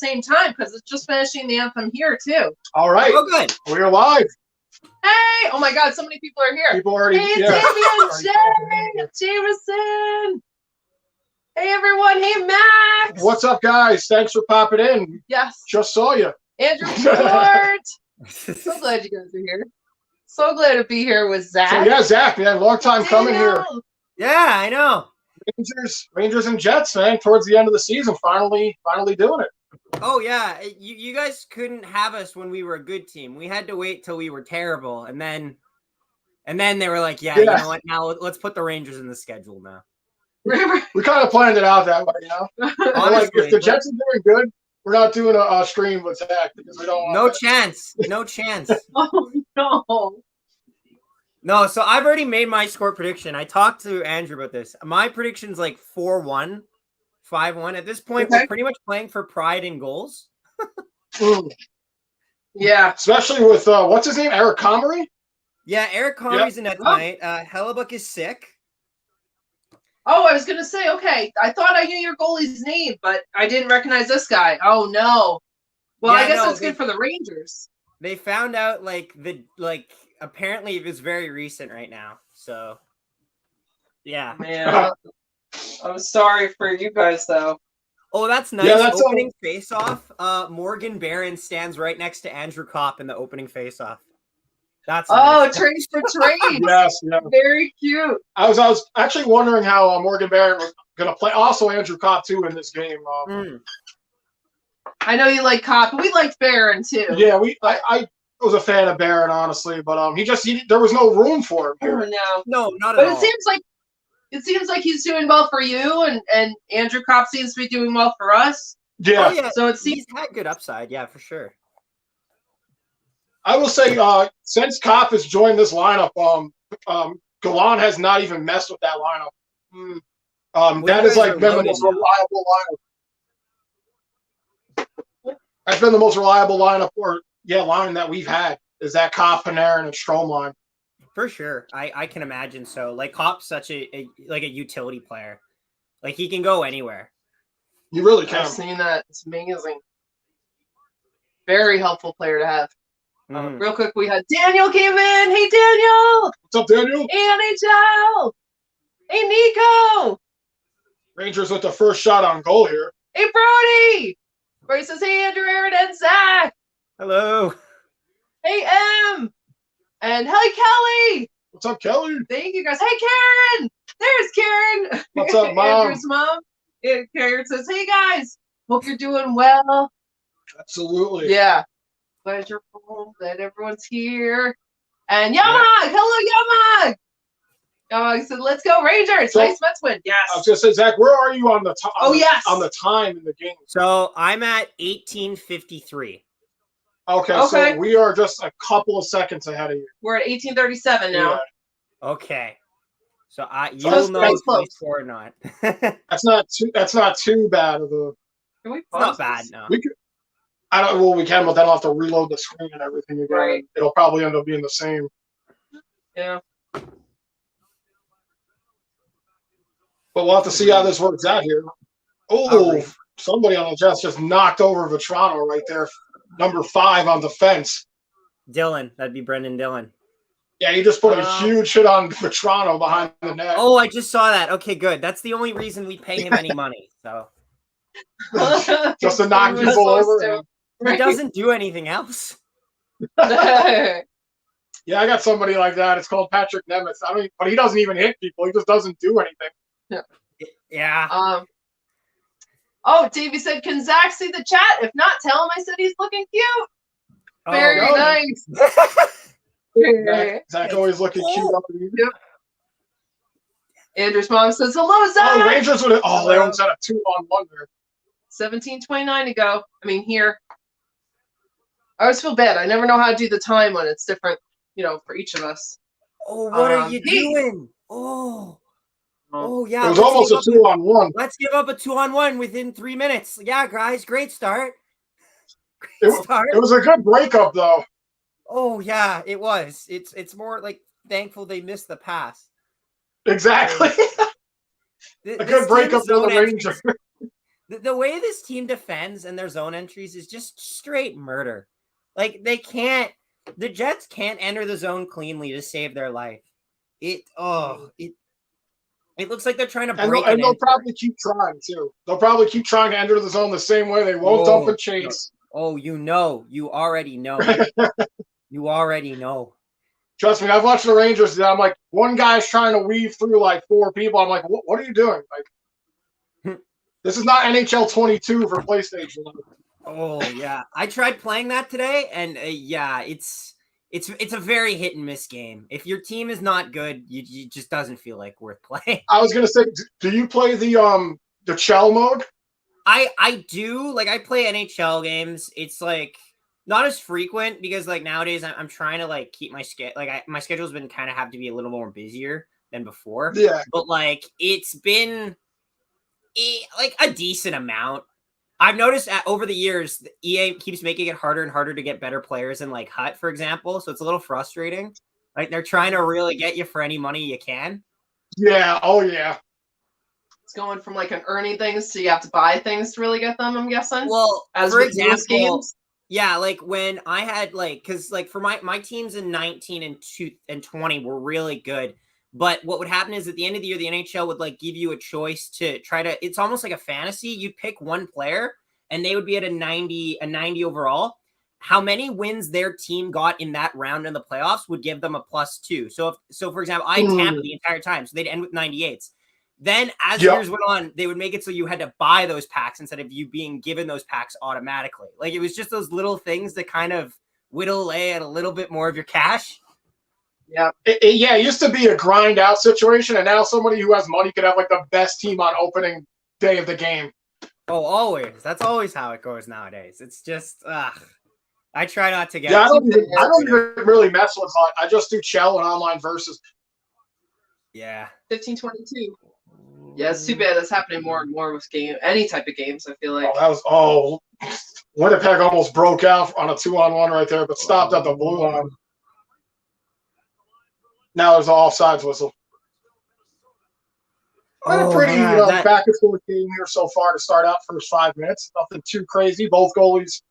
same time because it's just finishing the anthem here too. All right. Oh, good. We're live. Hey! Oh my God! So many people are here. People already. Hey, Yeah. Damian, Jay, Jameson. Hey everyone. Hey Max. What's up, guys? Thanks for popping in. Yes. Just saw you. Andrew Ford. So glad you guys are here. So glad to be here with Zach. So yeah, Zach, man, long time coming here. Yeah, I know. Rangers and Jets, man, towards the end of the season, finally doing it. Oh yeah, you guys couldn't have us when we were a good team. We had to wait till we were terrible, and then they were like, yeah. You know what? Now let's put the Rangers in the schedule now. We kind of planned it out that way, you know. Like if the Jets are doing good, we're not doing a stream with Zach because we don't want no that. chance. No chance. Oh no. No, so I've already made my score prediction. I talked to Andrew about this. My prediction's like 4-1, 5-1. At this point, we're pretty much playing for pride in goals. Yeah. Especially with, what's his name, Eric Comrie? Yeah, Eric Comrie's in net tonight. Hellebuck is sick. Oh, I was going to say, okay, I thought I knew your goalie's name, but I didn't recognize this guy. Oh, no. Well, yeah, I guess it's good for the Rangers. They found out, apparently it was very recent right now. So, yeah. Man, I'm sorry for you guys, though. Oh, that's nice. Yeah, that's opening face-off. Morgan Barron stands right next to Andrew Kopp in the opening face-off. That's nice. Trades for trades. Yes, yeah. Very cute. I was actually wondering how Morgan Barron was going to play. Also, Andrew Kopp, too, in this game. I know you like Kopp, but we liked Barron, too. Yeah, I was a fan of Barron, honestly, but there was no room for him here. No, not at all. But it seems like he's doing well for you, and Andrew Kopp seems to be doing well for us. Yeah. Oh, yeah. So it seems he's had good upside, yeah, for sure. I will say, since Kopp has joined this lineup, Gallant has not even messed with that lineup. That has been the most reliable lineup. That's been the most reliable lineup, line that we've had is that Kopp, Panarin, and Strome line. For sure, I can imagine so. Like Kopp's such a utility player, like he can go anywhere. You really can. I've seen that. It's amazing. Very helpful player to have. Real quick, we had Daniel came in. Hey, Daniel. What's up, Daniel? Hey, NHL. Hey, Nico. Rangers with the first shot on goal here. Hey, Brody. Brody says, hey, Andrew, Aaron, and Zach. Hello. Hey, M. And hey, Kelly. What's up, Kelly? Thank you, guys. Hey, Karen. There's Karen. What's up, Mom? Andrew's mom. Yeah, Karen says, hey, guys. Hope you're doing well. Absolutely. Yeah. Glad you're home. Glad everyone's here. And Yamag. Hello, Yamag. Yamag said, let's go, Rangers. So, nice Mets win. Yes. I was going to say, Zach, where are you on the time? On the time in the game? So I'm at 18:53. Okay, so we are just a couple of seconds ahead of you. We're at 18:37 now. Yeah. Okay. So you'll know if we score or not. That's not too bad of a. Can we it's not bad, no. We can, we can, but then I'll have to reload the screen and everything again. Right. It'll probably end up being the same. Yeah. But we'll have to see how this works out here. Oh, somebody on the Jets just knocked over Vetrano right there. Number 5 on defense. Dylan. That'd be Brendan Dillon. Yeah, he just put a huge hit on Vetrano behind the net. Oh, I just saw that. Okay, good. That's the only reason we pay him any money. So just to knock people over. He doesn't do anything else. Yeah, I got somebody like that. It's called Patrick Nemeth. But he doesn't even hit people. He just doesn't do anything. Yeah. Oh, Davey said, can Zach see the chat? If not, tell him I said he's looking cute. Very nice. Zach always looking cute. Yep. Andrew's mom says, hello, Zach. Oh, Rangers would have. Oh, they almost had a 2-on-1 there. 17:29 to go. I mean, here. I always feel bad. I never know how to do the time when it's different, for each of us. Oh, what are you doing? Oh, yeah. It was almost a 2-on-1. Let's give up a 2-on-1 within 3 minutes. Yeah, guys, great start. It was a good breakup, though. Oh, yeah, it was. It's more like thankful they missed the pass. Exactly. A good breakup for the Rangers. The way this team defends and their zone entries is just straight murder. Like the Jets can't enter the zone cleanly to save their life. It looks like they're trying to break it. And they'll probably keep trying too. They'll probably keep trying to enter the zone the same way. They won't dump and chase. Oh, you already know. You already know. Trust me, I've watched the Rangers, and I'm like, one guy's trying to weave through like 4 people. I'm like, what are you doing? Like, this is not NHL 22 for PlayStation. Oh yeah, I tried playing that today, and it's a very hit and miss game. If your team is not good, you just doesn't feel like worth playing. I was gonna say, do you play the Chell mode? I do. Like I play NHL games. It's like not as frequent because like nowadays I'm trying to like keep my my schedule's been kind of have to be a little more busier than before. Yeah. But like it's been like a decent amount. I've noticed over the years, EA keeps making it harder and harder to get better players in like Hut, for example. So it's a little frustrating. Like they're trying to really get you for any money you can. Yeah. Oh yeah. It's going from like an earning things to you have to buy things to really get them, I'm guessing. Well, as for with example, most games. Yeah, like when I had like, because like for my teams in 19 and 20 were really good. But what would happen is at the end of the year, the NHL would like give you a choice to try to, it's almost like a fantasy. You'd pick one player and they would be at a 90 overall. How many wins their team got in that round in the playoffs would give them a +2. So for example, I tapped the entire time. So they'd end with 98s. Then as years went on, they would make it so you had to buy those packs instead of you being given those packs automatically. Like it was just those little things that kind of whittle away at a little bit more of your cash. Yeah. It used to be a grind out situation, and now somebody who has money could have like the best team on opening day of the game. Oh, always. That's always how it goes nowadays. It's just, I try not to get. Yeah, I don't even really mess with Hut. I just do Chell and online versus. Yeah. 15-22. Yeah, it's too bad that's happening more and more with any type of games, I feel like. Winnipeg almost broke out on a 2-on-1 right there, but stopped at the blue line. Now there's an offsides whistle. A pretty back and forth game here so far to start out first 5 minutes. Nothing too crazy. Both goalies,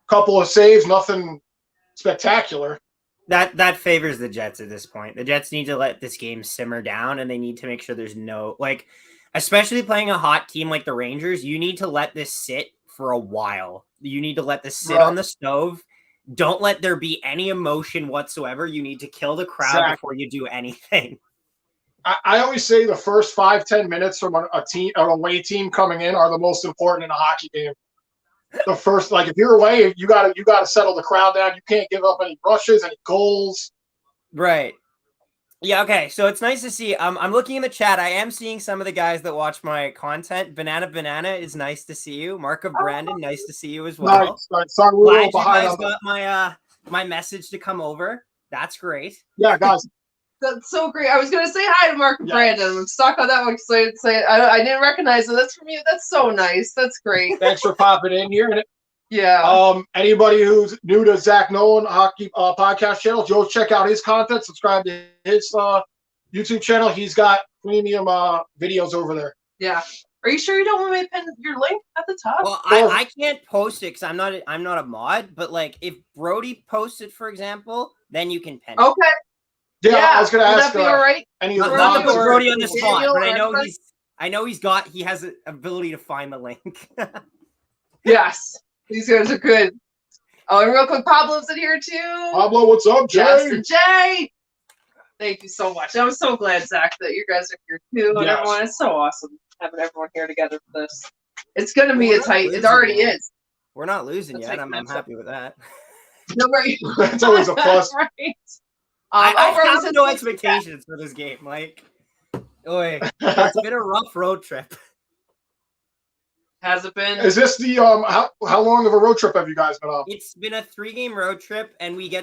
couple of saves, nothing spectacular. That favors the Jets at this point. The Jets need to let this game simmer down, and they need to make sure there's no especially playing a hot team like the Rangers, you need to let this sit for a while. You need to let this sit on the stove. Don't let there be any emotion whatsoever. You need to kill the crowd before you do anything. I always say the first 5-10 minutes from a team, an away team coming in, are the most important in a hockey game. The first, if you're away, you gotta settle the crowd down. You can't give up any rushes, any goals. Right. Yeah, okay. So it's nice to see. I'm looking in the chat. I am seeing some of the guys that watch my content. Banana is nice to see you. Mark of Brandon, nice to see you as well. Nice. Sorry, we're Glad all behind. You guys got my message to come over. That's great. Yeah, guys. That's so great. I was going to say hi to Mark of Brandon. I'm stuck on that one because I didn't recognize it. That's from you. That's so nice. That's great. Thanks for popping in here. Yeah. Anybody who's new to Zach Nolan Hockey podcast channel, go check out his content. Subscribe to his YouTube channel. He's got premium videos over there. Yeah. Are you sure you don't want me to pin your link at the top? Well, I can't post it because I'm not a mod. But if Brody posts it, for example, then you can pin it. Okay. Yeah, I was going to ask. Would that be all right? Not to put Brody on the spot, but I know he has the ability to find the link. Yes. These guys are good. Oh, and real quick, Pablo's in here too. Pablo, what's up, Jay? Yes, Jay. Thank you so much. I'm so glad, Zach, that you guys are here too, and everyone. It's so awesome having everyone here together for this. It's gonna be a tight. It already is. We're not losing yet. I'm happy with that. No, right. That's always a plus. Right. I have no expectations for this game. It's been a rough road trip. Has it been? Is this the how long of a road trip have you guys been on? It's been a 3-game road trip, and we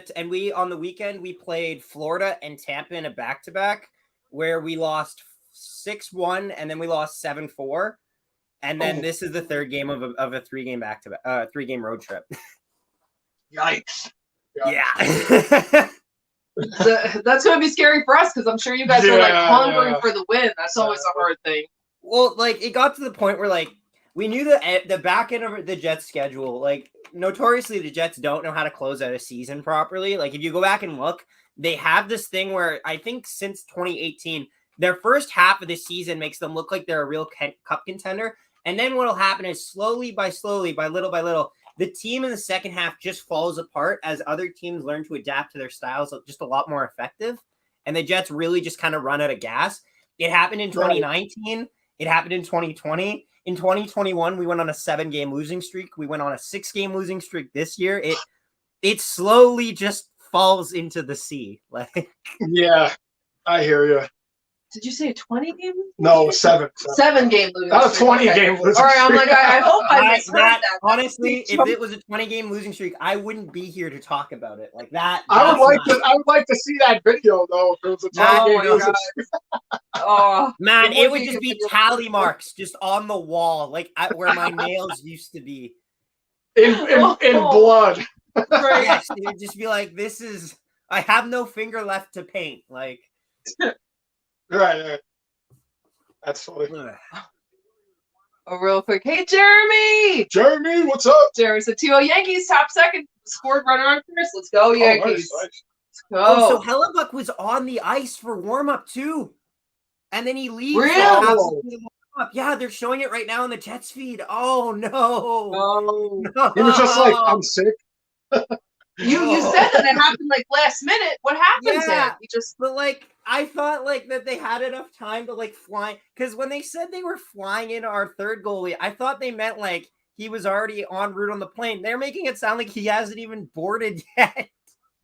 on the weekend we played Florida and Tampa in a back-to-back where we lost 6-1 and then we lost 7-4, and then this is the third game of a 3-game back-to-back 3-game road trip. Yikes! Yeah. That's going to be scary for us because I'm sure you guys are hungry for the win. That's always a hard thing. Well, it got to the point where we knew the back end of the Jets schedule. Like, notoriously, the Jets don't know how to close out a season properly. Like, if you go back and look, they have this thing where I think since 2018, their first half of the season makes them look like they're a real cup contender. And then what'll happen is slowly, by little by little, the team in the second half just falls apart as other teams learn to adapt to their styles just a lot more effective. And the Jets really just kind of run out of gas. It happened in 2019. Right. It happened in 2020. In 2021, we went on a 7-game losing streak. We went on a 6-game losing streak this year. It slowly just falls into the sea. Like, yeah, I hear you. Did you say a 20-game? No, 7. 7-game losing not streak. Not a 20-game losing streak. All right, I'm like, I hope I misheard that. Honestly, if it was a 20-game losing streak, I wouldn't be here to talk about it. Like that. I would like to see that video though. If it was a 20-game losing streak. Oh man, it would just be tally marks just on the wall, like where my nails used to be. In blood. Right. Yes, it would just be like, this is. I have no finger left to paint. Like. Right. That's funny. Oh, real quick. Hey, Jeremy! Jeremy, what's up? Jeremy said, T.O. Yankees, top second. Scored runner on first. Let's go, Yankees. Nice. Let's go. Oh, so Hellebuck was on the ice for warm-up, too. And then he leaves. Really? Yeah, they're showing it right now on the Jets feed. Oh, no. No. He was just like, I'm sick. You said that it happened like last minute. What happened? Yeah, you just but like I thought like that they had enough time to like fly, because when they said they were flying in our third goalie, I thought they meant like he was already en route on the plane. They're making it sound like he hasn't even boarded yet.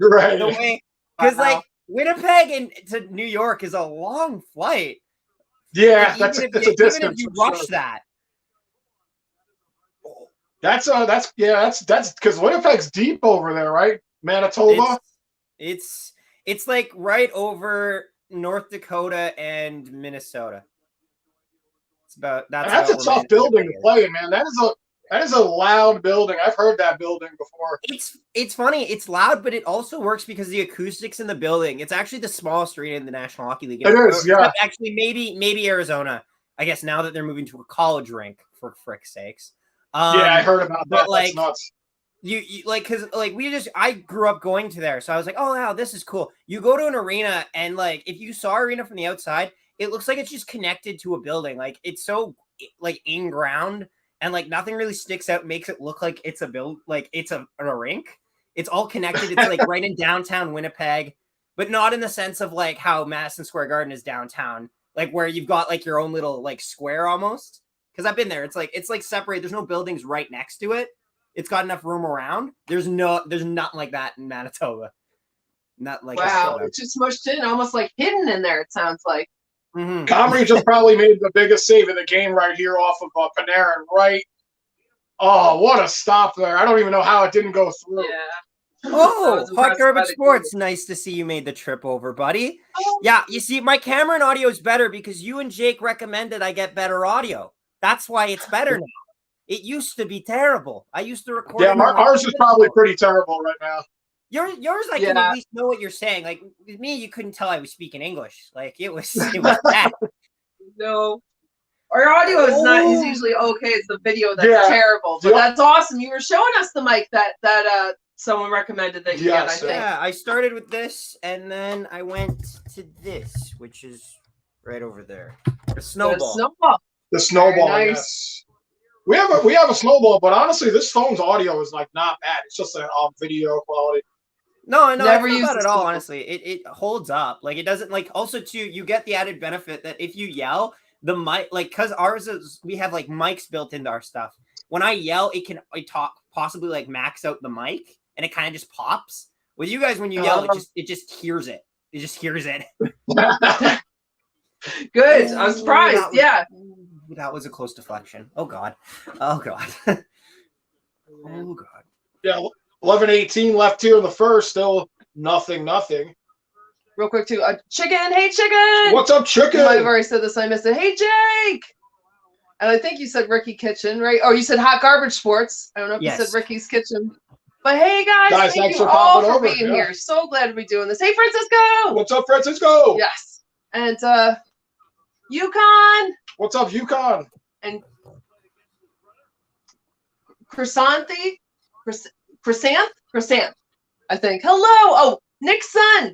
Right. Because like Winnipeg to New York is a long flight. Yeah, that's a distance. Even if you rush that. That's because Winnipeg's deep over there, right? Manitoba. It's like right over North Dakota and Minnesota. That's a tough building to play in, man. That is a loud building. I've heard that building before. It's funny. It's loud, but it also works because the acoustics in the building. It's actually the smallest arena in the National Hockey League. It is, yeah. Actually, maybe Arizona. I guess now that they're moving to a college rink, for frick's sakes. Yeah, I heard about that. Like, that's nuts. You like, because like I grew up going to there, so I was like, oh wow, this is cool. You go to an arena and like if you saw arena from the outside, it looks like it's just connected to a building. Like it's so like in ground and like nothing really sticks out, makes it look like it's a rink. It's all connected. It's like right in downtown Winnipeg, but not in the sense of like how Madison Square Garden is downtown, like where you've got like your own little like square almost. Because I've been there. It's like separated. There's no buildings right next to it. It's got enough room around. There's nothing like that in Manitoba. Not like wow, it's just smushed in, almost like hidden in there. It sounds like. Mm-hmm. Comrie just probably made the biggest save of the game right here off of Panarin. Right. Oh, what a stop there! I don't even know how it didn't go through. Yeah. Oh, Hot Garbage Sports. Nice to see you made the trip over, buddy. Oh. Yeah, you see, my camera and audio is better because you and Jake recommended I get better audio. That's why it's better now. It used to be terrible. I used to record. Yeah, ours is probably pretty terrible right now. Yours, I can at least know what you're saying. Like with me, you couldn't tell I was speaking English. Like it was bad. No, our audio is not. Is usually okay. It's the video that's terrible. But that's awesome. You were showing us the mic that someone recommended that you get. I think. Yeah, I started with this, and then I went to this, which is right over there. The snowball. The snowball, nice. Yes. We have a snowball, but honestly, this phone's audio is like not bad. It's just an video quality. No, never it's not used at all. Honestly, it holds up. Like it doesn't like. Also, too, you get the added benefit that if you yell, the mic, like because ours is we have like mics built into our stuff. When I yell, it possibly like max out the mic, and it kind of just pops. With you guys, when you yell, it just hears it. It just hears it. Good. I was surprised. That was a close deflection. Oh God. Oh God. Oh God. Yeah, 11:18 left here in the first. Still nothing. Real quick too. Chicken. Hey, Chicken. What's up, Chicken? You might have already said this. I missed it. Hey, Jake. And I think you said Ricky Kitchen, right? Oh, you said Hot Garbage Sports. I don't know if you said Ricky's Kitchen. But hey, guys thank you all for being here. So glad to be doing this. Hey, Francisco. What's up, Francisco? Yes. And Yukon. What's up, Yukon? And Chrysanthi, Chrysanth, I think. Hello. Oh, Nick's son.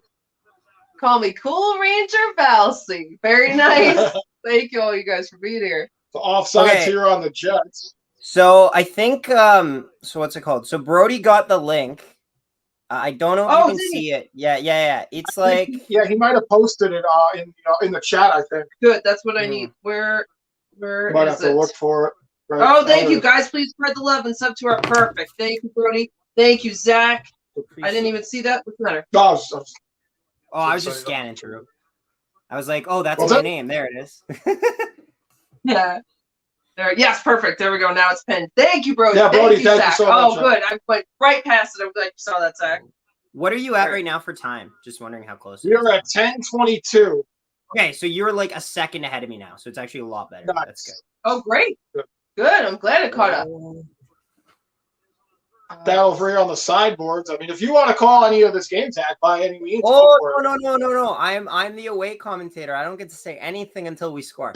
Call me Cool Ranger Valsey. Very nice. Thank you all you guys for being here. The offsides here on the Jets. So I think so what's it called? So Brody got the link. I don't know if you can see it. Yeah. It's like he might have posted it in the chat, I think. Good. That's what I need. Where might have to look for it. Right. Thank you guys. Please spread the love and sub to our perfect. Thank you, Brody. Thank you, Zach. I didn't even see that. What's the matter? I was just scanning through. I was like, oh, that's my name. There it is. Yeah. There. Yes, perfect. There we go. Now it's pinned. Thank you, Brody. Yeah, Brody, thank you Zach. so much. Oh, good. I went right past it. I'm glad you saw that, Zach. What are you at right now for time? Just wondering how close. You're at 10:22. Okay, so you're like a second ahead of me now, so it's actually a lot better. Nice. That's good. Oh, great. Good. I'm glad it caught up. Battle free on the sideboards. I mean, if you want to call any of this game tag by any means. Oh, no. I'm the away commentator. I don't get to say anything until we score.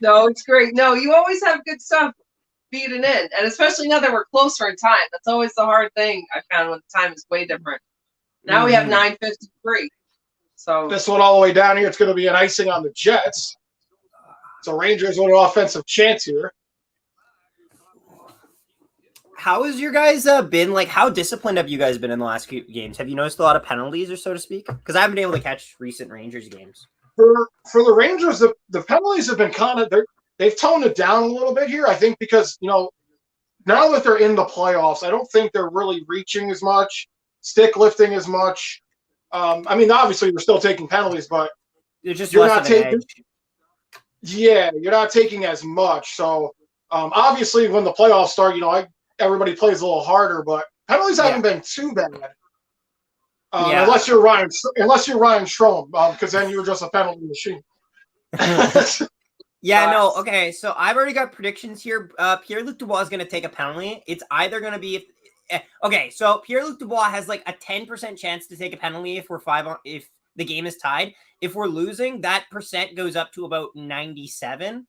No, it's great. No, you always have good stuff feeding in. And especially now that we're closer in time. That's always the hard thing I found when the time is way different. Now we have 9:53. So this one all the way down here, it's going to be an icing on the Jets. So Rangers with an offensive chance here. How has your guys been? Like, how disciplined have you guys been in the last few games? Have you noticed a lot of penalties, or so to speak? Because I haven't been able to catch recent Rangers games. For the Rangers, the penalties have been kind of they've toned it down a little bit here. I think because now that they're in the playoffs, I don't think they're really reaching as much, stick lifting as much. I mean, obviously we're still taking penalties, but you're not taking. Yeah, you're not taking as much. So obviously, when the playoffs start, everybody plays a little harder, but penalties haven't been too bad. Unless you're Ryan Strome, because then you're just a penalty machine. No. Okay, so I've already got predictions here. Pierre-Luc Dubois is going to take a penalty. It's either going to be so Pierre-Luc Dubois has like a 10% chance to take a penalty if if the game is tied. If we're losing, that percent goes up to about 97.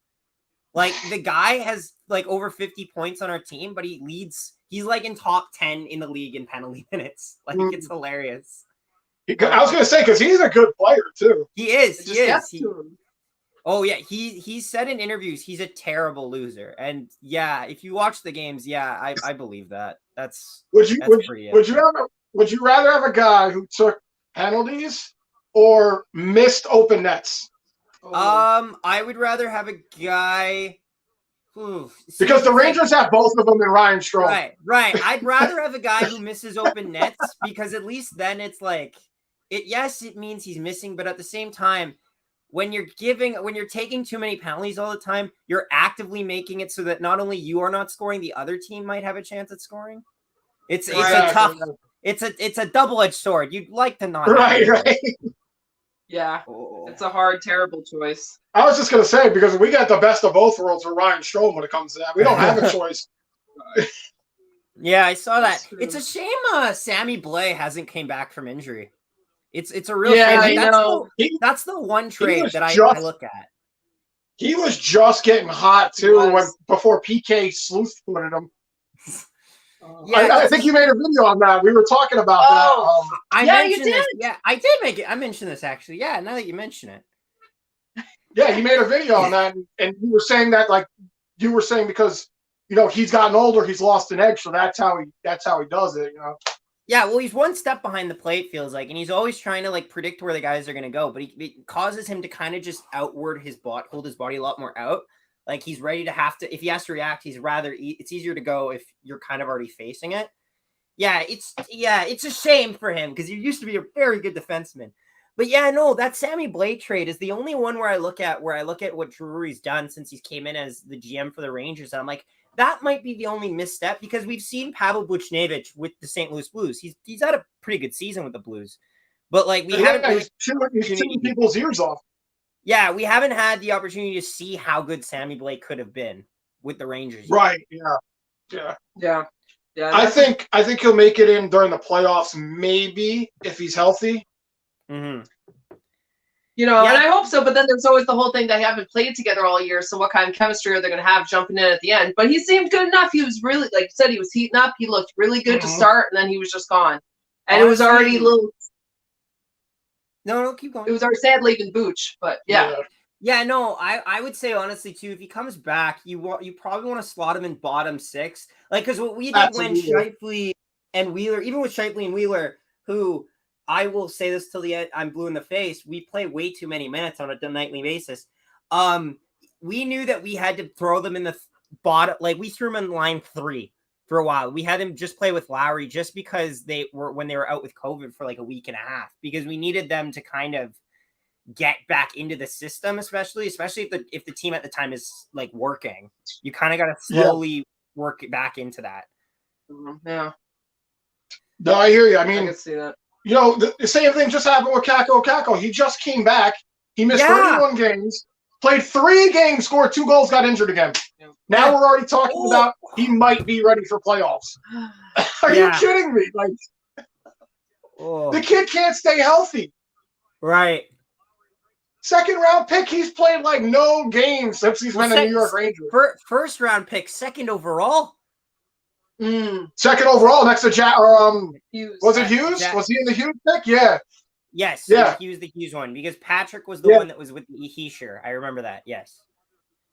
Like, the guy has like over 50 points on our team, but he leads. He's like in top 10 in the league in penalty minutes. Like, it's hilarious. I was going to say, because he's a good player too. He is. Oh yeah, he said in interviews he's a terrible loser, and if you watch the games, I believe that. Would you rather have a guy who took penalties or missed open nets? I would rather have a guy because the Rangers have both of them in Ryan Strome. Right. I'd rather have a guy who misses open nets because at least then it's like it means he's missing, but at the same time, when you're taking too many penalties all the time, you're actively making it so that not only you are not scoring, the other team might have a chance at scoring. It's a double-edged sword. You'd like to not. Right. Yeah, it's a hard, terrible choice. I was just going to say, because we got the best of both worlds for Ryan Strome when it comes to that. We don't have a choice. Yeah, I saw that. It's a shame Sammy Blais hasn't came back from injury. It's a real shame. I know. That's the one trade that I look at. He was just getting hot, too, before PK sleuth-footed him. I think you made a video on that. We were talking about that. I mentioned this. Yeah, I did make it. I mentioned this actually. Yeah, now that you mention it. Yeah, you made a video on that, and you were saying that because he's gotten older, he's lost an edge, so that's how he does it. Yeah, well, he's one step behind the plate, feels like, and he's always trying to predict where the guys are going to go, but it causes him to kind of just hold his body a lot more out. Like, he's ready to if he has to react, it's easier to go if you're kind of already facing it. Yeah, it's a shame for him because he used to be a very good defenseman. But that Sammy Blais trade is the only one where I look at what Drury's done since he came in as the GM for the Rangers. And I'm like, that might be the only misstep because we've seen Pavel Buchnevich with the St. Louis Blues. He's had a pretty good season with the Blues. But he's chewing people's ears off. Yeah, we haven't had the opportunity to see how good Sammy Blais could have been with the Rangers. Right. Yeah. I think he'll make it in during the playoffs, maybe if he's healthy. Mm-hmm. You know, and I hope so. But then there's always the whole thing they haven't played together all year. So what kind of chemistry are they going to have jumping in at the end? But he seemed good enough. He was really, like you said, he was heating up. He looked really good to start, and then he was just gone. And it was already a little. No, keep going. It was our sad leaving Booch, but yeah. Yeah, no, I would say honestly too, if he comes back, you probably want to slot him in bottom 6, like because what we did when Scheifele and Wheeler, even with Scheifele and Wheeler, who I will say this till the end, I'm blue in the face. We play way too many minutes on a nightly basis. We knew that we had to throw them in the bottom, like we threw them in line 3 for a while. We had them just play with Lowry just because they were out with COVID for like a week and a half, because we needed them to kind of get back into the system, especially if the team at the time is like working. You kind of got to slowly work it back into that. Yeah. No, I hear you. I mean, I can see that. You know, the same thing just happened with Kako. He just came back. He missed 31 games, played 3 games, scored 2 goals, got injured again. Now we're already talking about he might be ready for playoffs. Are you kidding me? Like, the kid can't stay healthy. Right. Second round pick, he's played like no games since he's been a New York Ranger. First round pick, second overall. Second overall next to Hughes. Was it Hughes? Was he in the Hughes pick? Yeah. Yes. Yeah. He was the Hughes one because Patrick was the one that was with the Heischer. I remember that. Yes.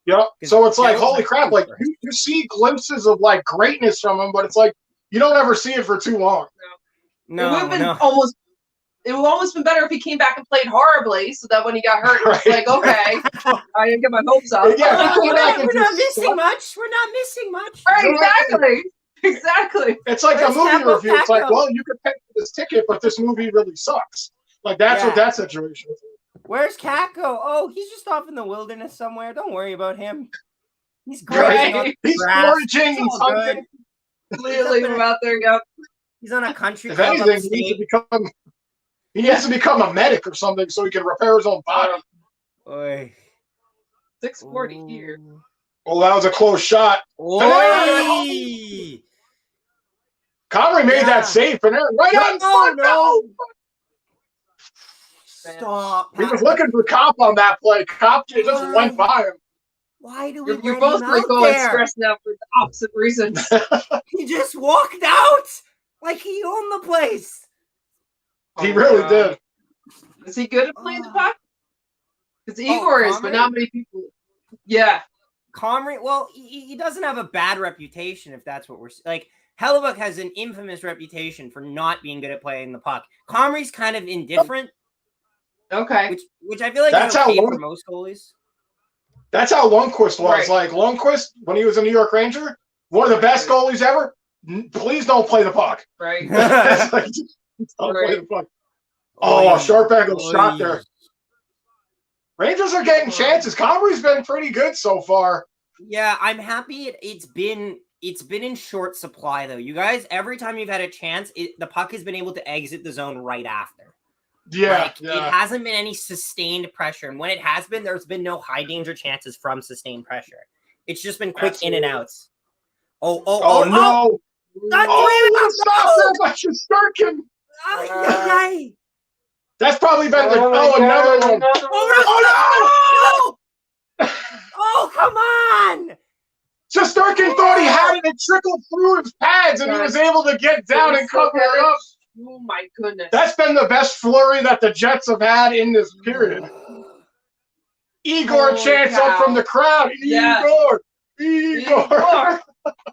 Yep. So it's like, holy crap! Like you see glimpses of like greatness from him, but it's like you don't ever see it for too long. No. It would have been it would almost been better if he came back and played horribly, so that when he got hurt, it was like, okay, I didn't get my hopes up. Yeah, we're not missing much. We're not missing much. Right, exactly. It's like a movie review. It's like, well, you could pay for this ticket, but this movie really sucks. Like that's what that situation is. Where's Kako? Oh, he's just off in the wilderness somewhere. Don't worry about him. He's great. He's foraging and something. Leave him out there. Yep. He's on a country if club. Anything, he needs to become a medic or something so he can repair his own body. 640 here. Oh, that was a close shot. Comrie made that save, and right on. No. Stop. He was looking for Cop on that play. Cop just went by him. Why do we? You're both like going stressed out for the opposite reasons. He just walked out like he owned the place. He really did. Is he good at playing the puck? Because Igor is, but not many people. Yeah. Comrie, well, he doesn't have a bad reputation, if that's what we're like. Hellebuck has an infamous reputation for not being good at playing the puck. Comrie's kind of indifferent. Okay. Which I feel like that's okay for most goalies. That's how Lundqvist was. Right. Like Lundqvist, when he was a New York Ranger, one of the best goalies ever. Please don't play the puck. Right. Oh, sharp angle shot there. Rangers are getting chances. Comrie's been pretty good so far. Yeah, I'm happy. It's been in short supply though. You guys, every time you've had a chance, the puck has been able to exit the zone right after. Yeah, It hasn't been any sustained pressure, and when it has been, there's been no high danger chances from sustained pressure. It's just been quick in and outs. Oh no! Stop that! That's just Starkin. That's probably been another one. Oh no! Oh, come on! Shesterkin thought he had it. It trickled through his pads, and he was able to get down and cover it up. Oh my goodness! That's been the best flurry that the Jets have had in this period. Igor chants up from the crowd. Igor.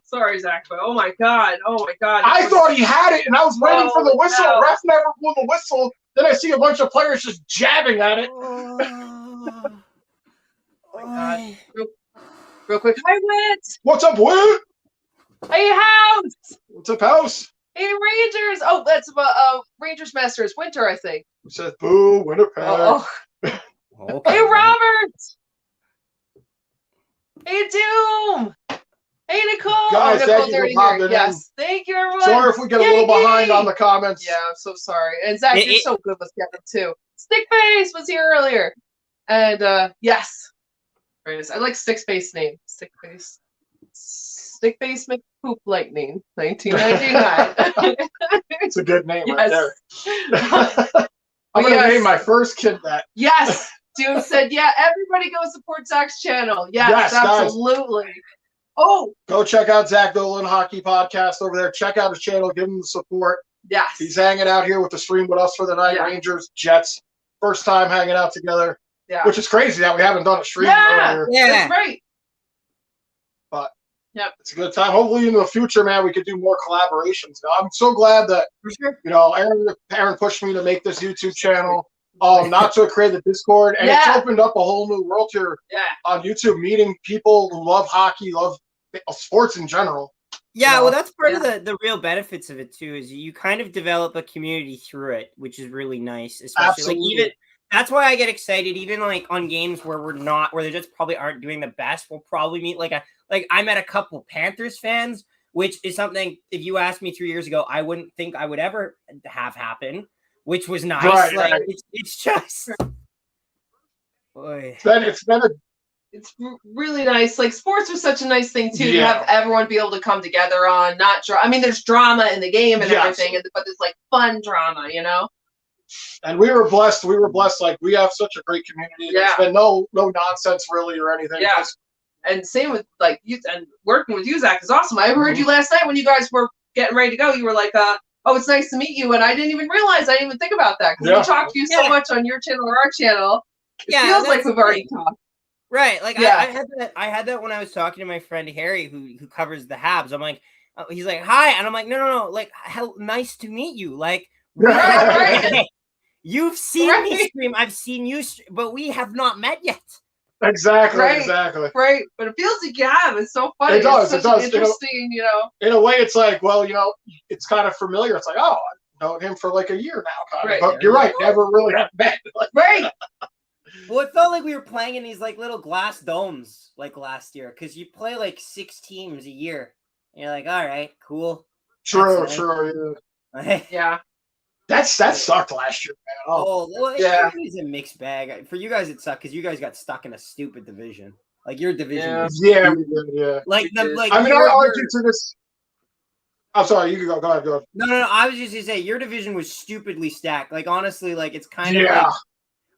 Sorry, Zach, but oh my god. I thought he had it, and I was waiting for the whistle. No. Ref never blew the whistle. Then I see a bunch of players just jabbing at it. Oh my god. Real quick. Hi, Whit. What's up, Whit? Hey, House. What's up, House? Hey, Rangers. Oh, that's Rangers Masters Winter, I think. It says boo, Winnipeg. Okay. Hey, Robert. Hey, Doom. Hey, Nicole. Guys, thank you for popping in. Yes, thank you, everyone. Sorry if we get a little behind on the comments. Yeah, I'm so sorry. And Zach, you're so good with Kevin, too. Stickface was here earlier. And, yes. I like Stickface name. Stickface. Stickface McPoop Lightning, 1999. It's a good name right there. I'm going to name my first kid that. Yes. Doom said, yeah, everybody go support Zach's channel. Yes, absolutely. Guys. Oh. Go check out Zach Nolan Hockey Podcast over there. Check out his channel. Give him the support. Yes. He's hanging out here with the stream with us for the night. Yeah. Rangers, Jets. First time hanging out together. Yeah. Which is crazy that we haven't done a stream earlier. Yeah, that's right. But it's a good time. Hopefully in the future, man, we could do more collaborations. I'm so glad that Aaron pushed me to make this YouTube channel. Not to create the Discord, and it's opened up a whole new world here on YouTube, meeting people who love hockey, love sports in general. Yeah, well, that's part of the real benefits of it too, is you kind of develop a community through it, which is really nice. Especially like even that's why I get excited, even like on games where where the Jets probably aren't doing the best. We'll probably meet like I met a couple Panthers fans, which is something if you asked me 3 years ago, I wouldn't think I would ever have happen. Which was nice. Right, like it's just. Boy. It's really nice. Like sports are such a nice thing too to have everyone be able to come together on. I mean, there's drama in the game and everything, but there's like fun drama, you know. And we were blessed. Like we have such a great community. There's been no nonsense really or anything. Yeah. And same with like you and working with you, Zach, is awesome. I heard you last night when you guys were getting ready to go. You were like, oh, it's nice to meet you, and I didn't even realize. I didn't even think about that because we talked to you so much on your channel or our channel. It feels like we've already talked. Right, like I had that when I was talking to my friend Harry, who covers the Habs. I'm like, he's like, hi, and I'm like, no, like, how nice to meet you. Like, you've seen me stream, I've seen you, but we have not met yet. Exactly. Right. But it feels like you have. It's so funny. It does. It's interesting, you know. In a way, it's like, well, you know, it's kind of familiar. It's like, oh, I've known him for like a year now, kind of. But you're right. Never really have met. Right. Well, it felt like we were playing in these like little glass domes like last year because you play like 6 teams a year. And you're like, all right, cool. True. Yeah. That sucked last year, man. It's a mixed bag. For you guys, it sucked because you guys got stuck in a stupid division. Like your division. We did. Like I mean, I argue to this. I'm sorry. You can go. Go ahead. No. I was just gonna say your division was stupidly stacked. Like honestly, like it's kind of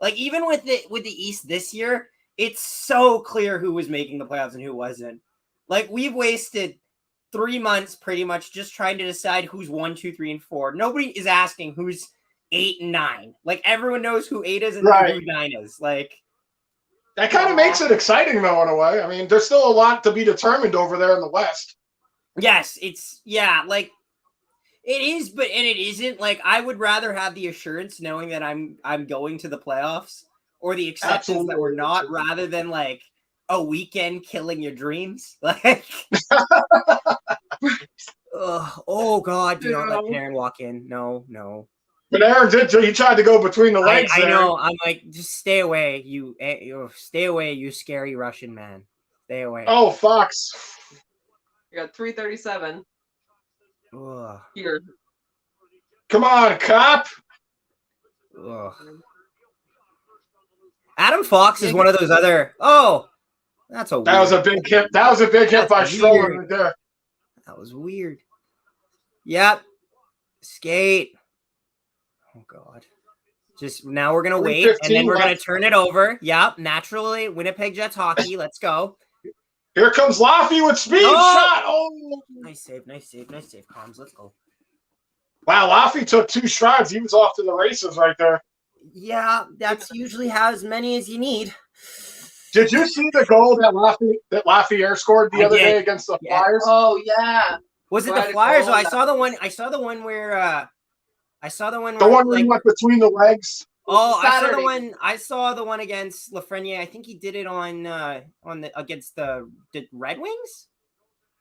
like even with the East this year, it's so clear who was making the playoffs and who wasn't. Like we've wasted 3 months pretty much just trying to decide who's 1, 2, 3, and 4. Nobody is asking who's 8 and 9. Like everyone knows who 8 is and who 9 is. Like that kind of makes it exciting though, in a way. I mean, there's still a lot to be determined over there in the West. Yes, like it is, but it isn't. Like I would rather have the assurance knowing that I'm going to the playoffs or the acceptance that we're not, rather than like a weekend killing your dreams. Like oh God, do not let Aaron walk in. No. But Aaron did. He tried to go between the legs. I know. I'm like, just stay away. You stay away. You scary Russian man. Stay away. Oh, Fox. You got 337. Ugh. Here. Come on, cop. Ugh. Adam Fox is one of those other. Oh, that was a big hit. That was a big hit by Stroman right there. That was weird. Yep. Skate. Oh God. Just now we're gonna wait and then we're gonna turn it over. Yep. Naturally, Winnipeg Jets hockey. Let's go. Here comes Laffy with speed shot. Oh, nice save, Comms. Let's go. Wow, Laffy took 2 strides. He was off to the races right there. Yeah, that's usually as many as you need. Did you see the goal that Laffy scored the other day against the Flyers? Oh yeah. Was it the Flyers? Oh, I saw the one. I saw the one where. The one where he went between the legs. Oh, I saw the one against Lafreniere. I think he did it against the Red Wings.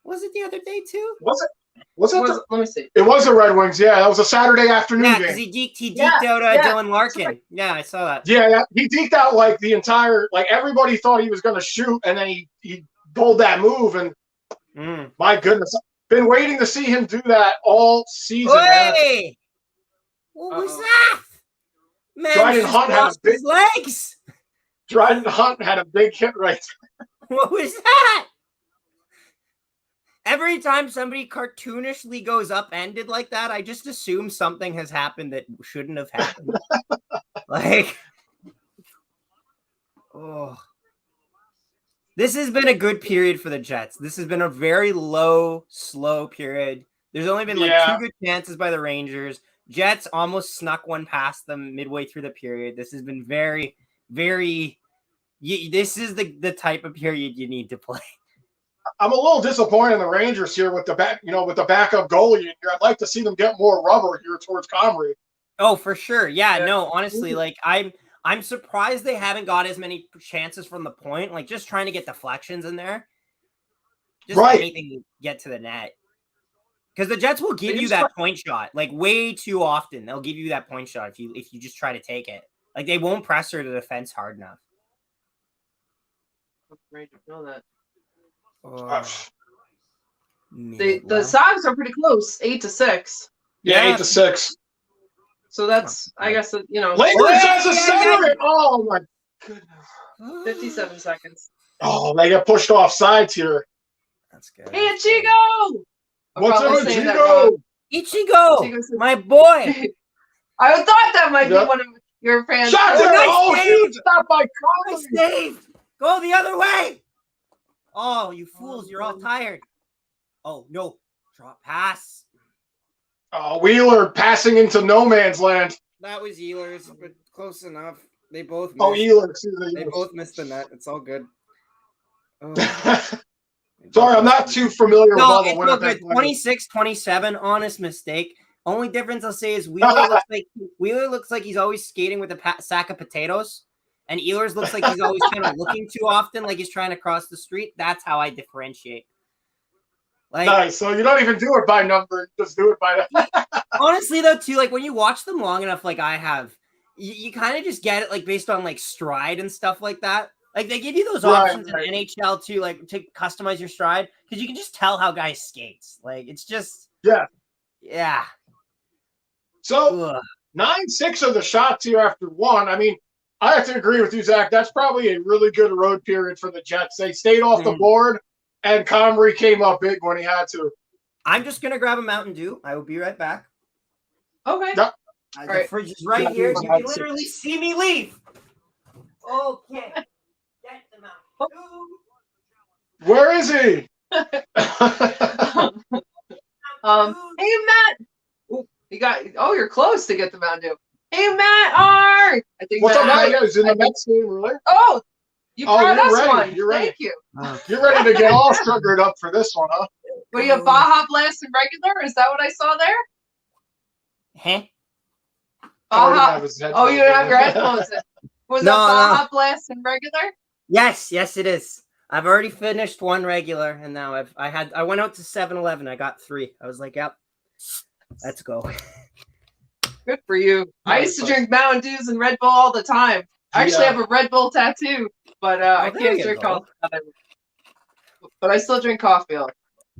Was it the other day too? Was it? Let me see. It was the Red Wings. Yeah, that was a Saturday afternoon game. Yeah, because he deked out Dylan Larkin. Right. Yeah, I saw that. Yeah, he deked out like the entire. Like everybody thought he was going to shoot, and then he pulled that move, and my goodness, been waiting to see him do that all season. Hey! What was that? Man, Dryden Hunt had a big legs. Dryden Hunt had a big hit right there. What was that? Every time somebody cartoonishly goes upended like that, I just assume something has happened that shouldn't have happened. Like, oh. This has been a good period for the Jets. This has been a very low, slow period. There's only been like 2 good chances by the Rangers. Jets almost snuck one past them midway through the period. This has been very, very. This is the type of period you need to play. I'm a little disappointed in the Rangers here with the backup goalie in here. I'd like to see them get more rubber here towards Comrie. Oh, for sure. Yeah, no, honestly, like I'm surprised they haven't got as many chances from the point. Like just trying to get deflections in there. Just anything to get to the net. Because the Jets will give you that point shot like way too often. They'll give you that point shot if you just try to take it. Like they won't press her to the defense hard enough. Great to know that. The Sogs are pretty close, 8-6. Yeah, 8-6. So that's, I guess, Lakers as a center. Oh my goodness. 57 seconds. Oh, they get pushed off sides here. That's good. Hey, Ichigo! What's up, Ichigo? Ichigo, my boy. I thought that might be one of your fans. Shot there! Oh, huge stop by Nice save! Go the other way! Oh, you fools, you're all tired. Oh, no. Drop pass. Oh, Wheeler passing into no man's land. That was Ehlers, but close enough. They both missed. Oh, Ehlers. Excuse me. They both missed the net. It's all good. Oh. Sorry, I'm not too familiar with all the Winnipeg. 26-27, honest mistake. Only difference I'll say is Wheeler looks like he's always skating with a sack of potatoes, and Ehlers looks like he's always kind of looking too often, like he's trying to cross the street. That's how I differentiate. Like, nice. So you don't even do it by number; just do it by. Honestly, though, too, like when you watch them long enough, like I have, you kind of just get it, like based on like stride and stuff like that. Like they give you those options in NHL too, like to customize your stride because you can just tell how guys skates. Like it's just yeah. So 9-6 of the shots here after one. I mean, I have to agree with you, Zach. That's probably a really good road period for the Jets. They stayed off the board, and Comrie came up big when he had to. I'm just gonna grab a Mountain Dew. I will be right back. Okay. Yep. The fridge is right here. You can literally see me leave. Okay. Get the Mountain Dew. Where is he? Hey, Matt. You're close to get the Mountain Dew. Hey, Matt R. I think what's up, Matt? Yeah, he's in the Mets game earlier. Oh, you brought us ready. one. You're ready. Thank you. You're ready to get all sugared up for this one, huh? What do you have, Baja Blast and regular? Is that what I saw there? Huh? Baja. Oh, you don't have your headphones in. Was that Baja Blast and regular? Yes, it is. I've already finished one regular, and now I went out to 7-Eleven. I got 3. I was like, yep, let's go. Good for you. I used to drink Mountain Dews and Red Bull all the time. I actually have a Red Bull tattoo, but I can't drink coffee. But I still drink coffee. So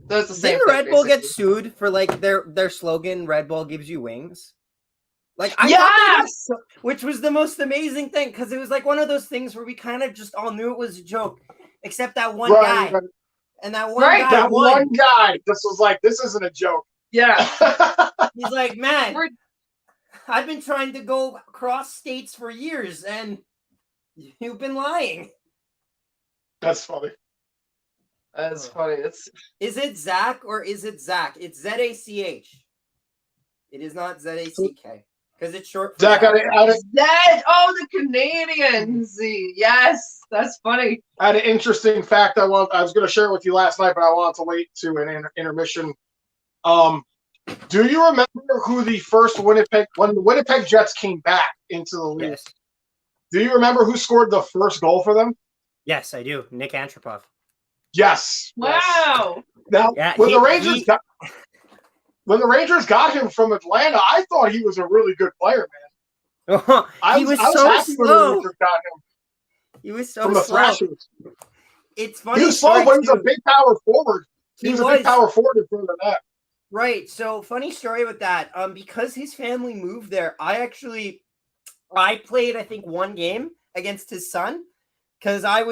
it's the same. Didn't Red Bull get sued for like their slogan? Red Bull gives you wings. Like which was the most amazing thing because it was like one of those things where we kind of just all knew it was a joke, except that one guy. Right. And that one guy. That one guy. This was like, this isn't a joke. Yeah. He's like, man, I've been trying to go across states for years, and you've been lying. That's funny. That's funny. Is it Zach or is it Zach? It's Z-A-C-H. It is not Z-A-C-K. Because it's short for Zach. the Canadian Z. Yes, that's funny. I had an interesting fact I was going to share with you last night, but I wanted to wait to an intermission. Do you remember who the first when the Winnipeg Jets came back into the league? Yes. Do you remember who scored the first goal for them? Yes, I do. Nick Antropov. Yes. Wow. Now, when the Rangers got him from Atlanta, I thought he was a really good player, man. He was so slow. He was so slow. Thrashers. It's funny. He was slow, but he was a big power forward. He was a big power forward in front of that. Right. So funny story with that. Because his family moved there, I played, I think, one game against his son. Because I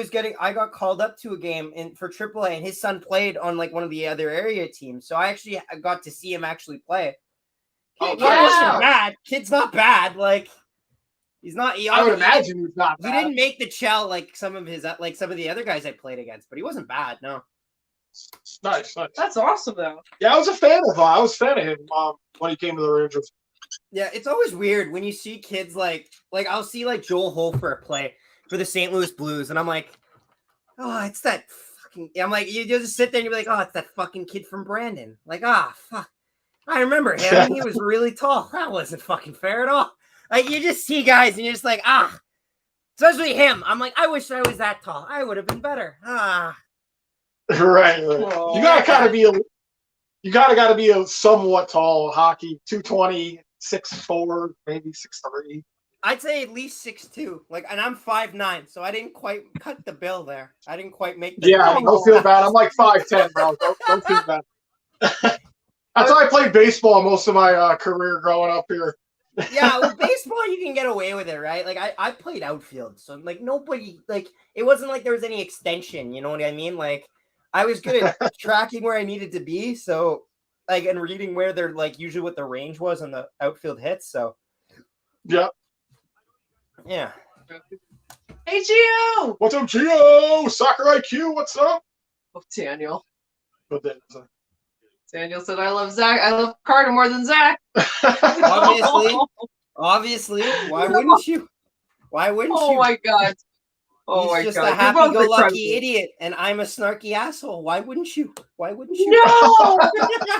got called up to a game for AAA, and his son played on like one of the other area teams. So I actually got to see him actually play. Kid wasn't bad. Kid's not bad. Like He's not. I would imagine he's not bad. He didn't make the chow like some of the other guys I played against, but he wasn't bad. No. Nice. That's awesome, though. Yeah, I was a fan of him when he came to the Rangers. Yeah, it's always weird when you see kids like I'll see like Joel Hofer play for the St. Louis Blues, and I'm like, oh, it's that fucking. I'm like, you just sit there and you're like, oh, it's that fucking kid from Brandon. Like, fuck. I remember him. He was really tall. That wasn't fucking fair at all. Like, you just see guys and you're just like, especially him. I'm like, I wish I was that tall. I would have been better. Right. Oh, you gotta be a somewhat tall hockey, 220, 6'4", maybe 6'3". I'd say at least 6'2". Like, and I'm 5'9", so I didn't quite cut the bill there. I didn't quite make the don't feel bad. I'm like 5'10", bro. Don't feel bad. That's how I played baseball most of my career growing up here. Yeah, with baseball you can get away with it, right? Like I played outfield, so like nobody it wasn't like there was any extension, you know what I mean? Like I was good at tracking where I needed to be, so like and reading where they're like usually what the range was on the outfield hits. So yeah. Hey Gio! What's up, Gio? Soccer IQ, what's up? Oh, Daniel. But then Daniel said, I love Zach. I love Carter more than Zach. Obviously. Why wouldn't you? Oh, my God. He's just a happy-go-lucky idiot, and I'm a snarky asshole. Why wouldn't you? No!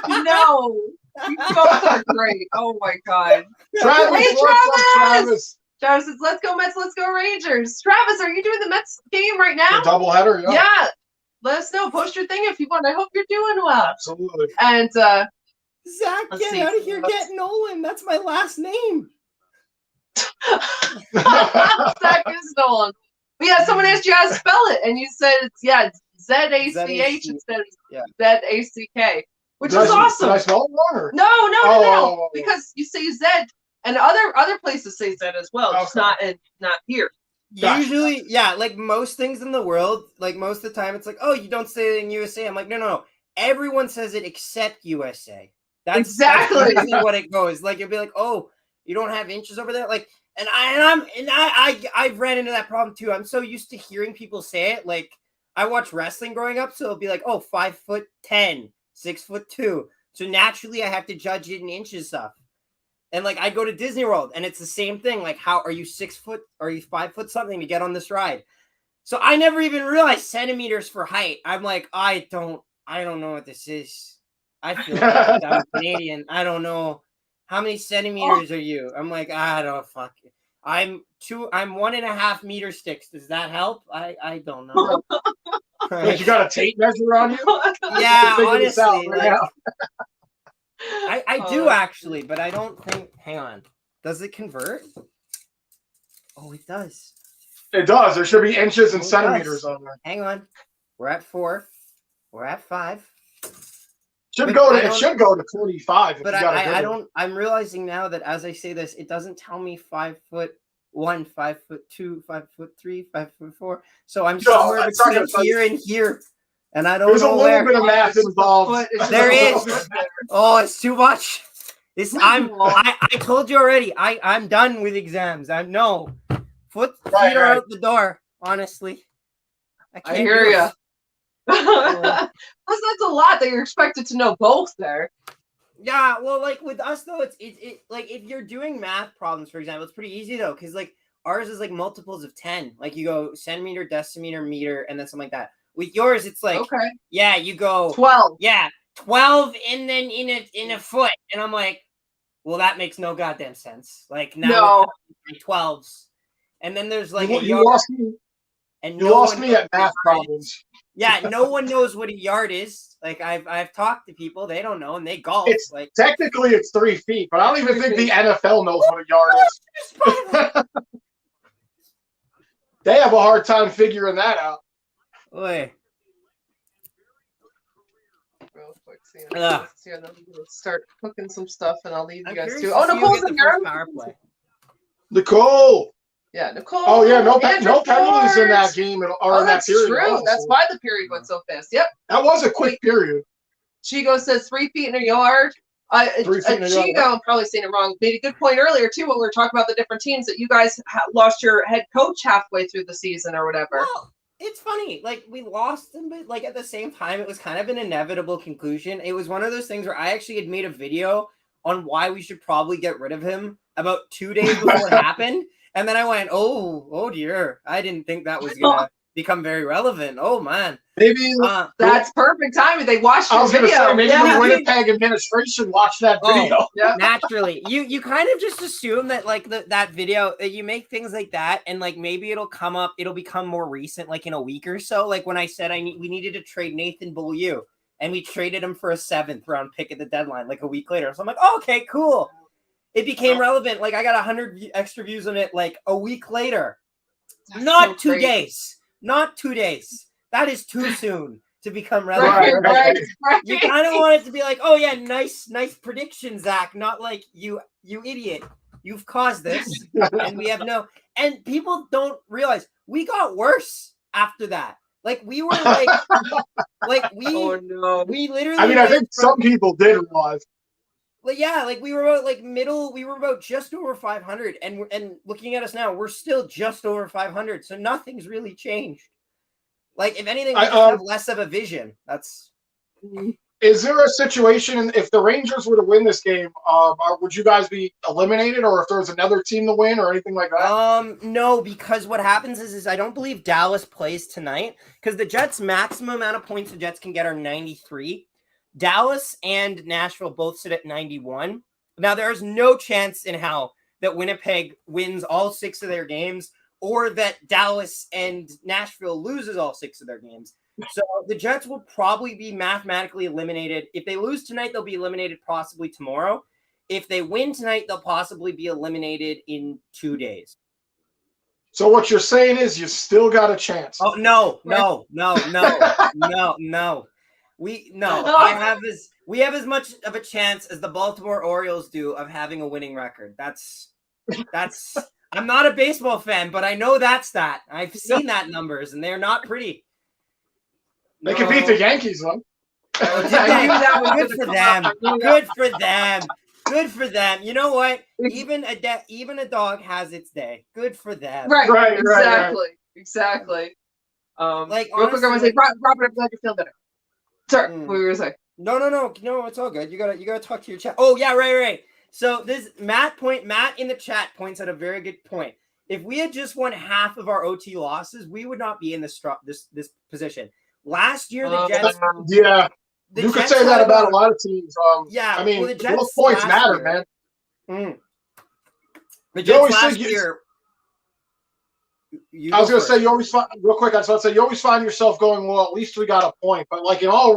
No! You both are great. Oh, my God. Travis! Travis says, let's go Mets, let's go Rangers. Travis, are you doing the Mets game right now? The doubleheader, yeah. Yeah. Let us know. Post your thing if you want. I hope you're doing well. Absolutely. And Zach, get out of here. Get Nolan. That's my last name. Zach is Nolan. But yeah, someone asked you how to spell it, and you said it's Z-A-C-H instead of Z-A-C-K, which is awesome. Did I spell it wrong? No. Because you say Z, and other places say Z as well, just not here. Usually, yeah, like most things in the world, like most of the time, it's like, oh, you don't say it in USA. I'm like, no. Everyone says it except USA. That's exactly what it goes. Like, you'll be like, oh, you don't have inches over there? Like, I've ran into that problem too. I'm so used to hearing people say it. Like, I watched wrestling growing up, so it'll be like, oh, 5'10", 6'2". So naturally, I have to judge it in inches stuff. And like I go to Disney World and it's the same thing. Like, how are you 6 foot? Are you 5 foot something to get on this ride? So I never even realized centimeters for height. I'm like, I don't know what this is. I feel like I'm Canadian. I don't know. How many centimeters are you? I'm like, I don't fuck it. I'm 1.5 meter sticks. Does that help? I don't know. But you got a tape measure on you? Yeah, honestly. I do actually, but I don't think. Hang on. Does it convert? Oh, it does. It does. There should be inches and centimeters on there. Hang on. We're at 4. We're at 5. It should go to 25. But I don't. I'm realizing now that as I say this, it doesn't tell me 5'1", 5'2", 5'3", 5'4". So I'm somewhere between here and here. And I don't know. There's a little bit of math involved. There is. Oh, it's too much. I told you already. I'm done with exams. Feet are out the door. Honestly, I hear you. That's a lot that you're expected to know both there. Yeah, well, like with us though, it's like if you're doing math problems, for example, it's pretty easy though, because like ours is like multiples of 10. Like you go centimeter, decimeter, meter, and then something like that. With yours, it's like, yeah, you go 12. Yeah, 12 and then in a foot. And I'm like, well, that makes no goddamn sense. Like now 12s. And then there's like you lost me. And you lost me at math problems. Yeah, no one knows what a yard is. Like I've talked to people, they don't know, and they golf. It's like technically it's 3 feet, but I don't even think the NFL knows what a yard is. They have a hard time figuring that out. Oy. Real quick, I'm gonna start cooking some stuff, and I'll leave you guys too. Oh, Nicole's in the power play. Nicole. Yeah, Nicole. Oh yeah, no penalties in that game or in that period. True. That's why the period went so fast. Yep. That was a quick period. Chico says 3 feet in a yard. Chico, I'm probably saying it wrong, made a good point earlier too when we were talking about the different teams that you guys lost your head coach halfway through the season or whatever. Well, it's funny, like we lost them, but like at the same time, it was kind of an inevitable conclusion. It was one of those things where I actually had made a video on why we should probably get rid of him about 2 days before it happened, and then I went, oh dear, I didn't think that was gonna become very relevant. Oh man. Maybe that's perfect timing. They watched the video. Say, maybe the Winnipeg administration watched that video. Naturally, you kind of just assume that like that video, you make things like that, and like maybe it'll become more recent, like in a week or so. Like when I said we needed to trade Nathan Beaulieu, and we traded him for a 7th round pick at the deadline, like a week later. So I'm like, oh, okay, cool. It became relevant. Like I got 100 extra views on it, like a week later. Not 2 days. Not 2 days. That is too soon to become relevant. Right. You kind of want it to be like, oh yeah, nice prediction, Zach. Not like you idiot. You've caused this, and we have and people don't realize we got worse after that. Like we were we literally. I mean, I think some people did realize. Like yeah, like we were about we were about just over 500, and looking at us now, we're still just over 500. So nothing's really changed. Like if anything, we have less of a vision. That's. Is there a situation if the Rangers were to win this game, would you guys be eliminated, or if there was another team to win, or anything like that? No, because what happens is I don't believe Dallas plays tonight because the Jets' maximum amount of points the Jets can get are 93. Dallas and Nashville both sit at 91. Now, there is no chance in hell that Winnipeg wins all 6 of their games or that Dallas and Nashville loses all 6 of their games. So the Jets will probably be mathematically eliminated. If they lose tonight, they'll be eliminated possibly tomorrow. If they win tonight, they'll possibly be eliminated in 2 days. So what you're saying is you still got a chance. Oh, no. We have as much of a chance as the Baltimore Orioles do of having a winning record. That's I'm not a baseball fan, but I know that stat. I've seen that numbers, and they're not pretty. They can beat the Yankees, though. Good for them. Good for them. Good for them. You know what? Even a dog has its day. Good for them. Right. Exactly. Like real quick, I'm gonna say, Robert, I'm glad you feel better. Sorry, what were you gonna say? No, it's all good. You gotta talk to your chat. Oh yeah, right. So this Matt in the chat points out a very good point. If we had just won half of our OT losses, we would not be in this position. Last year, the Jets. Yeah, you could say that about a lot of teams. I mean, the Jets those points matter, man. The Jets last year. I was going to say, you always find, real quick, I was going to say, you always find yourself going, well, at least we got a point. But, like, in all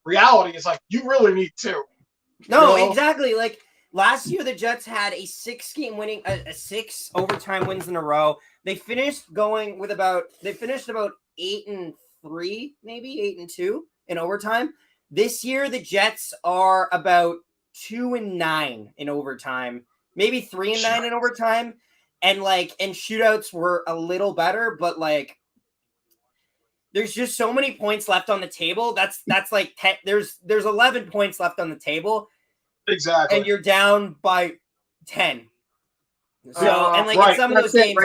reality, it's like, you really need 2. No, exactly. Like, last year, the Jets had a 6-game winning, 6 overtime wins in a row. They finished about 8-3, maybe 8-2 in overtime. This year, the Jets are about 2-9 in overtime, maybe 3-9 in overtime. And shootouts were a little better, but like there's just so many points left on the table. That's like 10, there's 11 points left on the table. Exactly. And you're down by 10. So and like in some of those games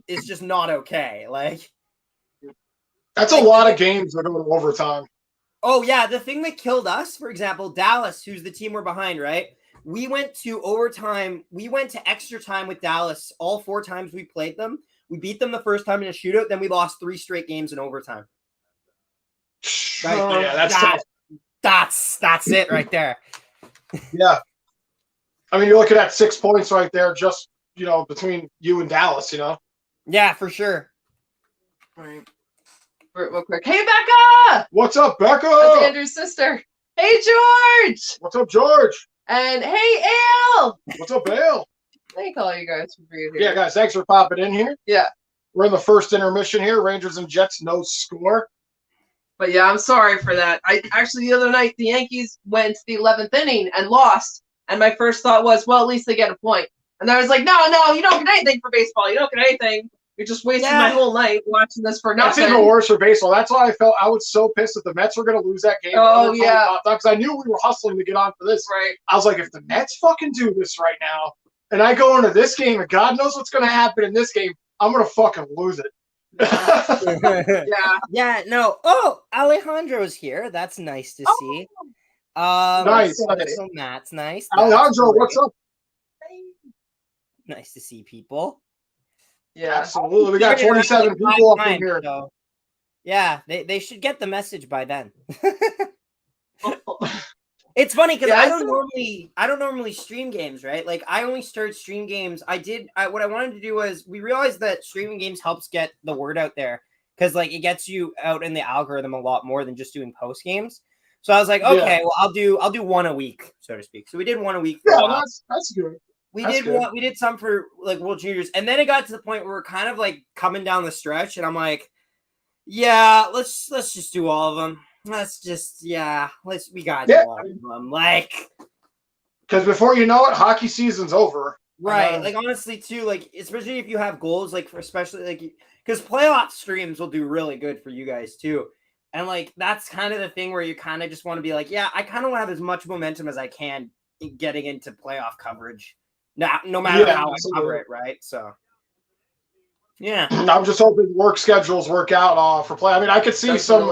it's just not okay. Like that's a lot of games that go to overtime. Oh yeah, the thing that killed us, for example, Dallas, who's the team we're behind, right? We went to overtime. We went to extra time with Dallas all 4 times we played them. We beat them the first time in a shootout. Then we lost 3 straight games in overtime. Right? Yeah, that's it right there. Yeah. I mean, you're looking at 6 points right there just, between you and Dallas, Yeah, for sure. Right. Real quick. Hey, Becca! What's up, Becca? That's Andrew's sister. Hey, George! What's up, George? And hey, Ale! What's up, Ale? Thank all you guys for being here. Yeah, guys, thanks for popping in here. Yeah. We're in the first intermission here. Rangers and Jets, no score. But yeah, I'm sorry for that. The other night, the Yankees went to the 11th inning and lost. And my first thought was, well, at least they get a point. And I was like, no, you don't get anything for baseball. You don't get anything. You're just wasting my whole night watching this for nothing. That's even worse for baseball. That's why I felt I was so pissed that the Mets were going to lose that game. Oh, yeah. Because I knew we were hustling to get on for this. Right. I was like, if the Mets fucking do this right now, and I go into this game, and God knows what's going to happen in this game, I'm going to fucking lose it. Yeah, no. Oh, Alejandro's here. That's nice to see. Nice. So Matt's nice. Alejandro, what's up? Nice to see people. Yeah, absolutely. We got 27 people up in here. So, yeah, they should get the message by then. It's funny because I don't normally stream games, right? Like I only start stream games. What I wanted to do was we realized that streaming games helps get the word out there because like it gets you out in the algorithm a lot more than just doing post games. So I was like, okay, well I'll do one a week, so to speak. So we did one a week. That's good. We did some for like World Juniors, and then it got to the point where we're kind of like coming down the stretch, and I'm like, yeah, let's just do all of them. We gotta do all of them. Like, because before you know it, hockey season's over. Right. Like honestly, too, like especially if you have goals, like especially like because playoff streams will do really good for you guys too. And like that's kind of the thing where you kind of just want to be like, yeah, I kind of want to have as much momentum as I can in getting into playoff coverage. No matter how I cover it, right? So, yeah. I'm just hoping work schedules work out for play. I mean, I could see some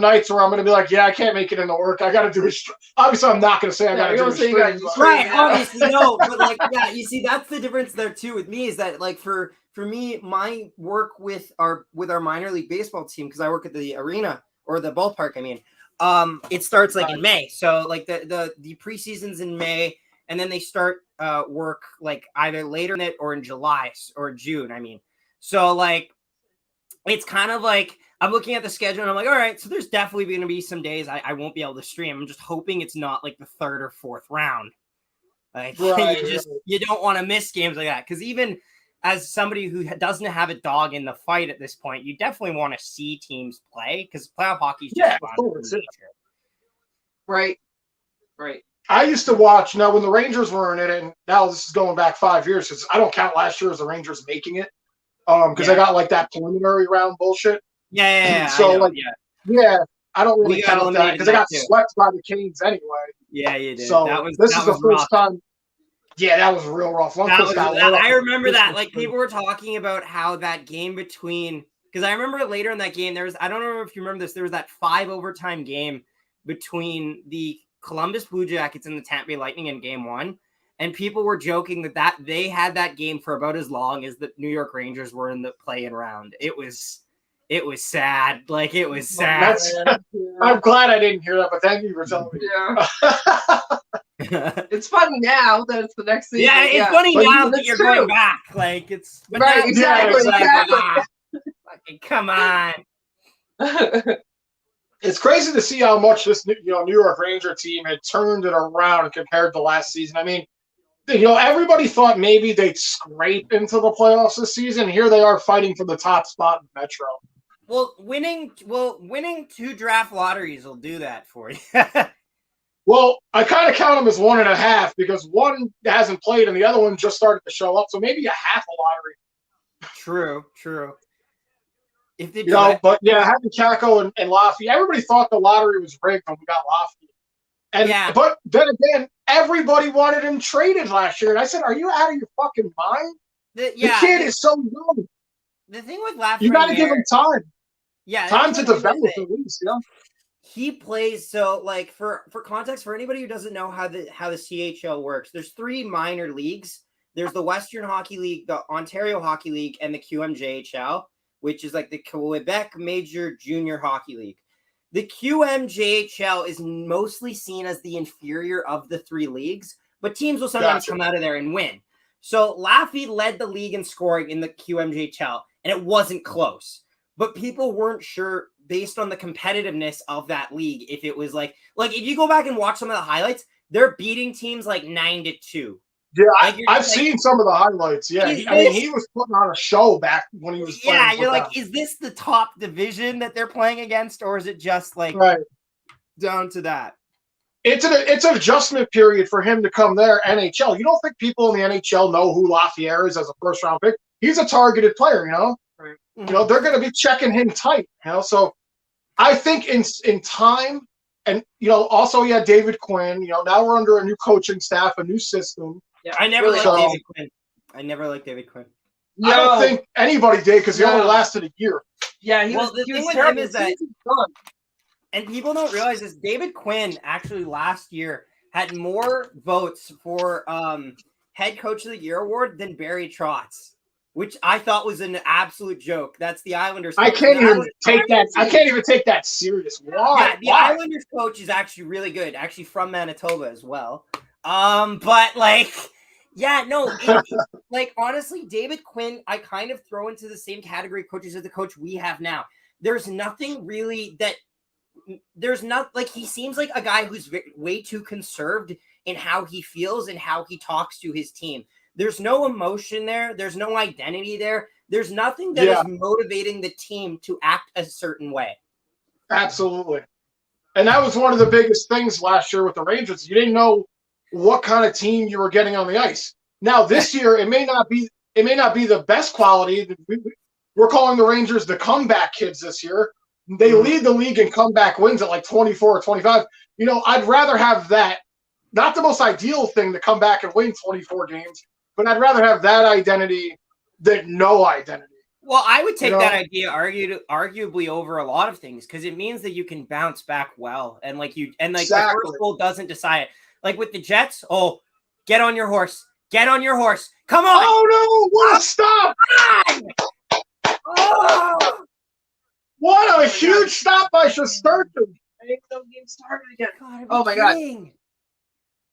nights where I'm going to be like, yeah, I can't make it into work. I got to do it. Obviously, I'm not going to say I got to do it. Right, obviously, no. But like, yeah, you see, that's the difference there too with me is that like for me, my work with our minor league baseball team because I work at the arena or the ballpark. I mean, it starts like in May. So like the preseason's in May. And then they start work like either later in it or in July or June. I mean, so like it's kind of like I'm looking at the schedule and I'm like, all right, so there's definitely going to be some days I won't be able to stream. I'm just hoping it's not like the third or fourth round. Like you don't want to miss games like that because even as somebody who doesn't have a dog in the fight at this point, you definitely want to see teams play because playoff hockey is just fun. Right. I used to watch when the Rangers were in it, and now this is going back 5 years because I don't count last year as the Rangers making it because I got like that preliminary round bullshit. Yeah. So I don't really count that because I got swept by the Canes anyway. Yeah, you did. So this is the first time. Yeah, that was real rough. I remember that. Like people were talking about how that game between because I remember later in that game I don't know if you remember this. There was that 5 overtime game between the Columbus Blue Jackets and the Tampa Bay Lightning in game 1. And people were joking that they had that game for about as long as the New York Rangers were in the play-in round. It was sad. Like it was sad. I'm glad I didn't hear that, but thank you for telling me. Yeah. It's funny now that it's the next season. Yeah, it's funny now that you're going back. Like it's right, exactly. Fucking come on. It's crazy to see how much this New York Ranger team had turned it around compared to last season. I mean, everybody thought maybe they'd scrape into the playoffs this season. Here they are fighting for the top spot in the Metro. Well, winning 2 draft lotteries will do that for you. Well, I kind of count them as 1.5 because one hasn't played and the other one just started to show up. So maybe a half a lottery. True. If they but having Chaco and Laffy, everybody thought the lottery was rigged when we got Laffy. But then again, everybody wanted him traded last year. And I said, are you out of your fucking mind? The kid is so young. The thing with Laffy, you got to give him time. Yeah. Time to develop at least, He plays so like for context for anybody who doesn't know how the CHL works. There's 3 minor leagues. There's the Western Hockey League, the Ontario Hockey League, and the QMJHL, which is like the Quebec Major Junior Hockey League. The QMJHL is mostly seen as the inferior of the 3 leagues, but teams will sometimes come out of there and win. So Laffy led the league in scoring in the QMJHL, and it wasn't close. But people weren't sure based on the competitiveness of that league if it was like if you go back and watch some of the highlights, they're beating teams like 9-2. Yeah, I've seen some of the highlights. Yeah, he was putting on a show back when he was playing. Yeah, you're like, is this the top division that they're playing against, or is it just like down to that? It's an adjustment period for him to come there, NHL. You don't think people in the NHL know who Lafayette is as a first-round pick? he's a targeted player, you know? Right. You know, they're going to be checking him tight, you know? So I think in time, and, you know, also, David Quinn, you know, now we're under a new coaching staff, a new system. Yeah, I never liked David Quinn. I never liked David Quinn. I don't think anybody did because he only lasted a year. Yeah, the thing with him is that, and people don't realize this, David Quinn actually last year had more votes for head coach of the year award than Barry Trotz, which I thought was an absolute joke. That's the Islanders coach. I can't even take that serious. Why? Yeah, the Islanders coach is actually really good, actually from Manitoba as well. But like, yeah, no, like honestly, David Quinn, I kind of throw into the same category of coaches as the coach we have now. There's nothing really he seems like a guy who's way too conserved in how he feels and how he talks to his team. There's no emotion there. There's no identity there. There's nothing that is motivating the team to act a certain way. Absolutely. And that was one of the biggest things last year with the Rangers. You didn't know what kind of team you were getting on the ice. Now this year, it may not be the best quality. We're calling the Rangers the comeback kids this year. They lead the league in comeback wins at like 24 or 25. You know, I'd rather have that. Not the most ideal thing to come back and win 24 games, but I'd rather have that identity than no identity. Well, I would take that idea arguably over a lot of things because it means that you can bounce back well and the first goal doesn't decide it. Like with the Jets, get on your horse. Get on your horse. Come on. Oh no, what a stop. Oh. What a huge stop by Shesterkin. I think the game started again. God, oh my God.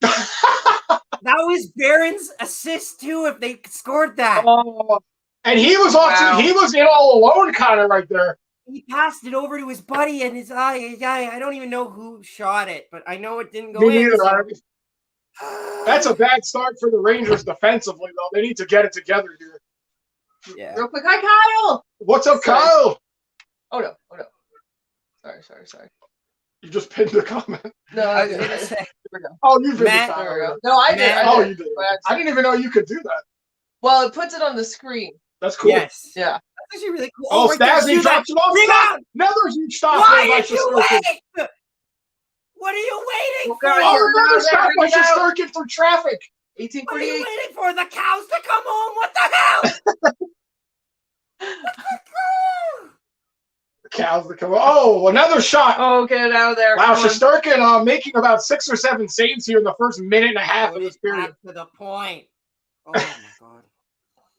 That was Barron's assist too if they scored that. And he was he was in all alone kind of right there. He passed it over to his buddy and his eye. I don't even know who shot it, but I know it didn't go Me in. neither. That's a bad start for the Rangers defensively, though. They need to get it together here. Yeah. Real quick. Hi, Kyle. What's up, Kyle? Oh no. Sorry. You just pinned the comment. No, I was gonna say. Oh, you did it. No, I did. You did. I didn't even know you could do that. Well, it puts it on the screen. That's cool. Yes. Yeah. That's actually really cool. Stasi drops it off. Rebound! Another huge stop. Why are you waiting? What are you waiting for? Another stop by Shesterkin for traffic. 1848. What are you waiting for? The cows to come home? What the hell? Cows that come. Oh, another shot. Oh, get it out of there. Wow, Shesterkin making about 6 or 7 saves here in the first minute and a half of this period. To the point. Oh my God.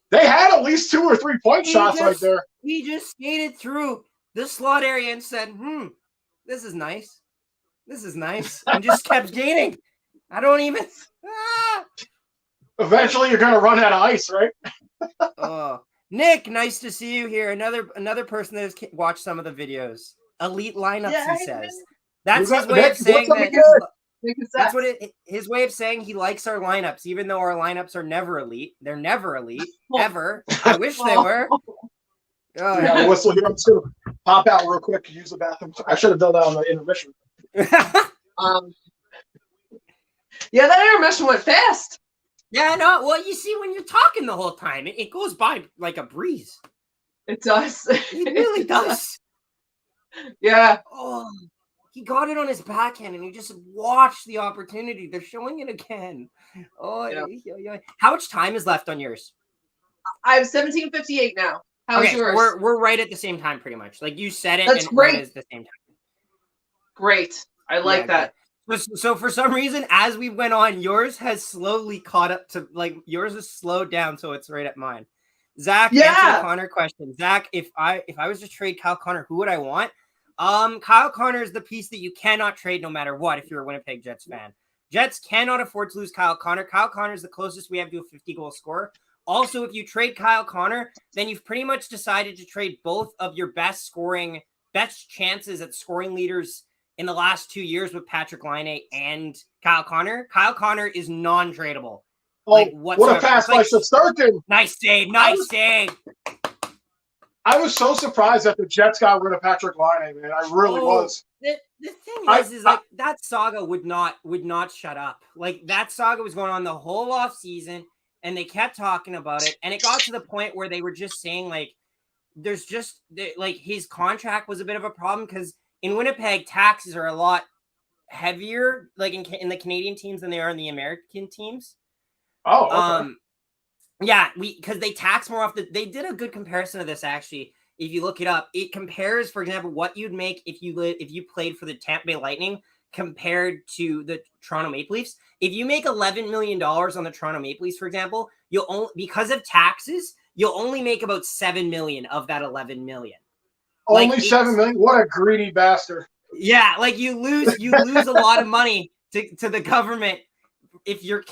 They had at least 2 or 3 point shots right there. He just skated through the slot area and said, this is nice. This is nice. And just kept skating. I don't even. Eventually, you're going to run out of ice, right? Nick, nice to see you here. Another person that has watched some of the videos. Elite lineups, he says. That's his way of saying that. That's what his way of saying he likes our lineups, even though our lineups are never elite. They're never elite, ever. I wish they were. Yeah, whistle here. I'm just going to pop out real quick to use the bathroom. I should have done that on the intermission. Yeah, that intermission went fast. Yeah, no. Well, you see, when you're talking the whole time, it goes by like a breeze. It does. It really does. Yeah. Oh, he got it on his backhand, and he just watched the opportunity. They're showing it again. Oh, yeah. How much time is left on yours? I have 17:58 now. How's yours? We're right at the same time, pretty much. Like you said it, That's and great. right at the same time. Great. I like that. So for some reason, as we went on, yours has slowly caught up to yours is slowed down, so it's right at mine. Zach, answer the Connor question. Zach, if I was to trade Kyle Connor, who would I want? Kyle Connor is the piece that you cannot trade no matter what if you're a Winnipeg Jets fan. Jets cannot afford to lose Kyle Connor. Kyle Connor is the closest we have to a 50-goal scorer. Also, if you trade Kyle Connor, then you've pretty much decided to trade both of your best chances at scoring leaders in the last 2 years with Patrick Laine and Kyle Connor. Kyle Connor is non-tradable. What a pass by Shesterkin. Nice save. I was so surprised that the Jets got rid of Patrick Laine, man. I really was. The thing is that saga would not shut up. Like, that saga was going on the whole off season, and they kept talking about it, and it got to the point where they were just saying like, there's just like his contract was a bit of a problem because in Winnipeg taxes are a lot heavier, like in the Canadian teams than they are in the American teams. Oh, okay. Yeah, because they tax more off they did a good comparison of this actually. If you look it up, it compares, for example, what you'd make if you played for the Tampa Bay Lightning compared to the Toronto Maple Leafs. If you make $11 million on the Toronto Maple Leafs, for example, you'll only, because of taxes, you'll only make about $7 million of that $11 million. Only $7 million? What a greedy bastard! Yeah, like you lose a lot of money to the government if you're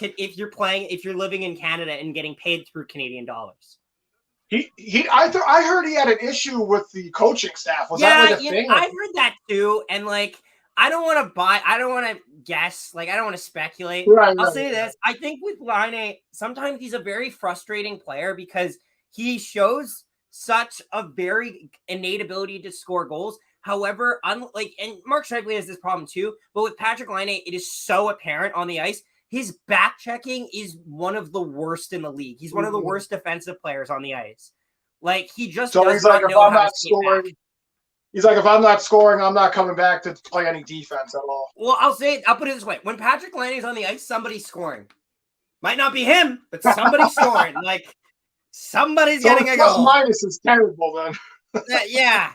living in Canada and getting paid through Canadian dollars. I heard he had an issue with the coaching staff. Was that like a thing? I heard that too, and like I don't want to guess, like I don't want to speculate. I'll say this: I think with Laine, sometimes he's a very frustrating player because he shows such a very innate ability to score goals. However, and Mark Scheifele has this problem too, but with Patrick Laine, it is so apparent on the ice. His back checking is one of the worst in the league. He's one of the worst defensive players on the ice. Like he just does not know how to score. He's like, if I'm not scoring, I'm not coming back to play any defense at all. Well, I'll put it this way: when Patrick Laine is on the ice, somebody's scoring. Might not be him, but somebody's scoring. Like somebody's getting a goal. Plus minus is terrible then. Yeah.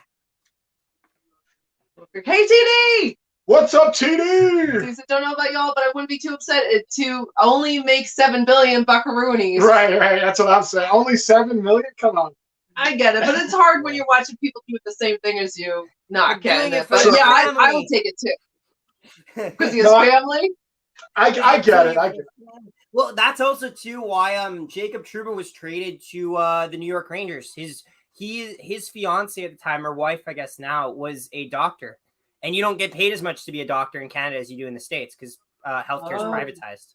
Hey, TD! What's up, TD? I don't know about y'all, but I wouldn't be too upset to only make $7 billion buckaroonies. Right. That's what I'm saying. Only $7 million? Come on. I get it, but it's hard when you're watching people do the same thing as you, not getting it. But yeah, I will take it too. Because he has family. I get it. Well, that's also too why Jacob Trouba was traded to the New York Rangers. His fiance at the time, or wife, I guess now, was a doctor. And you don't get paid as much to be a doctor in Canada as you do in the States because healthcare is privatized.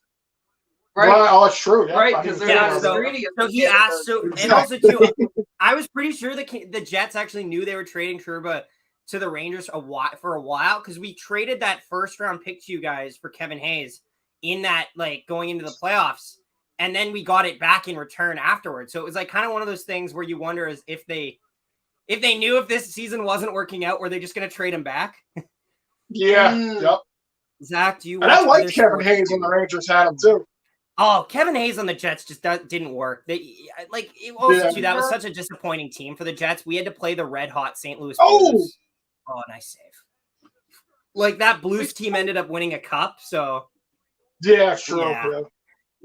Right. Well, it's true. Yeah. Right, because they're not so he asked. And also too, I was pretty sure the Jets actually knew they were trading Trouba to the Rangers for a while because we traded that first round pick to you guys for Kevin Hayes in that like going into the playoffs, and then we got it back in return afterwards. So it was like kind of one of those things where you wonder is if they knew if this season wasn't working out, were they just going to trade him back? Yeah. Yep. Zach, do you? And I like Kevin Hayes when the Rangers had him too. Oh, Kevin Hayes on the Jets just didn't work. That was such a disappointing team for the Jets. We had to play the red hot St. Louis Blues. Oh, nice save. Like that Blues team ended up winning a cup. So yeah, sure. Yeah.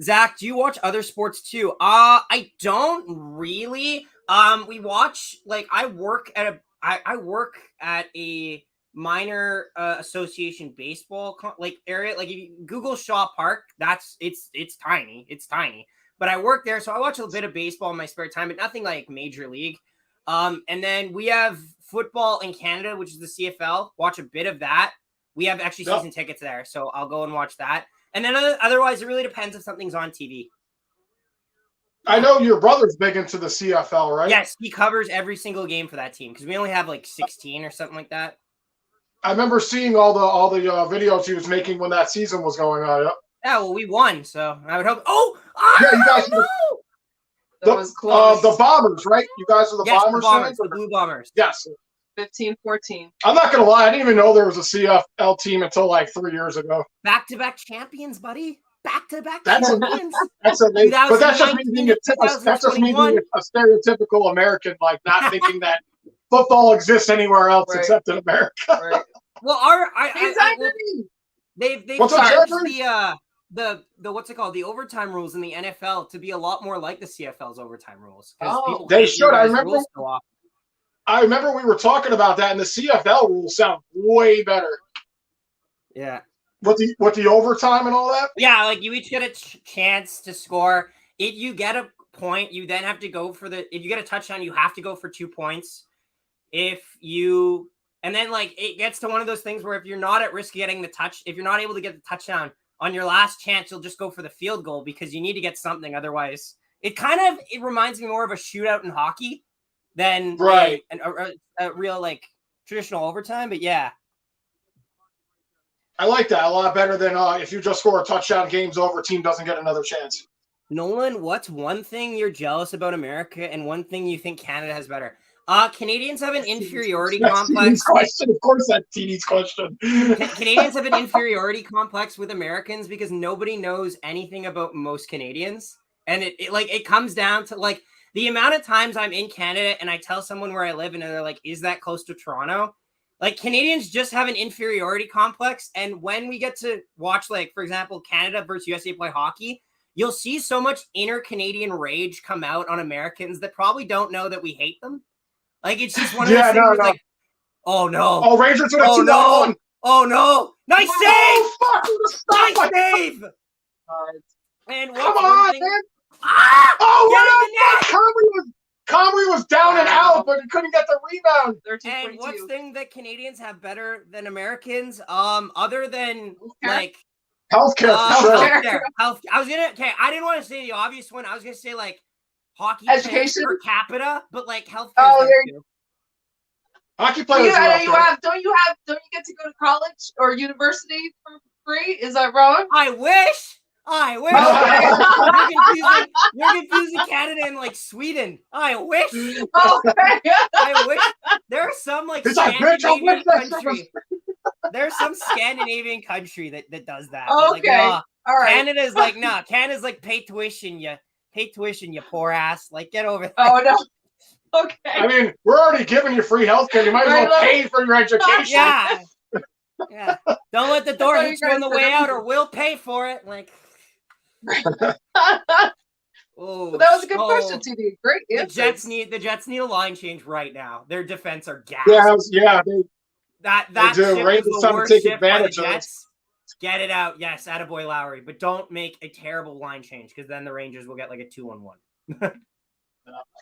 Zach, do you watch other sports too? I don't really. We watch I work at a minor association baseball area. Like if you Google Shaw Park, it's tiny. But I work there, so I watch a bit of baseball in my spare time, but nothing like major league. And then we have football in Canada, which is the CFL. Watch a bit of that. We have actually season tickets there, so I'll go and watch that. And then otherwise, it really depends if something's on TV. I know your brother's big into the CFL, right? Yes, he covers every single game for that team because we only have 16 or something like that. I remember seeing all the videos he was making when that season was going on. Yep. Yeah, well, we won, so I would hope. Yeah, you guys. That was close. The Bombers, right? You guys are the Bombers. The Blue Bombers. Yes. 15-14. I'm not gonna lie, I didn't even know there was a CFL team until 3 years ago. Back-to-back champions, buddy. Back-to-back champions. That's amazing. But that's just me being a stereotypical American, not thinking that football exists anywhere else except in America. Right. Well, they've changed the what's it called, the overtime rules in the NFL to be a lot more like the CFL's overtime rules. They should. I remember we were talking about that, and the CFL rules sound way better. Yeah. With the overtime and all that? Yeah, you each get a chance to score. If you get a point, you then have to go if you get a touchdown, you have to go for 2 points. And then it gets to one of those things where if you're not at risk of getting if you're not able to get the touchdown on your last chance, you'll just go for the field goal because you need to get something. Otherwise, it reminds me more of a shootout in hockey than a real traditional overtime. But yeah. I like that a lot better than if you just score a touchdown, game's over, team doesn't get another chance. Nolan, what's one thing you're jealous about America and one thing you think Canada has better? Canadians have an inferiority complex. Question. Of course, that's TD's question. Canadians have an inferiority complex with Americans because nobody knows anything about most Canadians. And it comes down to like the amount of times I'm in Canada and I tell someone where I live and they're like, is that close to Toronto? Like Canadians just have an inferiority complex. And when we get to watch, like, for example, Canada versus USA play hockey, you'll see so much inner Canadian rage come out on Americans that probably don't know that we hate them. Like, it's just one of those things like, oh no. Oh, Rangers with a 2-1. Oh no. Nice save! Nice save! And come on, man. Comrie was down and out, but he couldn't get the rebound. And what's the thing that Canadians have better than Americans? Other than like healthcare. Healthcare. I didn't want to say the obvious one. I was gonna say like hockey education per capita, but like healthcare. Oh, hockey players. Don't you get to go to college or university for free? Is that wrong? I wish. You're confusing Canada and like Sweden. I wish. Okay. I wish. There are some like Scandinavian country. There's some Scandinavian country that does that. Okay. Like, all right. Canada's like, nah. Canada's like pay tuition, you poor ass. Like, get over there. Oh no. Okay. I mean, we're already giving you free healthcare. You might as well pay for your education. Yeah. Yeah. Don't let the door hit you on the way out, or we'll pay for it. Like. Oh, that was a good question, TD. Great answer. The Jets need a line change right now. Their defense are gassed. Yeah. That they do. Rangers is the worst take advantage of the Jets. Get it out, yes, attaboy Lowry, but don't make a terrible line change because then the Rangers will get like a 2-on-1.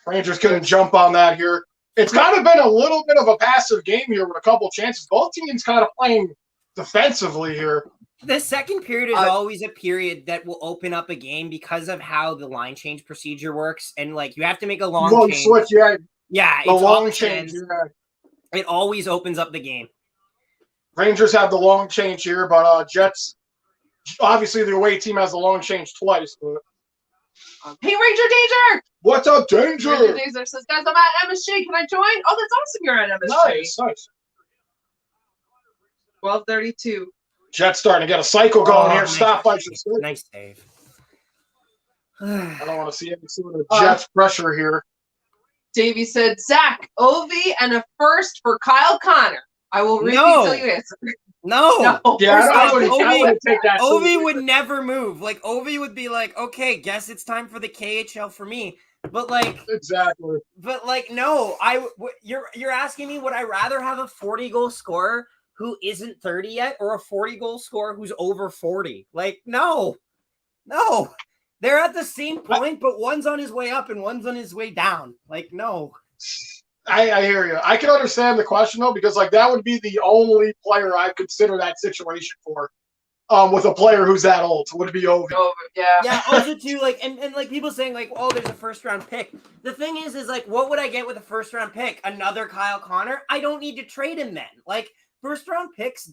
Rangers couldn't jump on that here. It's kind of been a little bit of a passive game here with a couple chances. Both teams kind of playing defensively here. The second period is always a period that will open up a game because of how the line change procedure works. And like you have to make a long change. Switch, yeah. The long change. It always opens up the game. Rangers have the long change here, but Jets, obviously the away team has the long change twice. But... Hey, Ranger Danger! What's up, Danger? Ranger Danger says, guys, I'm at MSG. Can I join? Oh, that's awesome. You're at MSG. Nice. 12:32. Jets starting to get a cycle going here. Stop by some nice save. I don't want to see any sort of Jets pressure here. Davey said, Zach, Ovi, and a first for Kyle Connor. I will read until you answer. No. Yeah, I wouldn't take that. Ovi would never move. Like, Ovi would be like, okay, guess it's time for the KHL for me. But like, exactly. But like, no, you're asking me, would I rather have a 40-goal scorer who isn't 30 yet or a 40-goal scorer who's over 40? Like, no. They're at the same point, but one's on his way up and one's on his way down. Like, no. I hear you. I can understand the question, though, because, like, that would be the only player I'd consider that situation for with a player who's that old. Would be Ovi. Yeah. Yeah, also, too, like, and like, people saying, like, oh, there's a first-round pick. The thing is, like, what would I get with a first-round pick? Another Kyle Connor? I don't need to trade him then. Like, first-round picks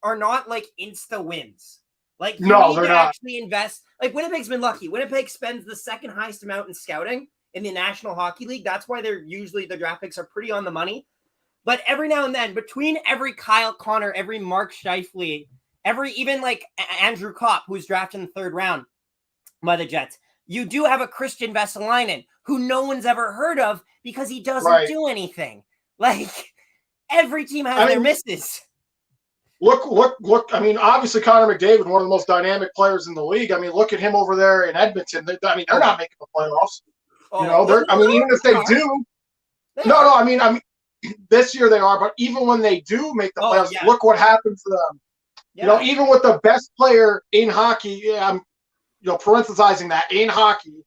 are not, like, insta-wins. Like, you need to actually invest. Like, Winnipeg's been lucky. Winnipeg spends the second highest amount in scouting in the National Hockey League. That's why the draft picks are pretty on the money. But every now and then, between every Kyle Connor, every Mark Scheifele, even like Andrew Kopp, who's drafted in the third round by the Jets, you do have a Christian Vesalainen, who no one's ever heard of because he doesn't do anything. Like, every team has their misses. Look. I mean, obviously, Connor McDavid, one of the most dynamic players in the league. I mean, look at him over there in Edmonton. They're not making the playoffs. Even if they do, I mean, this year they are. But even when they do make the playoffs, look what happened to them. Yeah. Even with the best player in hockey, I'm, parenthesizing that in hockey,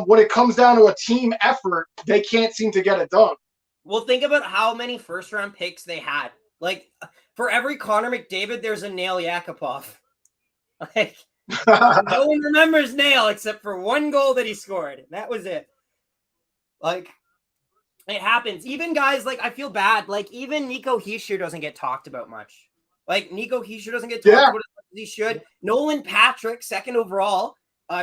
when it comes down to a team effort, they can't seem to get it done. Well, think about how many first-round picks they had. Like, for every Connor McDavid, there's a Nail Yakupov. Like. No one remembers Nail except for one goal that he scored. And that was it. Like, it happens. Even guys, like, I feel bad. Like, even Nico Hischier doesn't get talked about much. Like, Nico Hischier doesn't get talked about as much as he should. Nolan Patrick, second overall,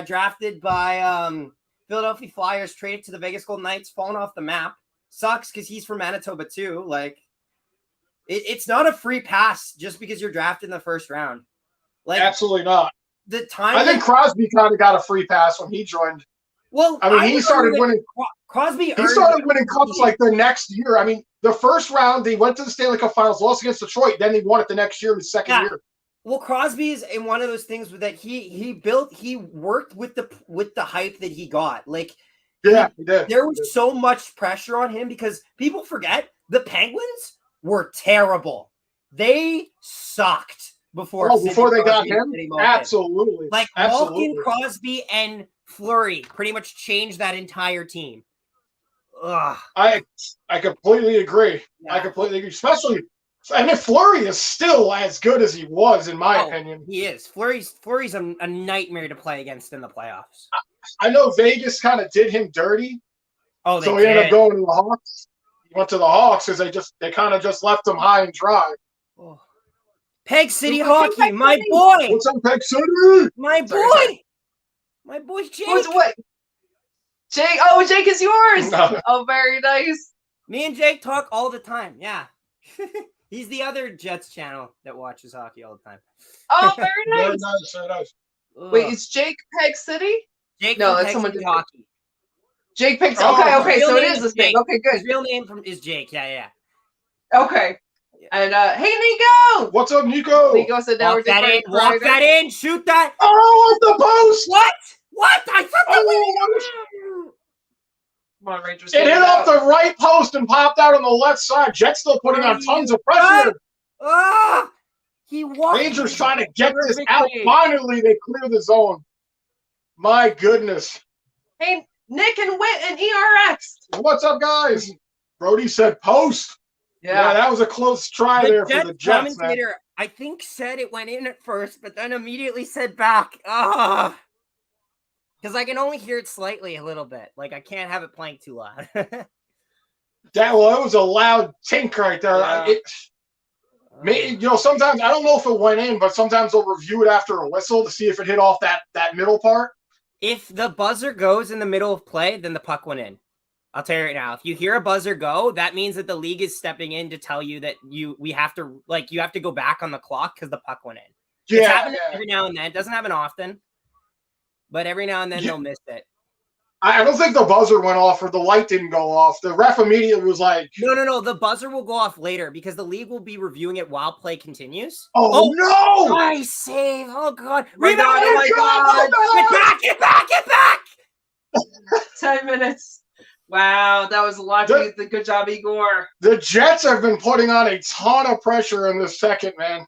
drafted by Philadelphia Flyers, traded to the Vegas Golden Knights, fallen off the map. Sucks because he's from Manitoba too. Like, it's not a free pass just because you're drafted in the first round. Like, absolutely not. The time I think Crosby kind of got a free pass when he joined. Well, I mean, he started winning. Crosby. He started winning cups like the next year. I mean, the first round they went to the Stanley Cup Finals, lost against Detroit. Then they won it the next year, his second year. Well, Crosby is in one of those things that he worked with the hype that he got. Like, yeah, he did. There was so much pressure on him because people forget the Penguins were terrible. They sucked before they got him. Absolutely, like Malkin, Crosby, and Fleury pretty much changed that entire team. Ugh. I completely agree. Yeah. I completely agree. Especially, I mean, Fleury is still as good as he was, in my opinion. He is. Fleury's a nightmare to play against in the playoffs. I know Vegas kind of did him dirty. Oh, so he ended up going to the Hawks. He went to the Hawks because they kind of just left him high and dry. Oh. Peg City Hockey, my boy. What's up, Peg City? My boy. My boy Jake. What? Jake. Oh, Jake is yours. No. Oh, very nice. Me and Jake talk all the time. Yeah. He's the other Jets channel that watches hockey all the time. Oh, very nice. Very nice. Very nice. Wait, is Jake Peg City? Jake no, that's someone did hockey. Jake Peg City. Okay, so it is this thing. Okay, good. His real name is Jake. Yeah. Okay. And hey, Nico. What's up, Nico? Nico said now we're doing walk that in, shoot that. Oh, off the post. What? I thought that was. Come on, Rangers. It hit off the right post and popped out on the left side. Jets still putting on tons of pressure. He walked. Rangers trying to get this out. Finally, they clear the zone. My goodness. Hey, Nick and Whit and ERX. What's up, guys? Brody said post. Yeah, that was a close try there for the Jets. Commentator, man. I think said it went in at first, but then immediately said back. Because I can only hear it slightly a little bit. Like, I can't have it playing too loud. That was a loud tink right there. Yeah. Sometimes, I don't know if it went in, but sometimes they'll review it after a whistle to see if it hit off that middle part. If the buzzer goes in the middle of play, then the puck went in. I'll tell you right now. If you hear a buzzer go, that means that the league is stepping in to tell you that you have to go back on the clock because the puck went in. Yeah, it's happening every now and then. It doesn't happen often, but every now and then they'll miss it. I don't think the buzzer went off or the light didn't go off. The ref immediately was like, No. The buzzer will go off later because the league will be reviewing it while play continues. Oh no! Nice save. Oh, God. Rebound. Oh, my God. Get back. 10 minutes. Wow, that was a lot. Good job, Igor. The Jets have been putting on a ton of pressure in this second, man.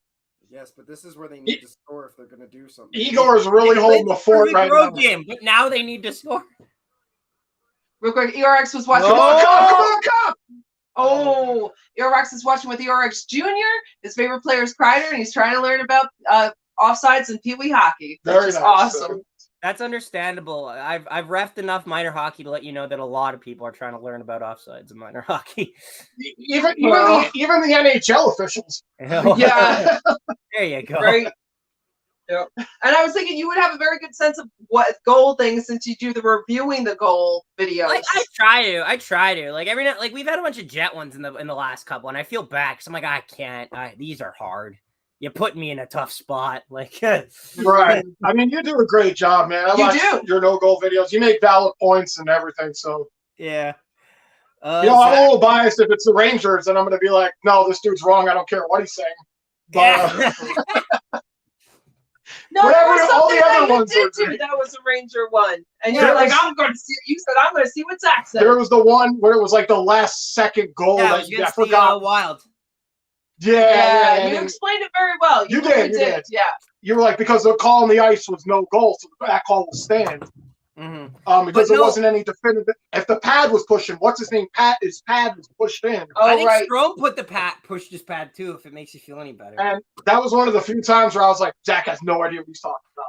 Yes, but this is where they need to score if they're going to do something. Igor is really holding the fort right now. Game, but now they need to score. Real quick, ERX was watching. Come on. Oh, ERX is watching with ERX Jr. His favorite player is Kreider, and he's trying to learn about offsides and Pee Wee hockey. That's just awesome. That's understandable. I've reffed enough minor hockey to let you know that a lot of people are trying to learn about offsides in minor hockey. Even the NHL officials. Yeah. There you go. Right. Yep. And I was thinking you would have a very good sense of what goal things since you do the reviewing the goal videos. I try to. Like every night, like we've had a bunch of Jet ones in the last couple, and I feel bad because I'm like, I can't. These are hard. You put me in a tough spot. Like, right. I mean, you do a great job, man. I watch your no-goal videos. You make valid points and everything, so. Yeah. I'm a little biased if it's the Rangers, and I'm going to be like, no, this dude's wrong. I don't care what he's saying. But, no, there was something that you did too. That was a Ranger one. And you're like, I'm going to see it. You said, I'm going to see what Zach said. There was the one where it was like the last second goal that you forgot. Wild. Yeah. You explained it very well. You did. Yeah. You were like, because the call on the ice was no goal, so that call will stand. Mm-hmm. Because there wasn't any definitive. If the pad was pushing, what's his name? His pad was pushed in. Oh, I think Strome pushed his pad too. If it makes you feel any better. And that was one of the few times where I was like, Zach has no idea what he's talking about.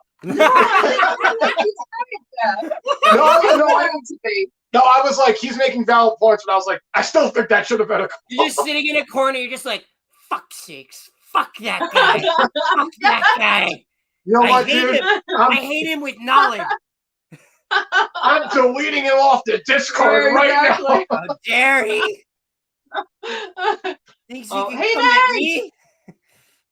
No, I was like, he's making valid points, but I was like, I still think that should have been a call. You're just sitting in a corner. You're just like, fuck sakes. Fuck that guy. Fuck that guy. You know what, dude? I hate him with knowledge. I'm deleting him off the Discord right now. How dare he? Thinks he can come at me?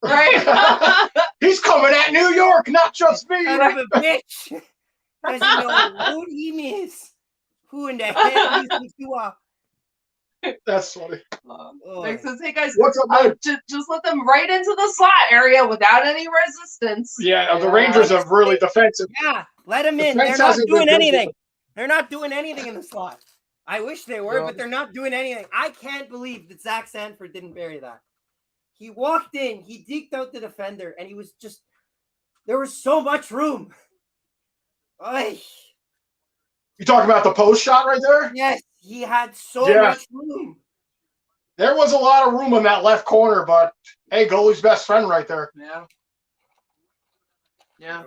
Right. He's coming at New York, not just me. Son of a bitch. Doesn't know who he is. Who in the hell do you think you are? That's funny. Nick says, hey guys, what's up, just let them right into the slot area without any resistance. Yeah, the Rangers have really defensive. Yeah, let them in. They're not doing anything. They're not doing anything in the slot. I wish they were, but they're not doing anything. I can't believe that Zach Sanford didn't bury that. He walked in, he deked out the defender, and he was just, there was so much room. Oy. You talking about the post shot right there? Yes, he had so much room. There was a lot of room in that left corner, but hey, goalie's best friend right there. Yeah. Yeah.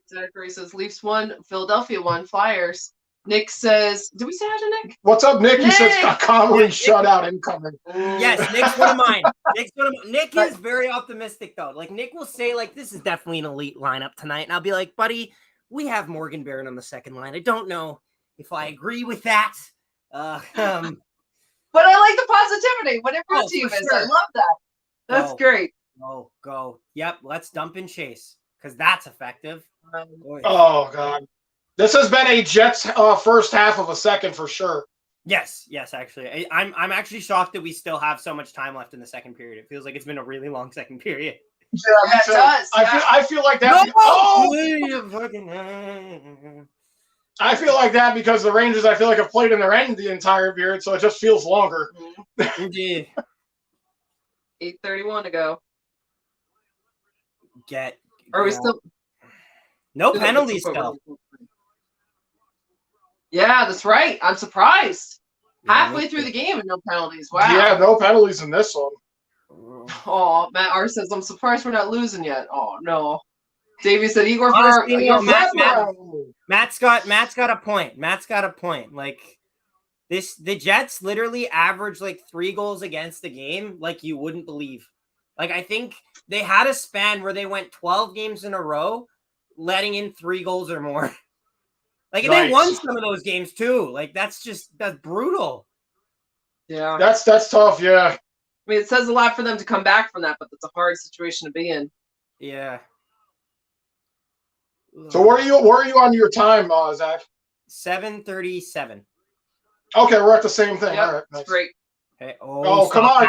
Zachary says Leafs 1, Philadelphia 1, Flyers. Nick says, did we say hi to Nick? What's up, Nick? He says Conley shutout incoming. Yes, Nick's one of mine. Nick is very optimistic though. Like Nick will say, like, this is definitely an elite lineup tonight, and I'll be like, buddy, we have Morgan Barron on the second line. I don't know if I agree with that. But I like the positivity. Whatever your team is, I love that. That's great. Go. Yep, let's dump and chase because that's effective. Oh God. This has been a Jets first half of a second for sure. Yes, actually. I'm actually shocked that we still have so much time left in the second period. It feels like it's been a really long second period. Yeah, it does. I feel like that. I feel like that because the Rangers, I feel like, have played in their end the entire period, so it just feels longer. Indeed. 8:31 to go. Are we still? No penalties still. Yeah, that's right. I'm surprised. Halfway through the game and no penalties. Wow. Yeah, no penalties in this one. Oh, Matt R says, I'm surprised we're not losing yet. Oh, no. Davey said, Igor, Matt's got a point. Matt's got a point. Like, the Jets literally average like 3 goals against the game like you wouldn't believe. Like, I think they had a span where they went 12 games in a row letting in 3 goals or more. Like, and they won some of those games too. Like, that's brutal. Yeah. That's tough, yeah. I mean, it says a lot for them to come back from that, but it's a hard situation to be in. Yeah. So where are you on your time, Zach? 7:37. Okay, we're at the same thing. Yep, all right, nice. Great. Okay. Come on,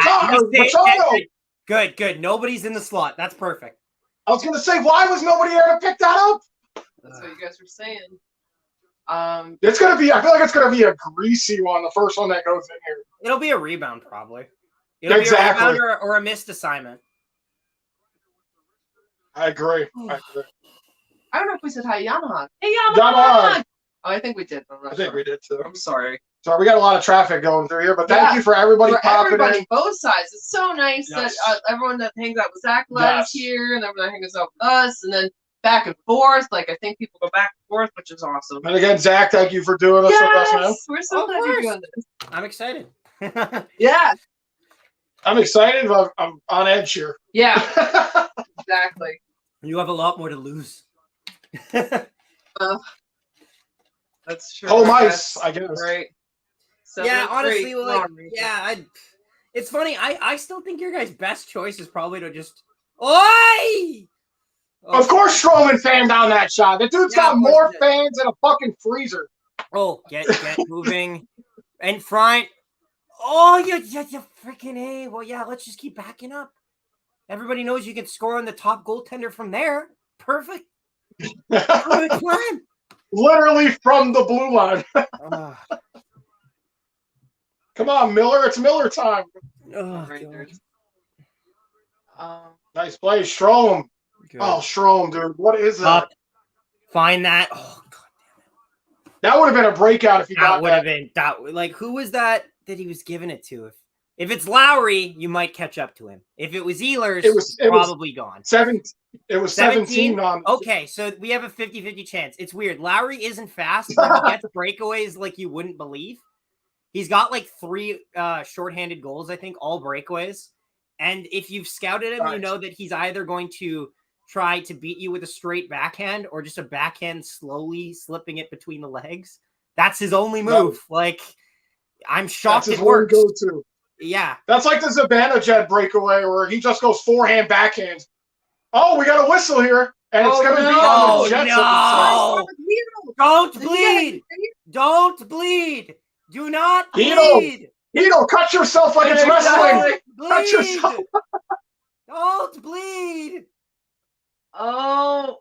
Machado. Good. Nobody's in the slot. That's perfect. I was gonna say, why was nobody there to pick that up? That's what you guys were saying. It's gonna be. I feel like it's gonna be a greasy one. The first one that goes in here. It'll be a rebound, probably. It'll be a rebound or a missed assignment. I agree. I don't know if we said hi, Yamaha. Hey, Yamaha. Oh, I think we did. I think we did too. I'm sorry. Sorry, we got a lot of traffic going through here, but thank you for everybody popping in. Both sides. It's so nice that everyone that hangs out with Zach is here, and everyone that hangs out with us, and then back and forth. Like, I think people go back and forth, which is awesome. And again, Zach, thank you for doing this with us, man. We're so glad you're doing this. I'm excited. Yeah. I'm excited, but I'm on edge here. Yeah. Exactly. You have a lot more to lose. That's true. Home ice, I guess. Right. Yeah, honestly, it's funny. I still think your guys' best choice is probably to just Of course, Stroman fanned down that shot. The dude's got more fans than a fucking freezer. Oh, get moving in front. Oh, you freaking A. Well, yeah, let's just keep backing up. Everybody knows you can score on the top goaltender from there. Perfect. Good plan. Literally from the blue line. Come on, Miller. It's Miller time. Nice play, Strome. Good. Oh, Strome, dude. What is that? Find that. Oh, God damn it. That would have been a breakout if he got that. Would have been that. Like, who was that he was giving it to? If it's Lowry, you might catch up to him. If it was Ehlers, it was probably gone. 17. It was 17 on. Okay, so we have a 50-50 chance. It's weird. Lowry isn't fast, but he gets breakaways like you wouldn't believe. He's got like 3 shorthanded goals, I think, all breakaways. And if you've scouted him, you know that he's either going to try to beat you with a straight backhand or just a backhand slowly slipping it between the legs. That's his only move. Like, I'm shocked it works. Go-to. Yeah. That's like the Zibanejad breakaway where he just goes forehand, backhand. Oh, we got a whistle here. And it's going to be on the Jets. No. Don't bleed. Don't bleed. Do not bleed. Hito, cut yourself like it's wrestling. Cut yourself. Don't bleed. Oh,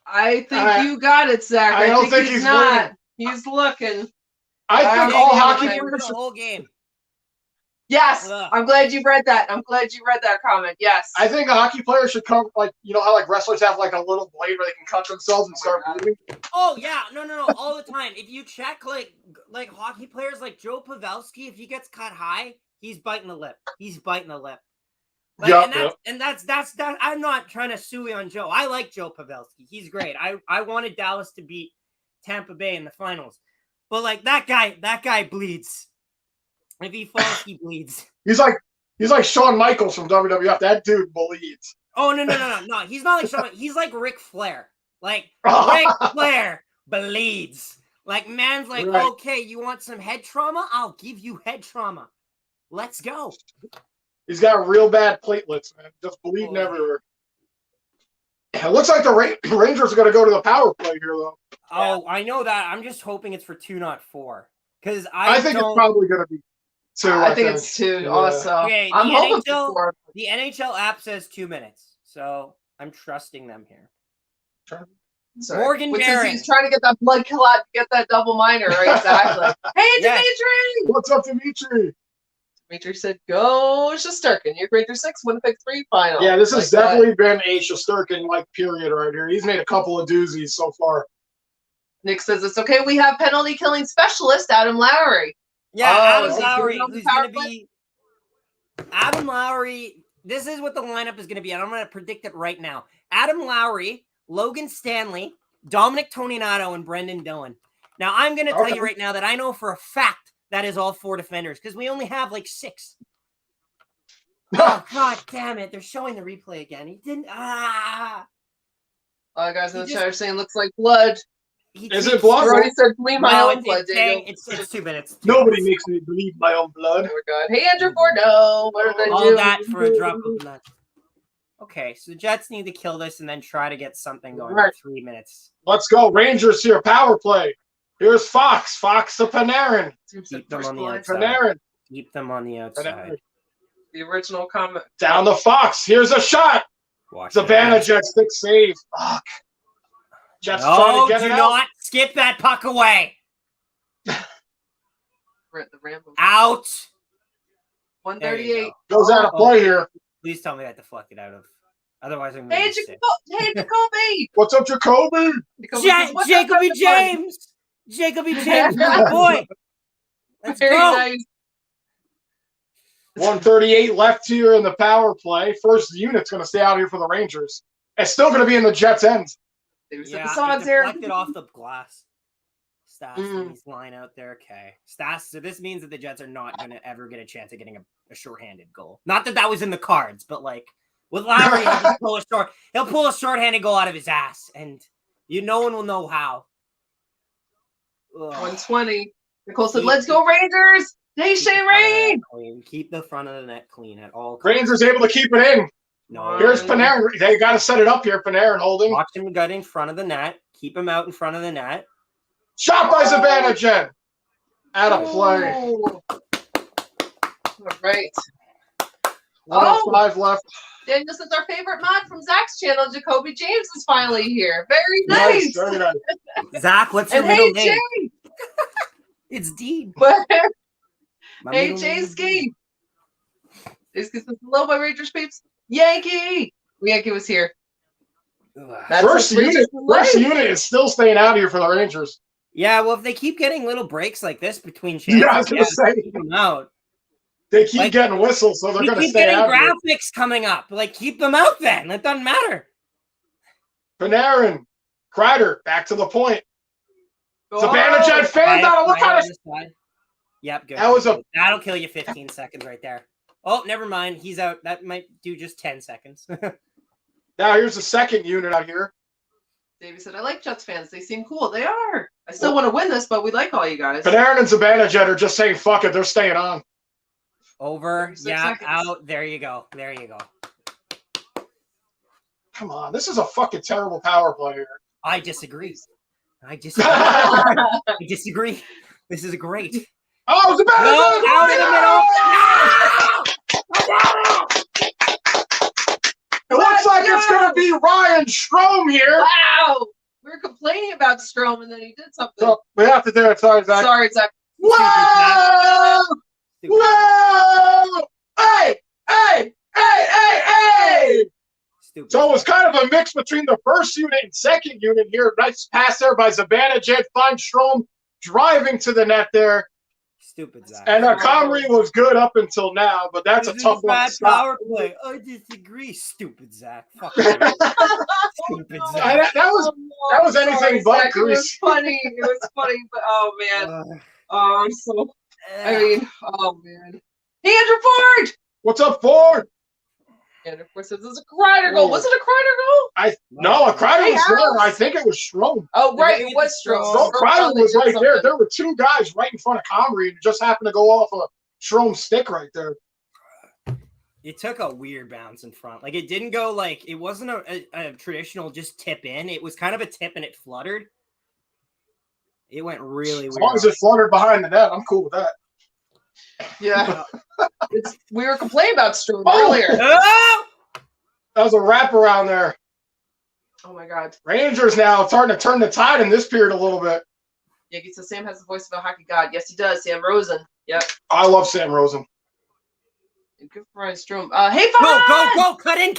I think you got it, Zach. I don't think he's not. Bleeding. He's looking. I think all hockey players the whole game. Yes, I'm glad you read that. I'm glad you read that comment. Yes. I think a hockey player should come, like, you know how like wrestlers have like a little blade where they can cut themselves and start bleeding? Oh yeah, no, all the time. If you check like hockey players like Joe Pavelski, if he gets cut high, he's biting the lip. Like, and that's I'm not trying to sue on Joe. I like Joe Pavelski. He's great. I wanted Dallas to beat Tampa Bay in the finals. But like that guy bleeds. If he falls, he bleeds. He's like Shawn Michaels from WWF. That dude bleeds. Oh no. He's not like Shawn. He's like Ric Flair. Like Ric Flair bleeds. Like man's like, okay, you want some head trauma? I'll give you head trauma. Let's go. He's got real bad platelets, man. Just bleeding everywhere. It looks like the Rangers are going to go to the power play here, though. Oh, I know that. I'm just hoping it's for 2, not 4. Because I think it's probably going to be 2. I think it's 2 also. Okay, I'm hoping for 4. The NHL app says 2 minutes, so I'm trusting them here. Sorry. Morgan Barron. He's trying to get that blood clot to get that double minor, right? Exactly. Hey, Dimitri! What's up, Dimitri? Dimitri said, go Shesterkin. You're grade through 6, Winnipeg 3 final. Yeah, this has definitely been a Shesterkin-like period right here. He's made a couple of doozies so far. Nick says it's okay. We have penalty killing specialist Adam Lowry. Yeah, Adam Lowry, who's going to be Adam Lowry. This is what the lineup is going to be, and I'm going to predict it right now. Adam Lowry, Logan Stanley, Dominic Toninato, and Brendan Dillon. Now, I'm going to tell you right now that I know for a fact that is all 4 defenders because we only have like 6. Oh, God damn it. They're showing the replay again. He didn't. Guys in the chat are saying looks like blood. Is it blood? You already said bleed my own blood, Diego. It's 2 minutes. Nobody makes me bleed my own blood. Oh, my God. Hey, Andrew Bordeaux. What did I do? All that for a drop of blood. Okay, so the Jets need to kill this and then try to get something going in 3 minutes. Let's go. Rangers here. Power play. Here's Fox. Fox to Panarin. Keep them on the outside. Panarin. Keep them on the outside. Panarin. The original comment. Down the Fox. Here's a shot. Zibanejad stick save. Fuck. Jets trying to get it out. Do not skip that puck away. The Rambo. Out. 138. Goes out of play here. Please tell me that deflected out of. Otherwise, I'm going to Hey, Jacoby. What's up, Jacoby? Jacoby James. Jacoby James, my boy. Let's go. Nice. 138 left here in the power play. First unit's going to stay out here for the Rangers. It's still going to be in the Jets' end. Yeah, he deflected off the glass. Stas, he's lying out there. Okay. Stas, so this means that the Jets are not going to ever get a chance of getting a shorthanded goal. Not that was in the cards, but like with Lowry, he'll pull a shorthanded goal out of his ass, and no one will know how. Ugh. 120. Nicole said, let's go Rangers. Hey, Shane Rain. Keep the front of the net clean at all costs. Rangers able to keep it in. No. Here's Panarin. They got to set it up here. Panarin holding. Watch him get in front of the net. Keep him out in front of the net. Shot by Zibanejad. Out of play. All right. 105 left. Daniel says our favorite mod from Zach's channel, Jacoby James, is finally here. Very nice. Very nice. Zach, what's your middle name? It's Dean. Hey, Jay Ski. This is hello, my Rangers peeps. Yankee was here. First unit is still staying out here for the Rangers. Yeah, well, if they keep getting little breaks like this between chances, I was going to say, keep them out. They keep getting whistles, so they're going to stay out. Keep getting graphics coming up. Like, keep them out then. It doesn't matter. Panarin, Kreider, back to the point. Zibanejad fanned out. Look how Yep, good. That'll kill you 15 seconds right there. Oh, never mind. He's out. That might do just 10 seconds. Now here's the second unit out here. Davey said, I like Jets fans. They seem cool. They are. I still want to win this, but we like all you guys. But Aaron and Zibanejad are just saying, fuck it. They're staying on. Over. Yeah, out. There you go. There you go. Come on. This is a fucking terrible power play here. I disagree. I disagree. This is great. Oh, Zibanejad! No, out in the middle. It looks like it's going to be Ryan Strome here. Wow. We were complaining about Strome, and then he did something. So we have to do it. Sorry, Zach. Sorry, Zach. Whoa! Whoa! Hey! Hey! Hey! Hey! Hey! Stupid. So it was kind of a mix between the first unit and second unit here. Nice pass there by Zibanejad. Finds Strome driving to the net there. Stupid, Zach. And Comrie was good up until now, but that's a tough one to stop. Power play. I disagree. Stupid, Zach. Fuck you. Stupid, Zach. That was anything but Zach, grease. It was funny. It was funny, but oh man. Oh, I'm so. I mean, oh man. Hey, Andrew Ford. What's up, Ford? And of course, this is a Kreider goal. Was it a Kreider goal? No, Kreider was there. I think it was Strome. Oh, right. It was Strome. No, Kreider was right there. There were two guys right in front of Comrie, and it just happened to go off a Strome's stick right there. It took a weird bounce in front. Like, it didn't go like, it wasn't a traditional just tip in. It was kind of a tip, and it fluttered. It went really weird. As long as it fluttered behind the net, I'm cool with that. Yeah. We were complaining about Strome earlier. Oh! That was a wraparound there. Oh, my God. Rangers now starting to turn the tide in this period a little bit. Yankee says Sam has the voice of a hockey god. Yes, he does. Sam Rosen. Yep. I love Sam Rosen. Good for Ryan Strome. Hey, Vaughn! Go! Cut in!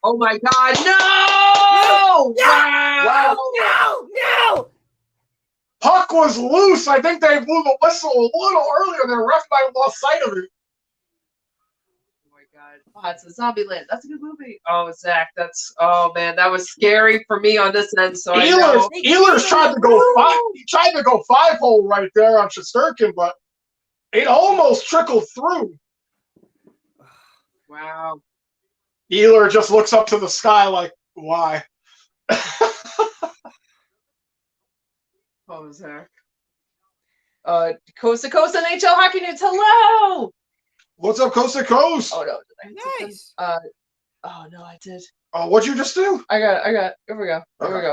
Oh, my God. No! Wow! No! Puck was loose. I think they blew the whistle a little earlier. The ref might have lost sight of it. Oh my God! Oh, it's a Zombieland. That's a good movie. Oh, Zach, oh man, that was scary for me on this end. So Ehlers tried to go five. He tried to go 5-hole right there on Shesterkin, but it almost trickled through. Wow. Ehlers just looks up to the sky like, why? What was there? Coast to Coast NHL Hockey News. Hello. What's up, Coast to Coast? Oh no, Nice. Oh no, I did. Oh, what'd you just do? I got it. Here we go.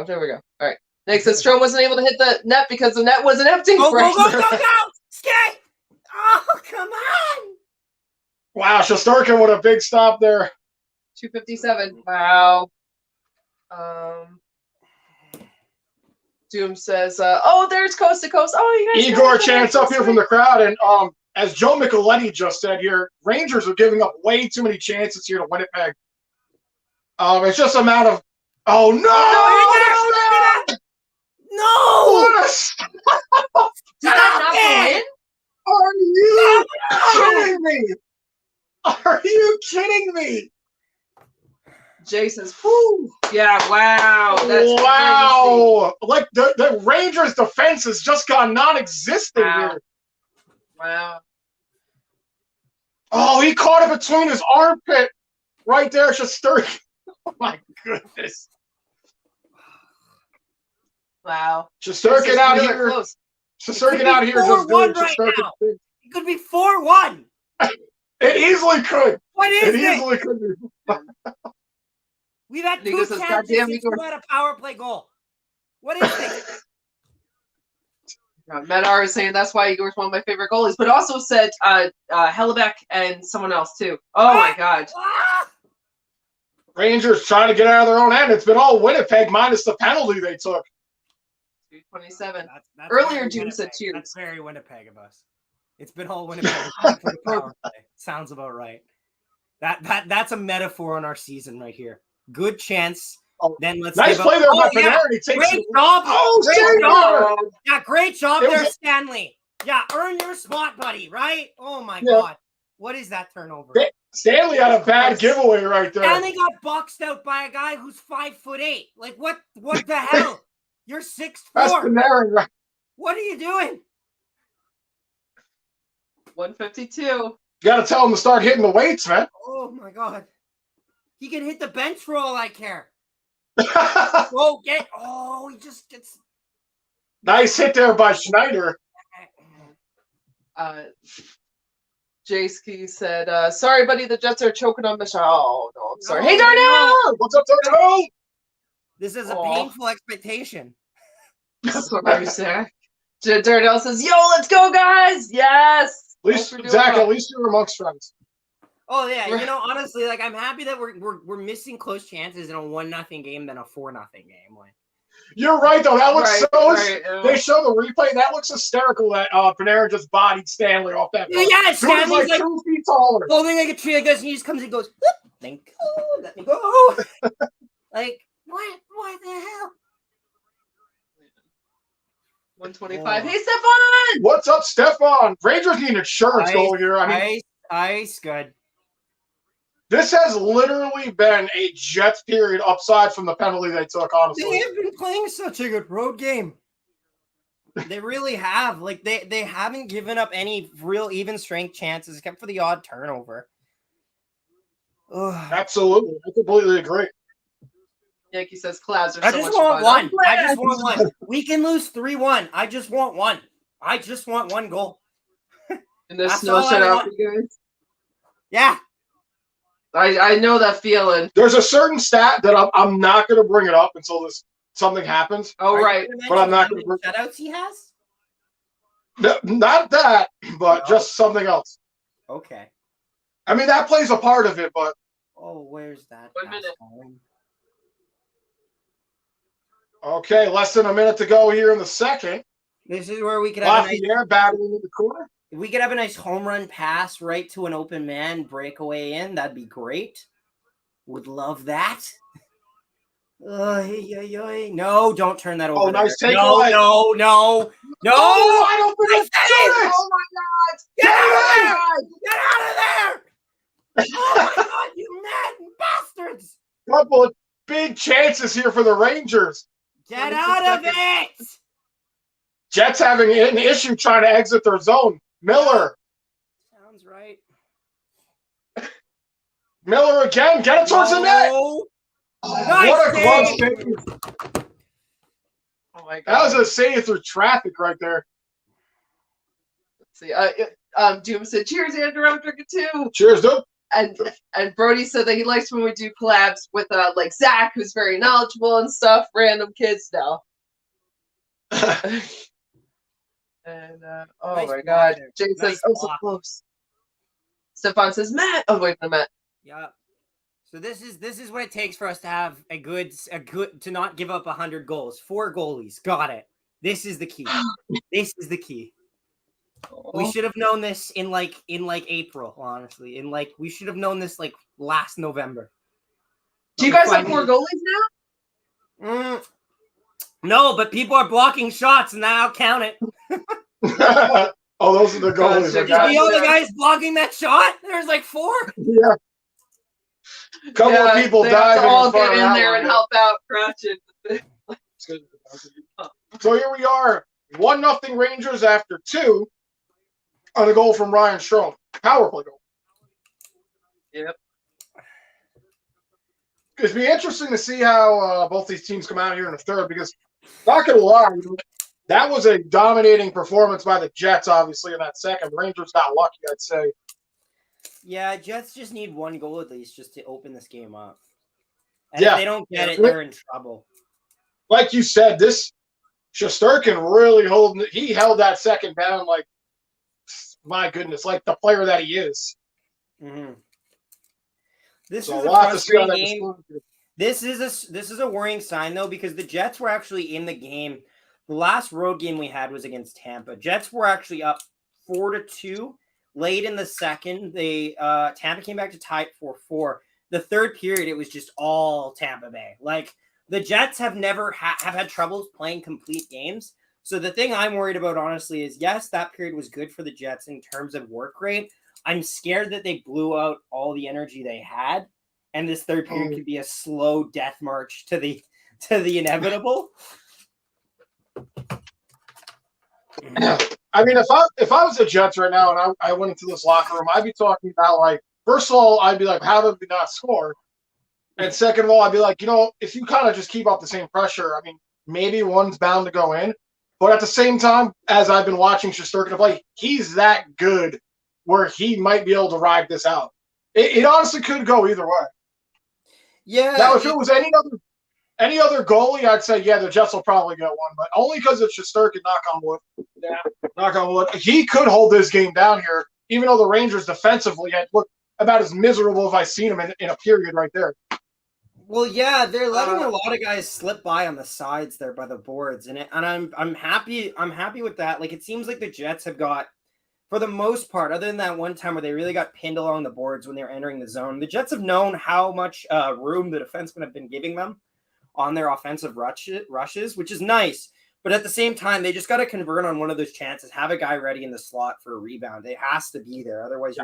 There we go. All right. Nick says Strome wasn't able to hit the net because the net wasn't empty. Go! Skate! Oh, come on! Wow, Shesterkin with a big stop there. 257. Wow. Doom says, there's Coast to Coast. Oh, you guys. Igor chants up here from the crowd. And as Joe Micheletti just said here, Rangers are giving up way too many chances here to Winnipeg. It's just a matter of, oh, no! No! What a Did that not go in? Are you kidding me? Are you kidding me? Jay says, whew. Yeah, wow. That's wow. Crazy. Like the Rangers' defense has just gone non-existent here. Wow. Oh, he caught it between his armpit right there, Shesterkin. Oh, my goodness. Wow. Shesterkin out here. Shesterkin out here just doing Shesterkin thing. It could be 4-1. It easily could. What is it? It easily could be. We've had two chances since we had a power play goal. What is it? Matt R is saying that's why Igor's one of my favorite goalies, but also said Hellebuck and someone else too. Oh my God. Rangers trying to get out of their own end. It's been all Winnipeg minus the penalty they took. 227. That's earlier, June said cheers. That's very Winnipeg of us. It's been all Winnipeg for the power play. Sounds about right. That's a metaphor on our season right here. Good chance. Then let's nice play there by Panarin. Great job. Great job. Yeah, great job there, Stanley. Yeah, earn your spot, buddy, right? Oh, my God. What is that turnover? Stanley had a bad giveaway right there. Stanley got boxed out by a guy who's 5'8". Like, what the hell? You're 6'4". That's Panarin, right? What are you doing? 152. You got to tell him to start hitting the weights, man. Oh, my God. He can hit the bench for all I care. He just gets. Nice hit there by Schneider. Jayski said, sorry, buddy, the Jets are choking on Michelle. Oh, no, I'm sorry. No, hey, Darnell! What's up, Darnell? This is a painful expectation. Sorry, Zach. Darnell says, yo, let's go, guys! Yes! At least, Zach, at least you're amongst friends. Oh, yeah. You know, honestly, like, I'm happy that we're missing close chances in a 1-0 game than a 4-0 game. Like, you're right, though. That looks yeah. They show the replay. That looks hysterical that Panarin just bodied Stanley off that. Yeah, Stanley's like 2 feet taller. Holding like a tree, I guess, and he just comes and goes, thank you, let me go. Like, what the hell? 125. Hey, Stefan! What's up, Stefan? Rangers need an insurance goal here. I mean, ice, good. This has literally been a Jets period upside from the penalty they took, honestly. They have been playing such a good road game. They really have. Like, they haven't given up any real even strength chances except for the odd turnover. Ugh. Absolutely. I completely agree. Yankee says collabs are I so just much want fun. one. I just want one. We can lose 3-1. I just want one. I just want one goal. And there's no shutout for you guys? Yeah. I know that feeling. There's a certain stat that I'm not going to bring it up until something happens. Oh, right. But I'm not going to bring shutouts he has? No, not that, but just something else. Okay. I mean, that plays a part of it, but. Oh, where's that? 1 minute. Okay, less than a minute to go here in the second. This is where we could have Lafayette battling in the corner. If we could have a nice home run pass right to an open man, breakaway in, that'd be great. Would love that. No, don't turn that over. Oh, nice there. takeaway. No. Oh, I don't think it's it. Oh, my God. Get out of there! Get out of there! Oh, my God, you mad bastards! Couple of big chances here for the Rangers. Get out of it! Jets having an issue trying to exit their zone. Miller. Sounds right. Miller again. Get it towards the net. Oh, nice what a glove save. Oh my God. That was a save through traffic right there. Let's see. Doom said, cheers, Andrew. I'm drinking too. Cheers, dude. And Brody said that he likes when we do collabs with like Zach, who's very knowledgeable and stuff, random kids now. And oh nice my God, Jay says, "Oh, so close." Stefan says, "Matt." Oh wait, no, Matt. Yeah. So this is what it takes for us to have a good to not give up 100 goals. 4 goalies, got it. This is the key. This is the key. We should have known this in April, honestly. We should have known this last November. Do you guys have 4 goalies now? No, but people are blocking shots, and I'll count it. Oh, those are the goalies. The guys blocking that shot? There's 4. Yeah. A couple of people diving. All get in there and help out Cratchit. So here we are, 1-0 Rangers after 2 on a goal from Ryan Strome. Power play goal. Yep. It'd be interesting to see how both these teams come out here in the third because, not going to lie, that was a dominating performance by the Jets, obviously, in that second. Rangers got lucky, I'd say. Yeah, Jets just need 1 goal at least just to open this game up. And if they don't get it, they're in trouble. Like you said, this Shesterkin really he held that second down my goodness, like the player that he is. Mm-hmm. This is a frustrating game. This is a worrying sign, though, because the Jets were actually in the game. The last road game we had was against Tampa. Jets were actually up 4-2 late in the second. Tampa came back to tie it 4-4. The third period, it was just all Tampa Bay. The Jets have never have had troubles playing complete games. So the thing I'm worried about, honestly, is yes, that period was good for the Jets in terms of work rate. I'm scared that they blew out all the energy they had, and this third period could be a slow death march to the inevitable. I mean, if I was the Jets right now and I went into this locker room, I'd be talking about first of all, I'd be like, how did we not score? And second of all, I'd be like, if you kind of just keep up the same pressure, I mean, maybe one's bound to go in. But at the same time, as I've been watching Shesterkin play, he's that good where he might be able to ride this out. It honestly could go either way. Yeah. Now, if it was any other goalie, I'd say, yeah, the Jets will probably get one. But only because it's Shesterkin, knock on wood. Yeah, knock on wood. He could hold this game down here, even though the Rangers defensively had looked about as miserable as I've seen them in a period right there. Well, yeah, they're letting a lot of guys slip by on the sides there by the boards, and I'm happy. I'm happy with that. Like, it seems like the Jets have got, for the most part, other than that one time where they really got pinned along the boards when they were entering the zone, the Jets have known how much room the defensemen have been giving them on their offensive rushes, which is nice. But at the same time, they just got to convert on one of those chances. Have a guy ready in the slot for a rebound. It has to be there, otherwise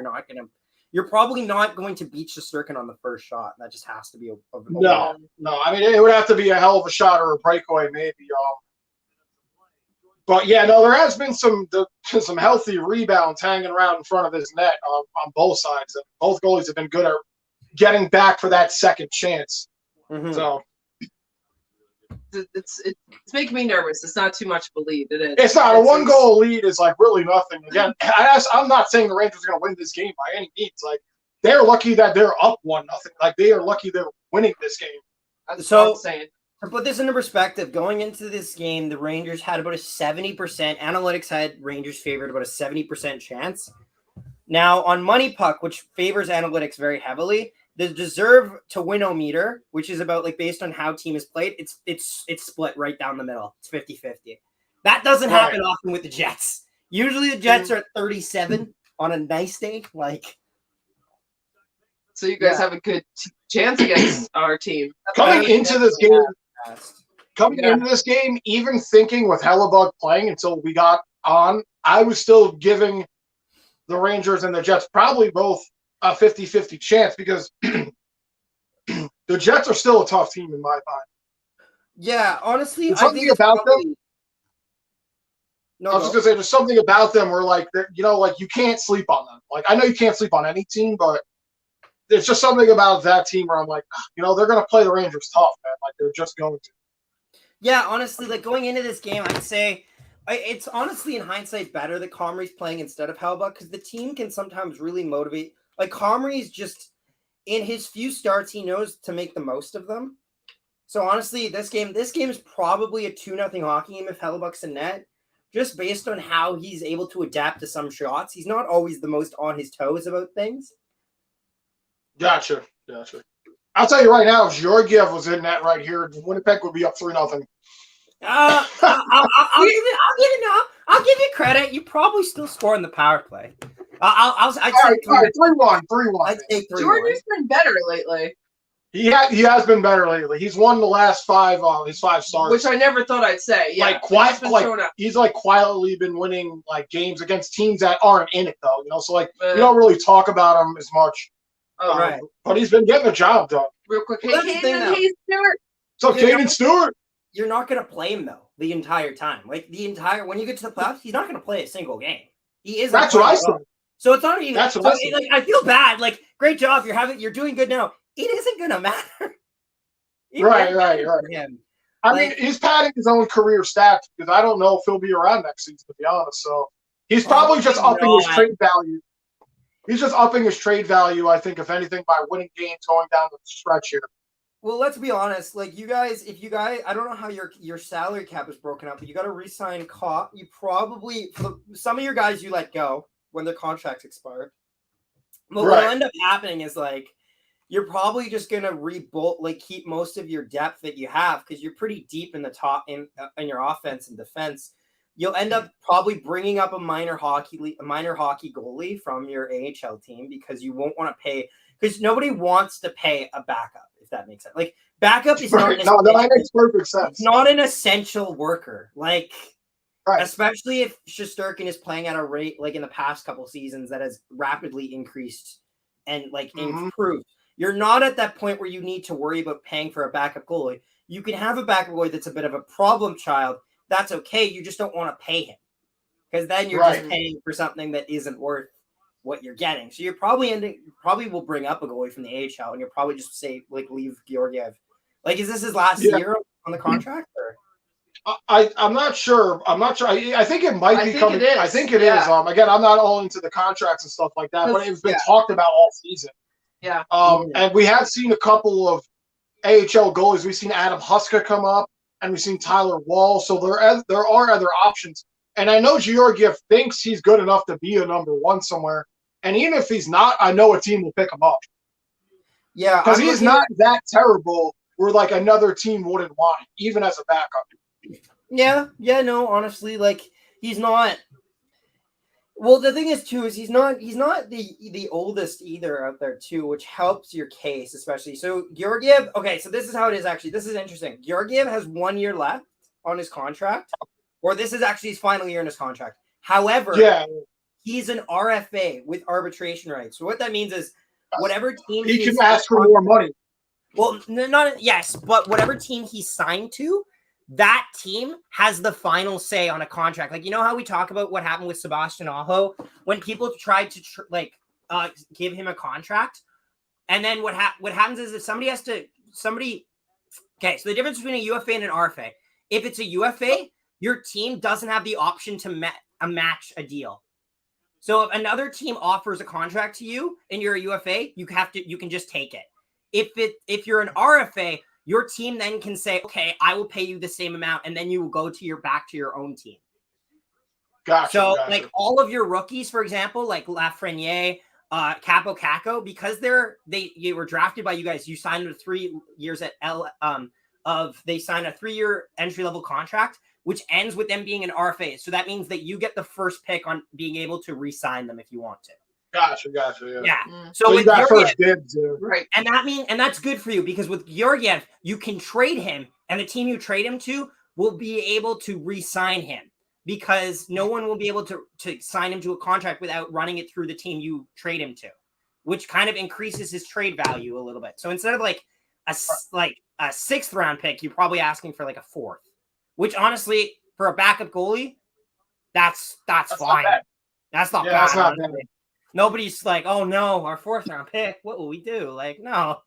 you're probably not going to beat Shesterkin on the first shot. That just has to be a no. I mean, it would have to be a hell of a shot or a breakaway, maybe. But yeah, no, there has been some healthy rebounds hanging around in front of his net on both sides. And both goalies have been good at getting back for that second chance. Mm-hmm. So it's making me nervous. It's not too much to believe. It is. It's not. A one-goal lead is like really nothing. Again, I'm not saying the Rangers are going to win this game by any means. Like, they're lucky that they're up 1-0. Like, they are lucky they're winning this game. That's what I'm saying. To put this into perspective, going into this game, the Rangers had about a 70%. Analytics had Rangers favored about a 70% chance. Now, on Money Puck, which favors analytics very heavily, the deserve to win-o-meter, which is about like based on how team is played, it's split right down the middle. It's 50-50. That doesn't happen often with the Jets. Usually the Jets are at 37 on a nice day. Like, so you guys have a good chance against our team. Coming into this game, even thinking with Hellebuck playing until we got on, I was still giving the Rangers and the Jets probably both a 50-50 chance because the Jets are still a tough team in my mind. Yeah, honestly, I think about them. No, I was just gonna say there's something about them where like you can't sleep on them. Like, I know you can't sleep on any team, but there's just something about that team where I'm like, they're gonna play the Rangers tough, man. Like, they're just going to. Yeah, honestly, like going into this game, I'd say it's honestly in hindsight better that Comrie's playing instead of Hellebuck because the team can sometimes really motivate. Like, Comrie's just, in his few starts, he knows to make the most of them. So, honestly, this game is probably a 2-0 hockey game if Hellebuck's in net, just based on how he's able to adapt to some shots. He's not always the most on his toes about things. Gotcha. I'll tell you right now, if Georgiev was in net right here, Winnipeg would be up 3-0. I'll give you credit. You probably still score in the power play. I'd say 3-1. I'd say 3-1. Georgie's been better lately. He has been better lately. He's won the last 5 his 5 starts, which I never thought I'd say. Yeah, he's quietly been winning like games against teams that aren't in it though. So like you don't really talk about him as much. Right. But he's been getting the job done. Real quick, Caden Stewart. So Caden Stewart. You're not going to play him though the entire time. Like when you get to the playoffs, he's not going to play a single game. He isn't. That's what I said. So it's not even. That's what I said. Like, I feel bad. Like, great job. You're doing good now. It isn't going to matter. Right. Him. I mean, he's padding his own career stats because I don't know if he'll be around next season, to be honest. So he's probably just upping his trade value. He's just upping his trade value, I think, if anything, by winning games going down the stretch here. Well, let's be honest. Like, I don't know how your salary cap is broken up, but you got to re-sign you probably, some of your guys you let go when their contracts expire. But what'll end up happening is, like, you're probably just going to keep most of your depth that you have because you're pretty deep in the top in your offense and defense. You'll end up probably bringing up a minor hockey goalie from your AHL team because you won't want to pay because nobody wants to pay a backup, if that makes sense. Like, backup is not that makes perfect sense. It's not an essential worker. Like, especially if Shesterkin is playing at a rate like in the past couple seasons that has rapidly increased and improved. You're not at that point where you need to worry about paying for a backup goalie. You can have a backup goalie that's a bit of a problem child. That's okay. You just don't want to pay him because then you're just paying for something that isn't worth what you're getting. So you're probably will bring up a goalie from the AHL, and you'll probably just say like leave Georgiev. Like, is this his last year on the contract? Or? I'm not sure. I think it might be coming. I think it is. Again, I'm not all into the contracts and stuff like that, but it's been talked about all season. Yeah. And we have seen a couple of AHL goalies. We've seen Adam Huska come up, and we've seen Tyler Wall. So there are other options. And I know Georgiev thinks he's good enough to be a number one somewhere. And even if he's not, I know a team will pick him up. Yeah, because he's not that terrible where like another team wouldn't want him, even as a backup. Yeah, no, honestly, like he's not. Well, the thing is too is he's not the oldest either out there too, which helps your case, especially. So Georgiev, okay, so this is how it is actually. This is interesting. Georgiev has 1 year left on his contract, or this is actually his final year in his contract. However, he's an RFA with arbitration rights. So what that means is whatever team he can ask for more money. Well, but whatever team he's signed to, that team has the final say on a contract. Like, you know how we talk about what happened with Sebastian Aho when people tried to give him a contract, and then what happens is if somebody okay, so the difference between a UFA and an RFA, if it's a UFA, your team doesn't have the option to match a deal. So if another team offers a contract to you and you're a UFA, you can just take it. If you're an RFA, your team then can say, okay, I will pay you the same amount, and then you will go back to your own team. Gotcha. Like all of your rookies, for example, like Lafreniere, Capo Caco, because they were drafted by you guys, you signed them 3 years at they signed a 3-year entry-level contract, which ends with them being an RFA. So that means that you get the first pick on being able to re-sign them if you want to. Gotcha. Yeah. So you got first dibs, right? And that's good for you because with Georgiev, you can trade him, and the team you trade him to will be able to re-sign him because no one will be able to sign him to a contract without running it through the team you trade him to, which kind of increases his trade value a little bit. So instead of like a 6th round pick, you're probably asking for like a 4th, which honestly for a backup goalie, that's fine. That's not bad. That's not bad. Nobody's like, oh no, our 4th round pick. What will we do? Like, no,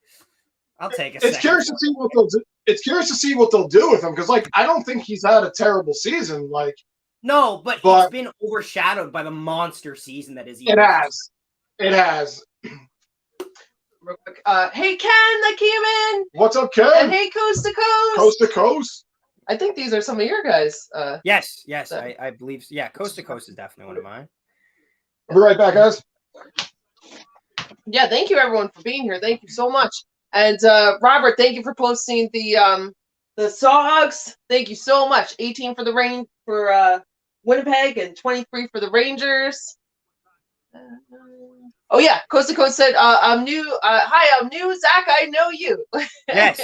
I'll take a second. It's curious to see what they'll do. It's curious to see what they'll do with him because, like, I don't think he's had a terrible season. Like, no, but it's been overshadowed by the monster season that is. It has. Real quick, hey Ken, that came in. What's up, Ken? And hey, Coast to Coast. Coast to Coast. I think these are some of your guys. Yes, I believe so. Yeah, Coast to Coast is definitely one of mine. I'll be right back, guys. Yeah, thank you everyone for being here. Thank you so much. And Robert, thank you for posting the Sogs. Thank you so much. 18 for Winnipeg and 23 for the Rangers. Oh yeah, Coast to Coast said, "I'm new. Hi, I'm new. Zach, I know you." Yes.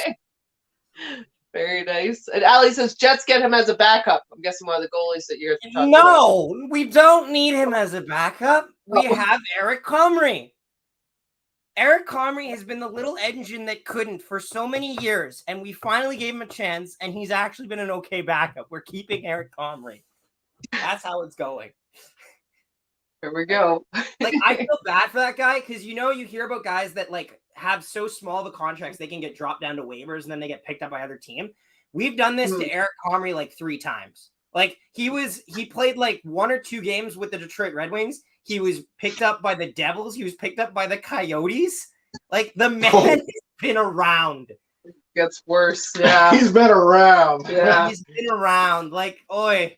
Very nice. And Ali says Jets get him as a backup. I'm guessing one of the goalies that you're talking about. We don't need him as a backup. We have Eric Comrie. Eric Comrie has been the little engine that couldn't for so many years, and we finally gave him a chance, and he's actually been an okay backup. We're keeping Eric Comrie. That's how it's going. Here we go. Like, I feel bad for that guy because, you hear about guys that, like, have so small of a contracts they can get dropped down to waivers and then they get picked up by other team. We've done this to Eric Comrie like 3 times. Like, he played like 1 or 2 games with the Detroit Red Wings. He was picked up by the Devils. He was picked up by the Coyotes. Like, the man has been around. It gets worse. Yeah. He's been around. Yeah. He's been around. Like, oi.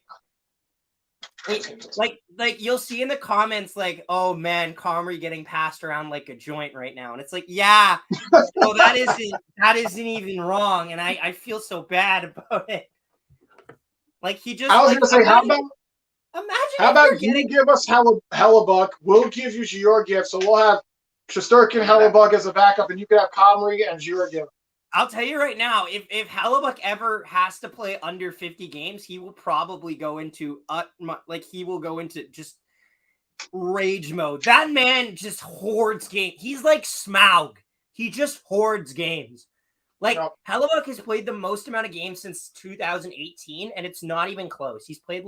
Like you'll see in the comments, like, oh man, Comrie getting passed around like a joint right now. And it's like, yeah, no, that isn't even wrong. And I feel so bad about it. Like, he just, I was gonna say, how about you give us Hellebuck, we'll give you Georgiev, so we'll have Shesterkin, Hellebuck as a backup, and you can have Comrie and Georgiev. I'll tell you right now, if Hellebuck ever has to play under 50 games, he will probably go into just rage mode. That man just hoards games. He's like Smaug. He just hoards games. Like, Hellebuck has played the most amount of games since 2018, and it's not even close. He's played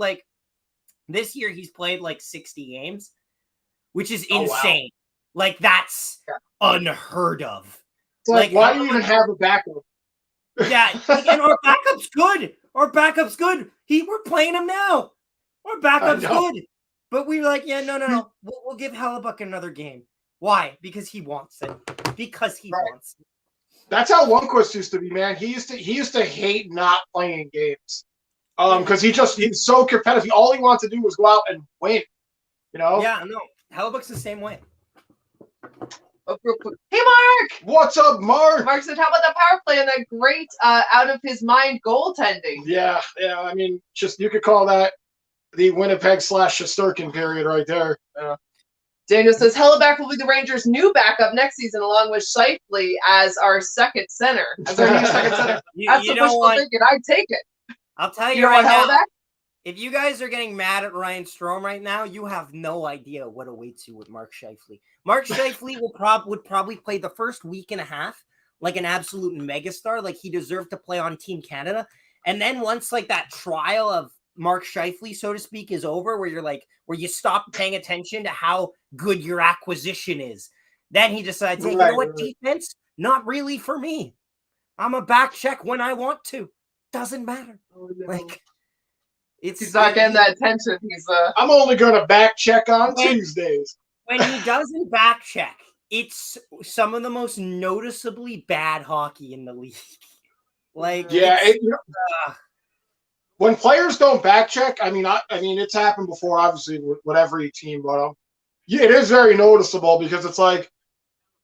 this year he's played like 60 games, which is insane. Wow. Like, that's unheard of. Like, why do you even have a backup? Yeah, and our backup's good. Our backup's good. We're playing him now. Our backup's good. But we were like, no. We'll give Hellebuck another game. Why? Because he wants it. Because he wants it. That's how Lundqvist used to be, man. He used to hate not playing games. Because he's so competitive. All he wanted to do was go out and win. You know? Yeah, no. Hellebuck's the same way. Oh, real quick. Hey, Mark! What's up, Mark? Mark said, how about the power play and that great out-of-his-mind goaltending? Yeah. I mean, you could call that the Winnipeg / Shesterkin period right there. Yeah. Daniel says, Hellebuck will be the Rangers' new backup next season, along with Scheifele as our second center. As our new second center. That's the wishful thinking. I'd take it. I'll tell you right now. If you guys are getting mad at Ryan Strome right now, you have no idea what awaits you with Mark Scheifele. Mark Scheifele would probably play the first week and a half like an absolute megastar, like he deserved to play on Team Canada. And then once like that trial of Mark Scheifele, so to speak, is over, where you stop paying attention to how good your acquisition is, then he decides, hey, you know what, defense, not really for me. I'm a back check when I want to. Doesn't matter. Oh, no. Like, he's not getting that attention. I'm only going to back check on Tuesdays. When he doesn't back check, it's some of the most noticeably bad hockey in the league. Like, when players don't back check, I mean, it's happened before, obviously, with every team, but it is very noticeable because it's like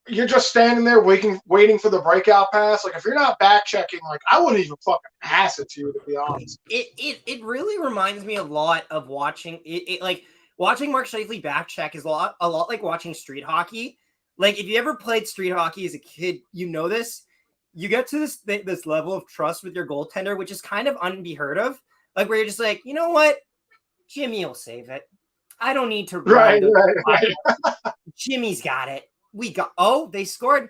you're just standing there waiting for the breakout pass. Like, if you're not back checking, like, I wouldn't even fucking pass it to you, to be honest. It really reminds me a lot of watching like watching Mark Scheifele back check is a lot like watching street hockey. Like, if you ever played street hockey as a kid, you know this. You get to this level of trust with your goaltender, which is kind of unheard of. Like, where you're just like, you know what? Jimmy will save it. I don't need to. Right. Jimmy's got it. They scored.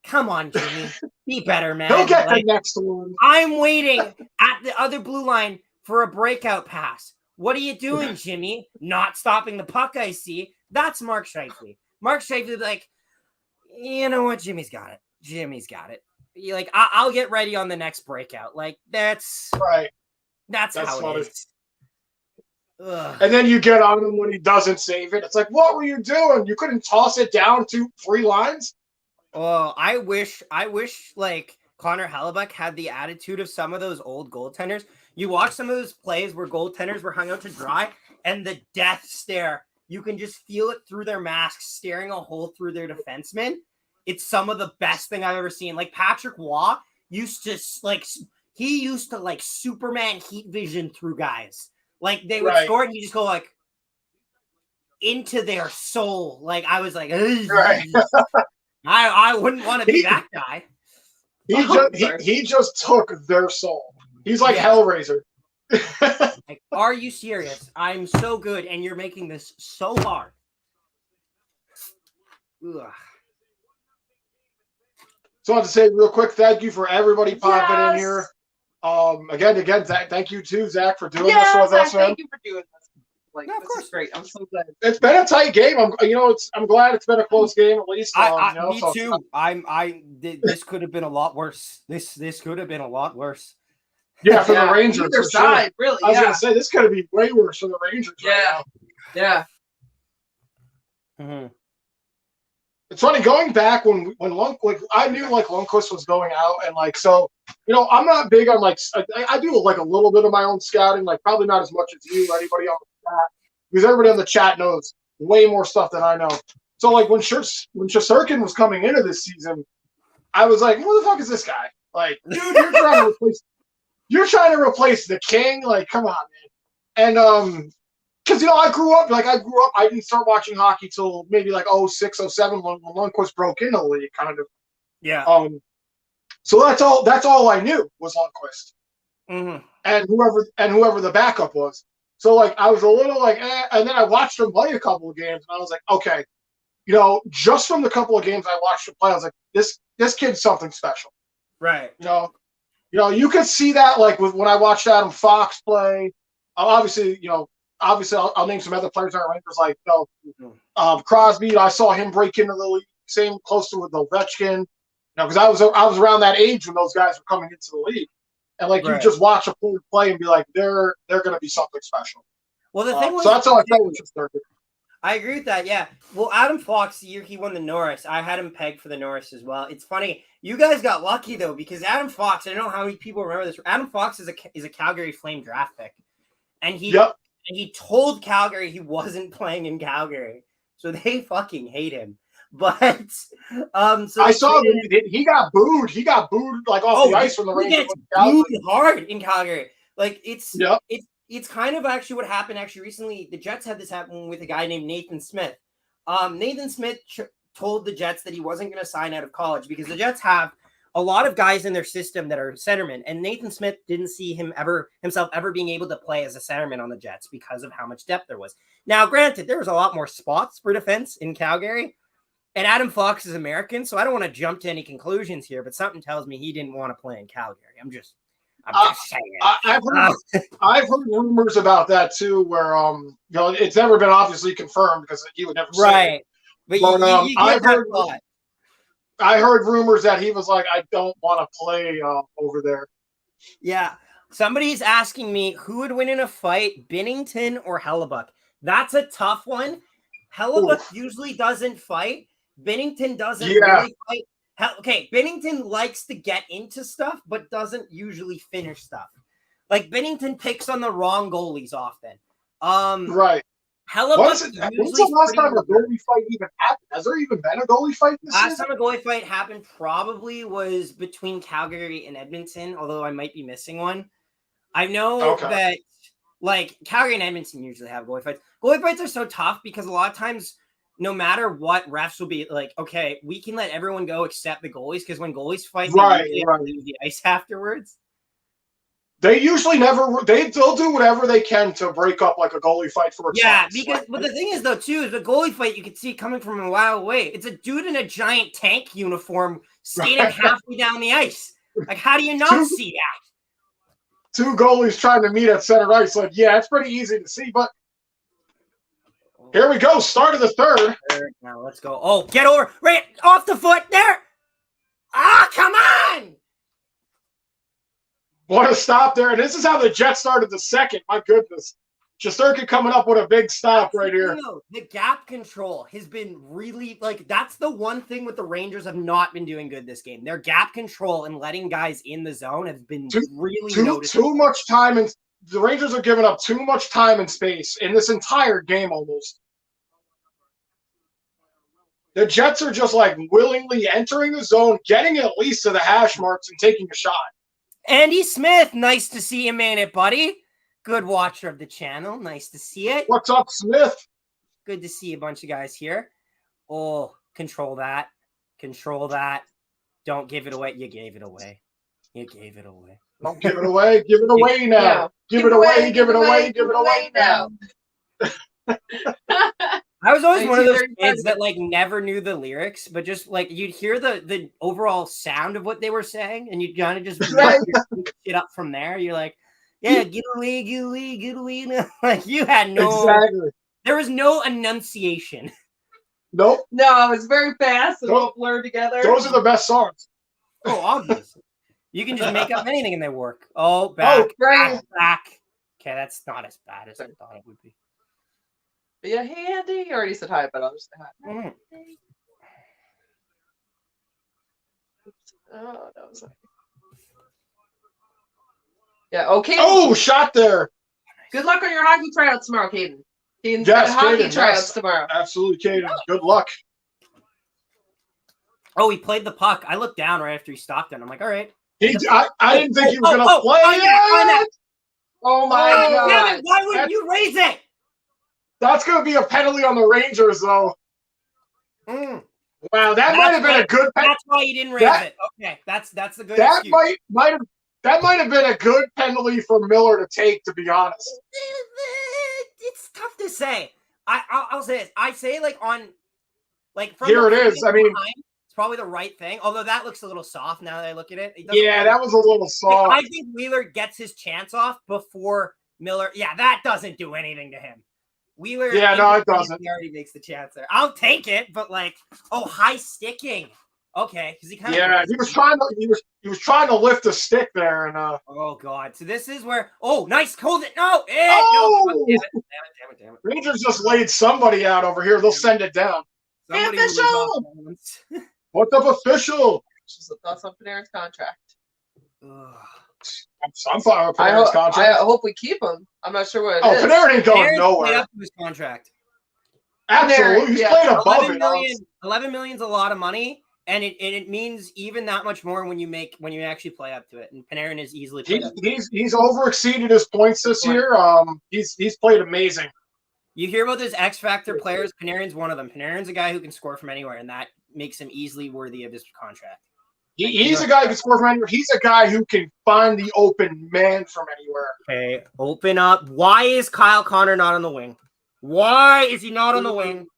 Come on, Jimmy. Be better, man. He'll get the next one. I'm waiting at the other blue line for a breakout pass. What are you doing, Jimmy? Not stopping the puck, I see. That's Mark Scheifele. Mark Scheifele, like, you know what? Jimmy's got it. You're like, I'll get ready on the next breakout. Like, that's right. That's how funny. it is. Ugh. And then you get on him when he doesn't save it. It's like, what were you doing? You couldn't toss it down 2-3 lines? Oh, I wish like Connor Hellebuck had the attitude of some of those old goaltenders. You watch some of those plays where goaltenders were hung out to dry, and the death stare, you can just feel it through their masks, staring a hole through their defenseman. It's some of the best thing I've ever seen. Like, Patrick Waugh used to Superman heat vision through guys. Like, they would score and you just go like into their soul. Like, I was like, I wouldn't want to be that guy. He just took their soul. He's like Hellraiser. Like, are you serious? I'm so good, and you're making this so hard. Ugh. So I want to say real quick, thank you for everybody popping in here. Again, Zach, thank you too, Zach, for doing this with us. Thank you for doing this. Like, no, of course, great. I'm so glad. It's been a tight game. I'm glad it's been a close game at least. Me too. This could have been a lot worse. This could have been a lot worse. Yeah, for the Rangers. Either side, really. I was going to say this could have been way worse for the Rangers. Yeah. Right now. Mm-hmm. It's funny going back when I knew Lundqvist was going out, and I'm not big on I do a little bit of my own scouting, probably not as much as you or anybody on the chat, because everybody on the chat knows way more stuff than I know. So when Shesterkin was coming into this season, I was like, "Who the fuck is this guy? Like, dude, you're trying to replace the king? Like, come on, man!" And because I grew up, I didn't start watching hockey till maybe 06, 07 when Lundqvist broke into the league, kind of. Yeah. So that's all I knew was Lundqvist. Mm-hmm. And whoever the backup was. So I was a little and then I watched him play a couple of games, and I was like, okay, just from the couple of games I watched him play, I was like, this kid's something special. Right. You could see that when I watched Adam Fox play. Obviously, obviously I'll name some other players on our Rangers, like Crosby. I saw him break into the league. Same close to with Ovechkin. Because I was around that age when those guys were coming into the league, and like you just watch a player play and be like, they're going to be something special. Well, the thing was, so that's all I felt with Shesterkin. I agree with that. Yeah. Well, Adam Fox, the year he won the Norris, I had him pegged for the Norris as well. It's funny. You guys got lucky though, because Adam Fox, I don't know how many people remember this. Adam Fox is a Calgary Flame draft pick, and he told Calgary he wasn't playing in Calgary, so they fucking hate him. But so I saw him. He got booed. He got booed like off the ice from the Rangers. Booed hard in Calgary. Like it's kind of actually what happened actually recently. The Jets had this happen with a guy named Nathan Smith. Nathan Smith told the Jets that he wasn't going to sign out of college because the Jets have a lot of guys in their system that are centermen, and Nathan Smith didn't see himself ever being able to play as a centerman on the Jets because of how much depth there was. Now, granted, there was a lot more spots for defense in Calgary. And Adam Fox is American, so I don't want to jump to any conclusions here, but something tells me he didn't want to play in Calgary. I'm just saying. I've heard rumors about that too, where it's never been obviously confirmed because he would never say it. But I heard rumors that he was like, I don't want to play over there. Yeah. Somebody's asking me who would win in a fight, Binnington or Hellebuck. That's a tough one. Hellebuck usually doesn't fight. Binnington doesn't really fight. Okay, Binnington likes to get into stuff, but doesn't usually finish stuff. Like Binnington picks on the wrong goalies often. Right. Hellebuck. When's the last time a goalie fight even happened? Has there even been a goalie fight this season? Last time a goalie fight happened probably was between Calgary and Edmonton, although I might be missing one. I know that like Calgary and Edmonton usually have goalie fights. Goalie fights are so tough because a lot of times, no matter what, refs will be like, okay, we can let everyone go except the goalies, because when goalies fight, they leave the ice afterwards. They usually they'll do whatever they can to break up like a goalie fight for a chance. But the thing is though, too, is the goalie fight you can see coming from a while away. It's a dude in a giant tank uniform skating halfway down the ice. Like, how do you not see that? Two goalies trying to meet at center ice. Like, yeah, it's pretty easy to see, but here we go. Start of the third. Now let's go. Oh, get over. Right off the foot there. Come on. What a stop there. And this is how the Jets started the second. My goodness. Shesterkin coming up with a big stop right here. The gap control has been really, like, that's the one thing with the Rangers have not been doing good this game. Their gap control and letting guys in the zone has been really noticeable. Too much time, and the Rangers are giving up too much time and space in this entire game almost. The Jets are just like willingly entering the zone, getting at least to the hash marks and taking a shot. Andy Smith, nice to see you, man, buddy. Good watcher of the channel. Nice to see it. What's up, Smith? Good to see a bunch of guys here. Oh, control that. Control that. Don't give it away. You gave it away. You gave it away. Don't give it away. Give it away now. Give it away. Give it away. Give it away now. I was always one of those kids that like never knew the lyrics, but just like you'd hear the overall sound of what they were saying, and you kind of just shit up from there. You're like, yeah, get away, get away, get away. Like you had there was no enunciation. Nope. No, it was very fast and all blurred together. Those are the best songs. Oh, obviously. You can just make up anything and they work. Oh, back. Okay, that's not as bad as I thought it would be. Yeah, hey Andy. You already said hi, but I'll just say hi. Mm. Oh, that was nice. Yeah, okay. Oh, shot there. Good luck on your hockey tryouts tomorrow, Caden. Caden's got hockey tryouts tomorrow. Absolutely, Caden. Good luck. Oh, he played the puck. I looked down right after he stopped it. I'm like, all right. I didn't think he was going to play it. Oh, my God. Damn it. Why wouldn't you raise it? That's going to be a penalty on the Rangers, though. Mm. Wow, that might have been a good penalty. That's why you didn't raise it. Okay, that's the good that excuse. That might have been a good penalty for Miller to take, to be honest. It's tough to say. I'll say this. I say from here it is. I mean, it's probably the right thing. Although that looks a little soft now that I look at it. Yeah, that was a little soft. I think Wheeler gets his chance off before Miller. Yeah, that doesn't do anything to him. Wheeler. Yeah, no, it doesn't. He already makes the chance there. I'll take it, but like, high sticking. Okay, because he was trying to lift a stick there, and oh god. So this is where nice hold it. No, no. Damn it. Rangers just laid somebody out over here. They'll send it down. Hey, official! What's up, official? Just thoughts on Panarin's contract. I'm fine with Panarin's contract. I hope we keep him. I'm not sure what it is. Panarin ain't going nowhere. Up to his contract. Absolutely, he's playing above it. 11 million's a lot of money. And it means even that much more when you actually play up to it. And Panarin is easily played up to it. He's overexceeded his points this year. He's played amazing. You hear about those X Factor players. Panarin's one of them. Panarin's a guy who can score from anywhere, and that makes him easily worthy of his contract. He's a guy who can score from anywhere. He's a guy who can find the open man from anywhere. Okay, open up. Why is Kyle Connor not on the wing? Why is he not on the wing?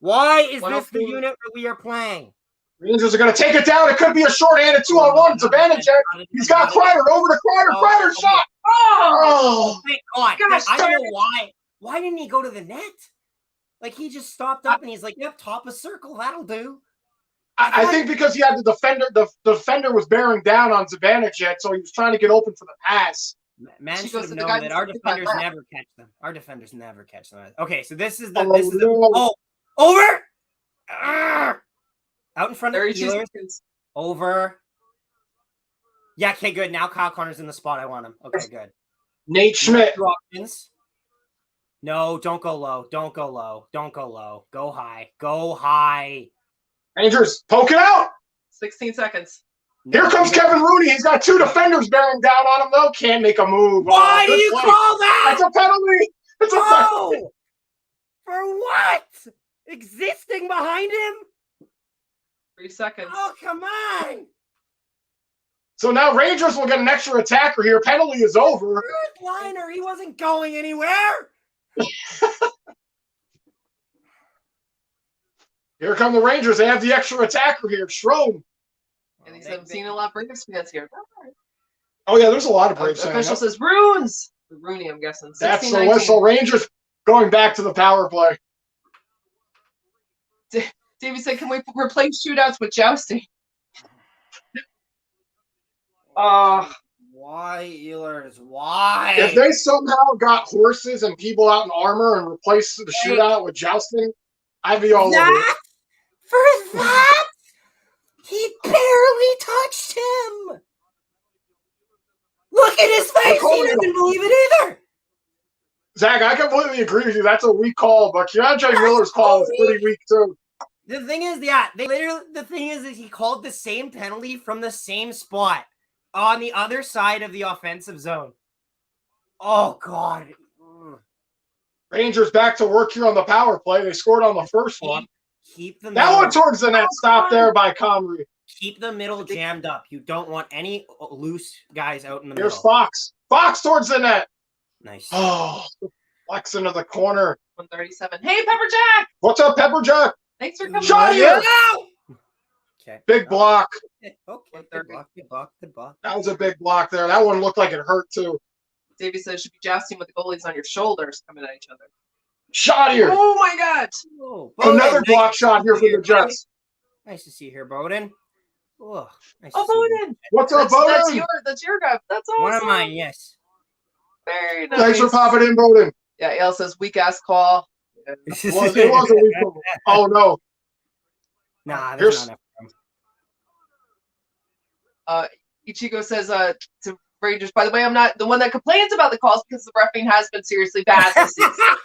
Why is this the unit that we are playing? Rangers are going to take it down. It could be a short-handed 2-on-1. It's advantage. He's got Kreider over to Kreider. Kreider shot. Oh, thank God. Gosh, I don't know why. Why didn't he go to the net? Like, he just stopped up and he's like, yep, top of circle. That'll do. I think because he had the defender. The defender was bearing down on Zibanejad, so he was trying to get open for the pass. Man should have known that our defenders never catch them. Our defenders never catch them. Okay, so this is the over. Out in front of Steelers. Over. Yeah, okay, good. Now Kyle Connor's in the spot I want him. Okay, good. Nate Schmidt. No, don't go low. Don't go low. Don't go low. Go high. Go high. Rangers, poke it out. 16 seconds. Here comes Kevin Rooney. He's got two defenders bearing down on him, though. Can't make a move. Why do you call that? That's a penalty. It's a penalty. For what? Existing behind him? 3 seconds. Oh, come on. So now Rangers will get an extra attacker here. Penalty is over. Liner, he wasn't going anywhere. Here come the Rangers. They have the extra attacker here. Strome. And he's seen a lot of Braves fans here. Oh, yeah, there's a lot of Braves fans. Official says Runes. Rooney, I'm guessing. That's the whistle. Rangers going back to the power play. Davey said, can we replace shootouts with jousting? Why, Ehlers? Why? If they somehow got horses and people out in armor and replaced the shootout with jousting, I'd be all over it. For that? He barely touched him. Look at his face. He doesn't believe it either. Zach, I completely agree with you. That's a weak call, but Keandre Miller's call is pretty weak too. The thing is, he called the same penalty from the same spot on the other side of the offensive zone. Oh, God. Rangers back to work here on the power play. They scored on the first one. Keep the that one towards the net. Stop there by Comrie. Keep the middle jammed up. You don't want any loose guys out in the middle. Here's Fox. Fox towards the net. Nice. Oh, Fox into the corner. 137. Hey, Pepperjack. What's up, Pepperjack? Thanks for coming. Shot here. Okay. Big block. Okay. Good block. That was a big block there. That one looked like it hurt too. Davey says you should be jousting with the goalies on your shoulders coming at each other. Shot here. Oh my God. Oh, another block shot here for the Jets. Nice to see you here, Bowden. Oh, nice Bowden. What's up, Bowden? That's your guy. That's awesome. One of mine, yes. Very nice. Thanks for popping in, Bowden. Yeah, Ale says weak ass call. Yeah. It was a weak call. Oh no. Nah, there's not enough. Ichigo says to Rangers, by the way, I'm not the one that complains about the calls because the reffing has been seriously bad this season.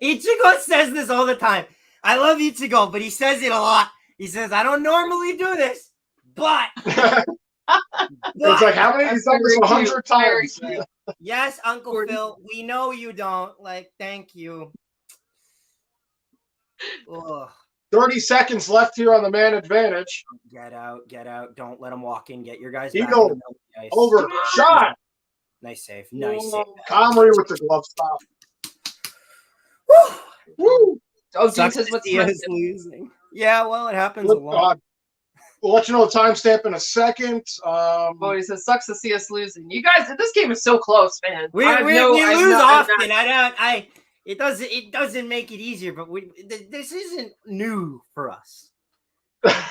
Ichigo says this all the time. I love Ichigo, but he says it a lot. He says, I don't normally do this, but. It's like, how many? He's done this 100 times. Yes, Uncle Phil, we know you don't. Like, thank you. Ugh. 30 seconds left here on the man advantage. Get out. Don't let him walk in. Get your guys back. Back in the ice. Over. Shot. Nice save. Nice save. Comrie with the glove stop. Woo. Oh, Jesus, what's losing? Yeah, well, it happens a lot. We'll let you know the timestamp in a second. He says, sucks to see us losing. You guys, this game is so close, man. We lose often. It doesn't make it easier, but this isn't new for us.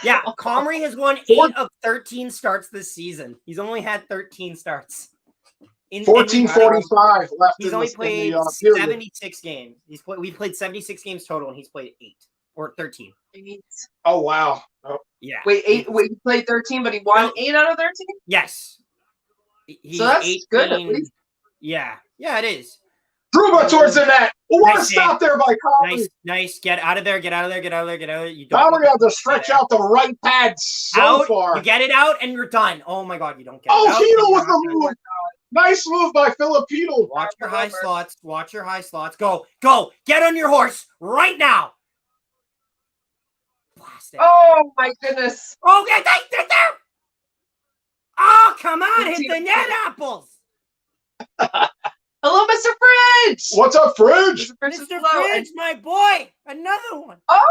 Yeah, Comrie has won 8 of 13 starts this season. He's only had 13 starts. 14:45 left. He's only played 76 games. We've played 76 games total, and he's played 8 or 13. Oh wow! Oh. Yeah. Wait, he played 13, but he won 8 out of 13. Yes. So that's 18. Good. At least. Yeah, it is. Druba towards the net. What a stop there by Comrie. Nice. Get out of there. You don't Comrie had to stretch out the right pad so far. You get it out, and you're done. Oh my God, you don't get it out. Hino with the move. Nice move by Filipino. Watch your high slots. Go. Get on your horse right now. Blast it. Oh my goodness. Okay, there. Oh, come on. Hit the net apples. Hello, Mr. Fridge. What's up, Fridge? Mr. Fridge, my boy. Another one. Oh,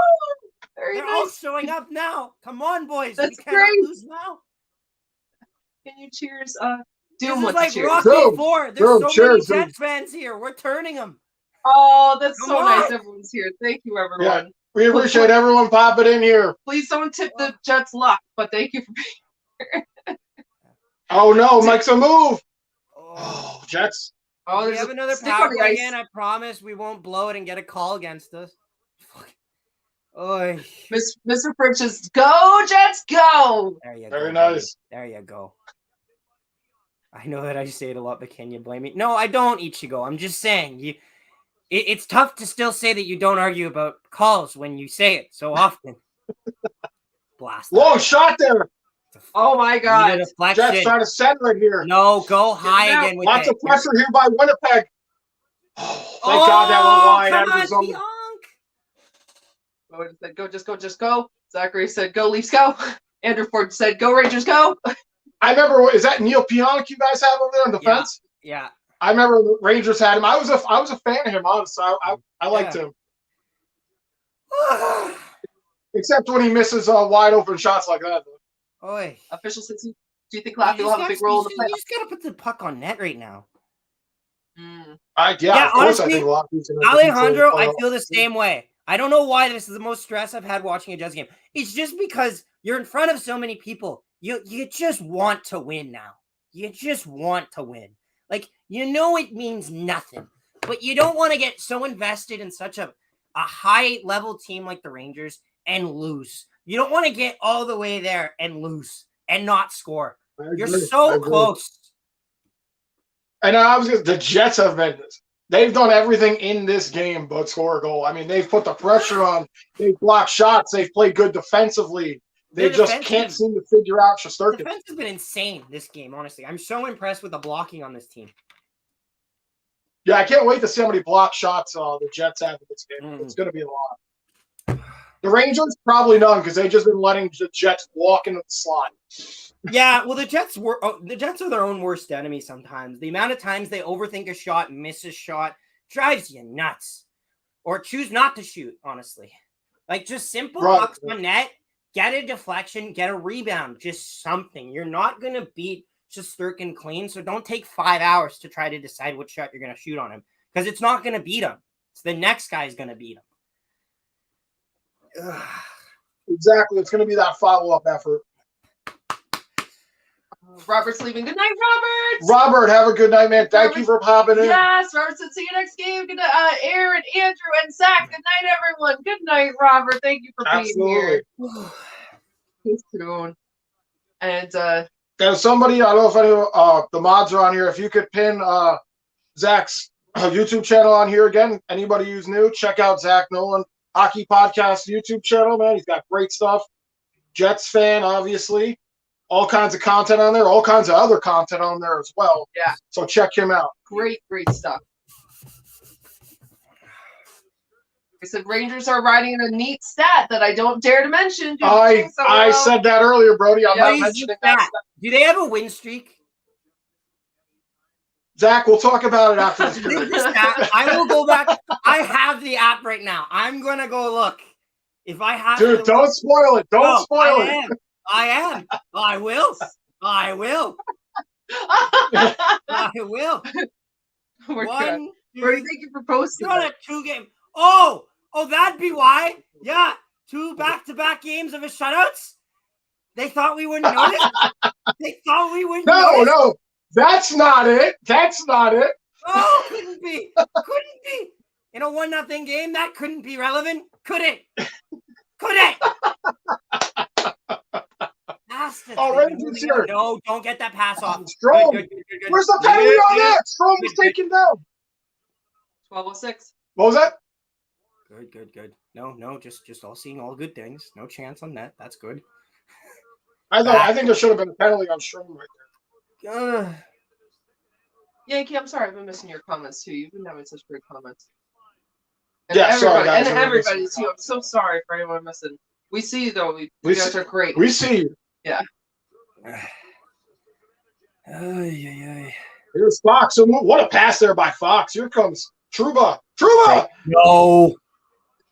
They're all showing up now. Come on, boys. That's we cannot lose now. Can you cheers? This is like Rocky 4. There's so many Jets fans here. We're turning them. Oh, that's so nice. Everyone's here. Thank you, everyone. Yeah, we appreciate everyone popping in here. Please don't tip the Jets' luck, but thank you for being here. Oh, no. Makes a move. Oh, Jets. Oh, we have another power play again. I promise we won't blow it and get a call against us. Oy. Mr. Fridge is go, Jets, go. There you go. Very nice. There you go. I know that I say it a lot, but can you blame me? No, I don't, Ichigo. I'm just saying it's tough to still say that you don't argue about calls when you say it so often. Blast. Long shot there. Oh my God. Jets trying to center it here. No, go high again with Lots of pressure here by Winnipeg. Oh, thank God that went wide. Said go, just go. Zachary said go, Leafs go. Andrew Ford said go, Rangers go. I remember, is that Neil Pionk you guys have over there on defense? Yeah. I remember the Rangers had him. I was a fan of him, honestly. I liked him. Except when he misses wide open shots like that. Oy. Official says, do you think Laffy will have a big role in the playoffs? You just got to put the puck on net right now. Of course, honestly, I think Alejandro, I feel the same way. I don't know why this is the most stress I've had watching a Jets game. It's just because you're in front of so many people. You just want to win now. You just want to win. Like, it means nothing. But you don't want to get so invested in such a high-level team like the Rangers and lose. You don't want to get all the way there and lose and not score. You're so close. And the Jets they've done everything in this game but score a goal. I mean, they've put the pressure on. They've blocked shots. They've played good defensively. They just can't seem to figure out Shesterkin. The defense has been insane this game, honestly. I'm so impressed with the blocking on this team. Yeah, I can't wait to see how many block shots the Jets have in this game. It's going to be a lot. The Rangers, probably none, because they've just been letting the Jets walk into the slot. Yeah, well, the Jets are their own worst enemy sometimes. The amount of times they overthink a shot, miss a shot, drives you nuts. Or choose not to shoot, honestly. Like, just simple pucks on net, get a deflection, get a rebound, just something. You're not going to beat Shesterkin clean, so don't take 5 hours to try to decide what shot you're going to shoot on him, because it's not going to beat him. It's the next guy's going to beat him. Ugh. Exactly. It's going to be that follow-up effort. Robert's leaving. Good night, Robert. Robert, have a good night, man. Thank you for popping in. Yes, Robert said, see you next game. Good night, Aaron, Andrew, and Zach. Good night, everyone. Good night, Robert. Thank you for being here. Thanks, soon. And there's somebody, I don't know if any the mods are on here. If you could pin Zach's YouTube channel on here again. Anybody who's new, check out Zach Nolan Hockey Podcast YouTube channel, man. He's got great stuff. Jets fan, obviously. All kinds of content on there. All kinds of other content on there as well. Yeah. So check him out. Great stuff. I said Rangers are riding in a neat stat that I don't dare to mention. I said that earlier, Brody. I'm not mentioning that. Do they have a win streak? Zach, we'll talk about it after this. I will go back. I have the app right now. I'm going to go look. If I have Dude, don't spoil it. Don't spoil it. I am. I will. I will. I will. We're One, good. Brody, thank you for posting. You're on a 2-game. Oh, that'd be why. Yeah, 2 back-to-back games of a shutouts. They thought we wouldn't notice. They thought we wouldn't notice. No, that's not it. That's not it. Oh, couldn't be. Couldn't be. In a 1-0 game, that couldn't be relevant. Could it? Could it? Oh, Rangers here. No, don't get that pass off. Strome. Good. Where's the penalty on that? Strome was taken down. 12:06. What was that? Good. No, just all seeing all good things. No chance on that. That's good. I think there should have been a penalty on Strome right there. Yankee, I'm sorry, I've been missing your comments too. You've been having such great comments. And sorry, guys. And everybody too. I'm so sorry for anyone missing. We see you though. You guys are great. We see you. Yeah. Here's Fox. What a pass there by Fox. Here comes Trouba. No.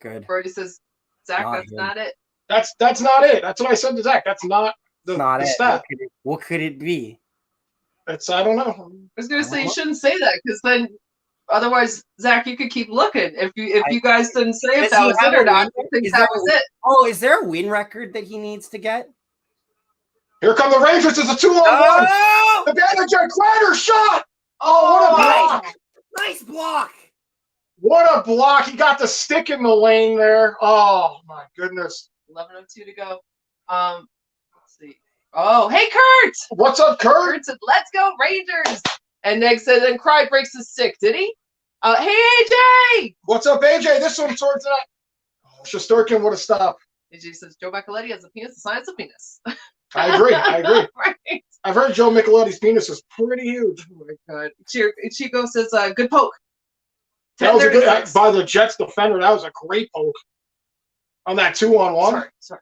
Good. Brody says, Zach, that's not it. That's not it. That's what I said to Zach. That's not the stat. What could it be? I don't know. I was gonna say you shouldn't say that because then otherwise, Zach, you could keep looking. If you guys didn't say if that was it or not, I think that was it. Oh, is there a win record that he needs to get? Here come the Rangers. It's a 2-on-1. The Bannerjack Crider shot. Oh, what a block! Nice block. What a block! He got the stick in the lane there. Oh my goodness. 11:02 to go. Let's see. Oh, hey Kurt! What's up, Kurt? Kurt said, "Let's go Rangers." And Neg said, "Then Cry breaks his stick." Did he? Hey AJ! What's up, AJ? This one towards that. Shosturkin would have stopped. AJ says Joe Micheletti has a penis. The size of penis. I agree. Right. I've heard Joe Micheletti's penis is pretty huge. Oh my god. Chico says, "Good poke." That was a good by the Jets defender. That was a great poke on that 2-on-1. Sorry.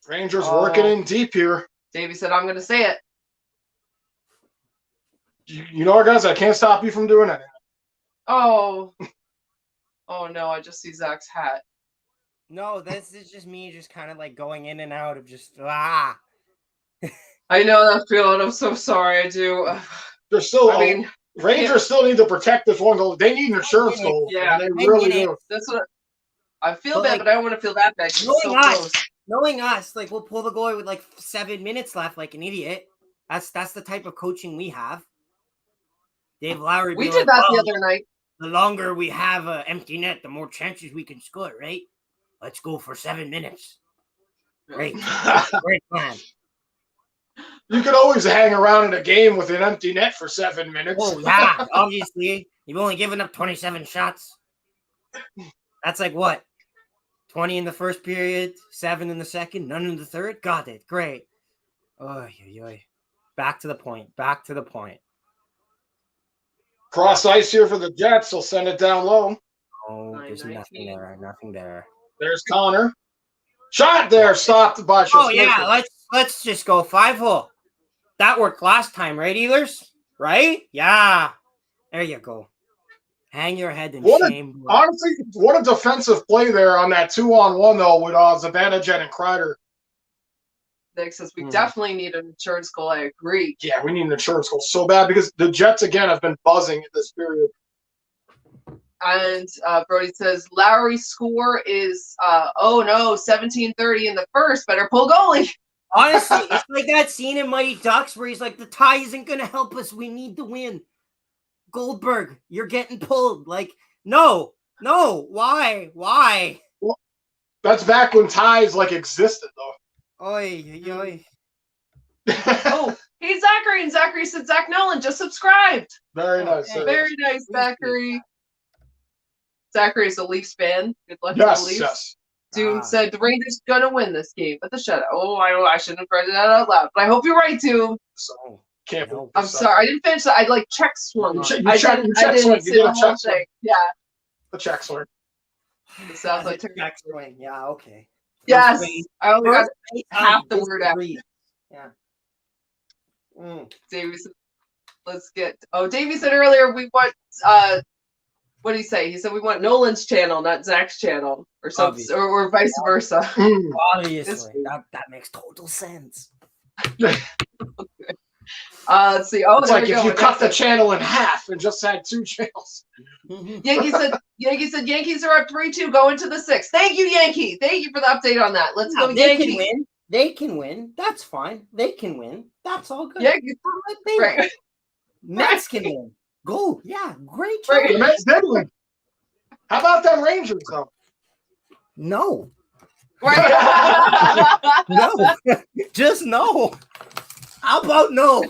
Rangers working in deep here. Davey said, "I'm going to say it." You know, guys, I can't stop you from doing it. Oh no! I just see Zach's hat. No, this is just me, just kind of like going in and out of just I know that feeling. I'm so sorry. I do. There's still. Rangers still need to protect this one goal. They need an insurance goal. Yeah, they really do. That's what I feel bad, but I don't want to feel that bad. Knowing us, like we'll pull the goal with like 7 minutes left, like an idiot. That's the type of coaching we have. Dave Lowry. We did that the other night. The longer we have an empty net, the more chances we can score, right? Let's go for 7 minutes. Great. Great plan. You could always hang around in a game with an empty net for 7 minutes. Oh, yeah. Obviously, you've only given up 27 shots. That's like what? 20 in the first period, 7 in the second, none in the third? Got it. Great. Oh, back to the point. Cross ice here for the Jets. They'll send it down low. Oh, there's nothing there. There's Connor. Shot there. Stopped by Shosturkin. Oh, yeah. Let's just go 5-hole. That worked last time, right, Ehlers? Right? Yeah. There you go. Hang your head in shame. Honestly, what a defensive play there on that 2-on-1, though, with Zibanejad and Kreider. Nick says we definitely need an insurance goal. I agree. Yeah, we need an insurance goal so bad because the Jets, again, have been buzzing at this period. And Brody says Lowry's score is 17:30 in the first. Better pull goalie. Honestly, it's like that scene in Mighty Ducks where he's like, the tie isn't going to help us. We need the win. Goldberg, you're getting pulled. Like, no. Why? Well, that's back when ties existed, though. Oy. Oh, hey, Zachary. And Zachary said Zach Nolan just subscribed. Very nice. Very nice, Zachary. Zachary is a Leafs fan. Good luck to the Leafs. Yes. Doom said the Rangers gonna win this game, but the shutout. Oh, I shouldn't have read that out loud, but I hope you're right, Doom. So can't. I'm sorry, I didn't finish that. I check swung. You did a check swing. Yeah. The check swing. It sounds like check swing. Yeah. Okay. Yes, I only got half the word out. Yeah. Davey said, let's get. Oh, Davey said earlier we want What did he say? He said we want Nolan's channel, not Zach's channel, or something, or vice versa. Obviously, that makes total sense. Let's see. Oh, it's like if you cut the channel in half and just had 2 channels. Yankee said Yankees are up 3-2 going to the 6th. Thank you, Yankee. Thank you for the update on that. Let's go, Yankees. Can win. They can win. That's fine. They can win. That's all good. Yankees, right. Mets can win. Go. Yeah, great. Right. The Mets did win. How about them Rangers, though? No. Right. No. Just no. How about no?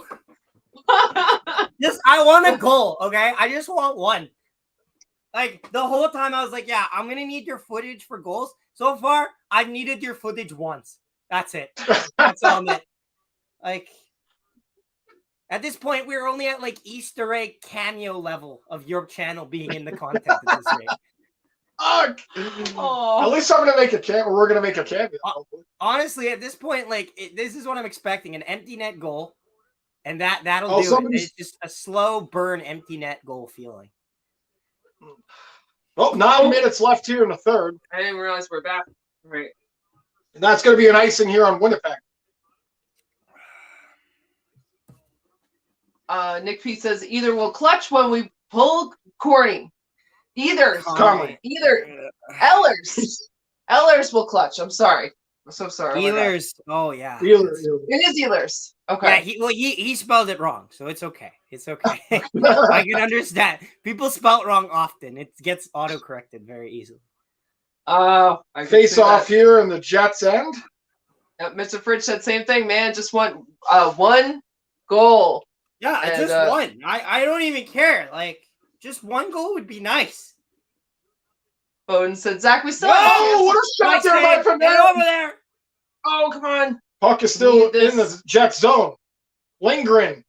I want a goal, okay? I just want one. Like, the whole time I was like, yeah, I'm going to need your footage for goals. So far, I've needed your footage once. That's it. That's all I'm at. Like, at this point, we're only at, like, Easter egg cameo level of your channel being in the content at this rate. At least I'm going to make a cameo. We're going to make a cameo. Honestly, at this point, like, this is what I'm expecting. An empty net goal. And that'll do it. It's just a slow burn empty net goal feeling. Well, 9 minutes left here in the third. I didn't realize we're back. Right. And that's going to be an icing here on Winnipeg. Nick P says either we'll clutch when we pull Corny. Either Ehlers will clutch. I'm sorry. I'm so sorry. Ehlers. Oh yeah. Ehlers. It is Ehlers. Okay. Yeah, he spelled it wrong, so it's okay. It's okay. I can understand. People spell it wrong often. It gets autocorrected very easily. Oh, face off here in the Jets end. Mr. Fridge said same thing, man. Just want one goal. Yeah, just one. I don't even care. Like, just one goal would be nice. Bowden said, Zach, we still have what a shot there by Panarin. Get over there. Oh, come on. Puck is still in the Jets zone. Lingering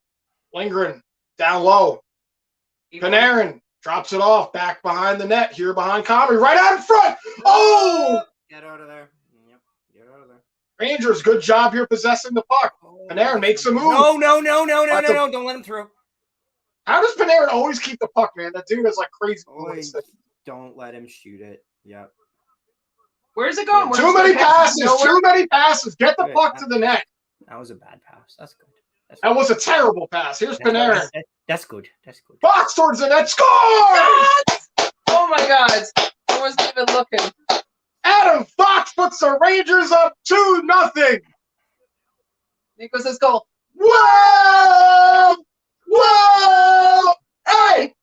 down low. Panarin drops it off back behind the net here behind Comrie. Right out in front. Oh! Get out of there. Yep. Get out of there. Rangers, good job here possessing the puck. Panarin makes a move. No. Don't let him through. How does Panarin always keep the puck, man? That dude is like crazy. Don't let him shoot it. Yep. Where's it going? Too many passes. Get the puck to the net. That was a bad pass. That's good. That was a terrible pass. Here's Panarin. That's good. Box towards the net. Score! Oh, my God. I wasn't even looking. Adam Fox puts the Rangers up 2-0. Nico says goal. Whoa! Hey!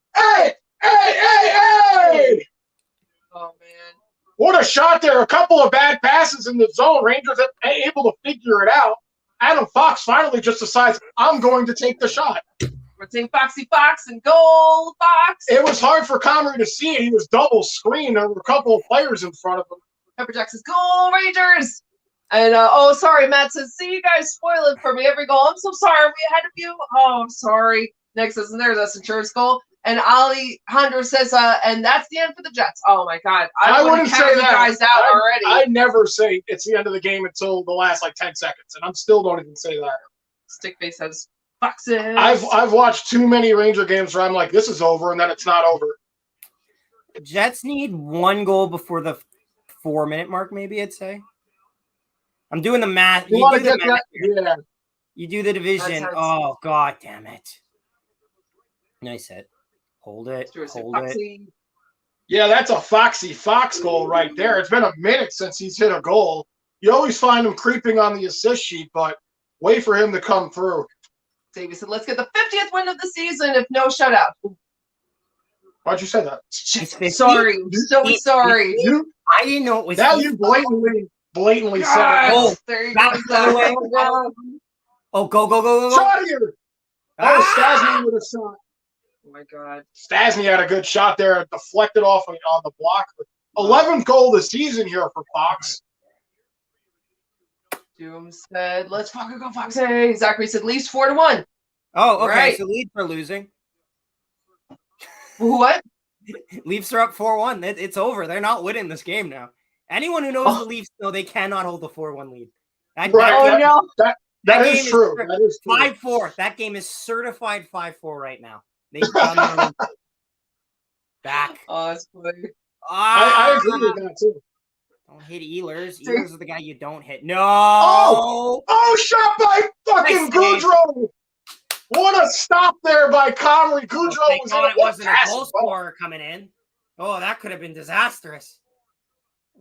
Oh, man. What a shot there. A couple of bad passes in the zone. Rangers are able to figure it out. Adam Fox finally just decides, I'm going to take the shot. We're saying Foxy Fox and goal, Fox. It was hard for Comrie to see it. He was double screened. There were a couple of players in front of him. Pepper Jack says, goal, Rangers. And, sorry, Matt says, see, you guys spoil it for me every goal. I'm so sorry. We had a few. Oh, I'm sorry. Nick says, and there's us insurance goal. And Alejandro says, and that's the end for the Jets. Oh, my God. I wouldn't say that. Guys out already. I never say it's the end of the game until the last, 10 seconds. And I still don't even say that. Stickface says, Foxes. I've watched too many Ranger games where I'm like, this is over, and then it's not over. Jets need one goal before the 4-minute mark, maybe I'd say. I'm doing the math. You do the division. Oh, God damn it. Nice hit. Hold it. Yeah, that's a Foxy Fox goal right there. It's been a minute since he's hit a goal. You always find him creeping on the assist sheet, but wait for him to come through. Davey said, let's get the 50th win of the season if no shutout. Why'd you say that? Sorry. So sorry. I didn't know it was. Now you blatantly said it. Oh, there you go. Oh, go. Shot here. Stasny with a shot. Oh, my God. Stasny had a good shot there. Deflected off on the block. 11th goal this season here for Fox. Doom said, let's fucking go, Foxy. Zachary said, Leafs 4-1. Oh, okay. Right. So Leafs are losing. What? Leafs are up 4-1. It's over. They're not winning this game now. Anyone who knows the Leafs know they cannot hold the 4-1 lead. That is true. That is true. 5-4. That game is certified 5-4 right now. They've done Back. Oh, that's funny. I agree with that too. Don't hit Ehlers. Ehlers is the guy you don't hit. No. Oh, shot by fucking Goudreau. What a stop there by Conley. Goudreau was in it wasn't a goal scorer coming in. Oh, that could have been disastrous.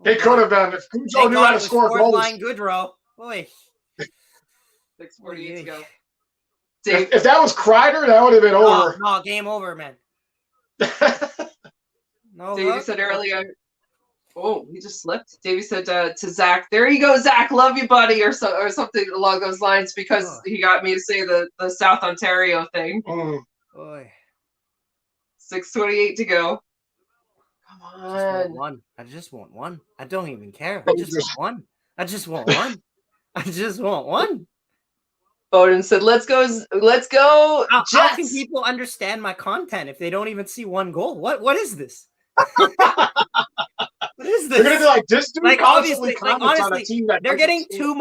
It could have been if Goudreau knew how to score goals. Line Goudreau. Boy. 6:48 to go. If that was Kreider, that would have been over. No, game over, man. No. Davey said earlier. Oh, he just slipped. Davey said to Zach, "There you go, Zach. Love you, buddy," or something along those lines, because he got me to say the South Ontario thing. Boy. 6:28 to go. Come on. I just want one. I don't even care. I just want one. I just want one. I just want one. Bowden said, "Let's go, Jets." How can people understand my content if they don't even see one goal? What is this? What is this? They're gonna be like, this dude obviously, comments on a team that they're getting too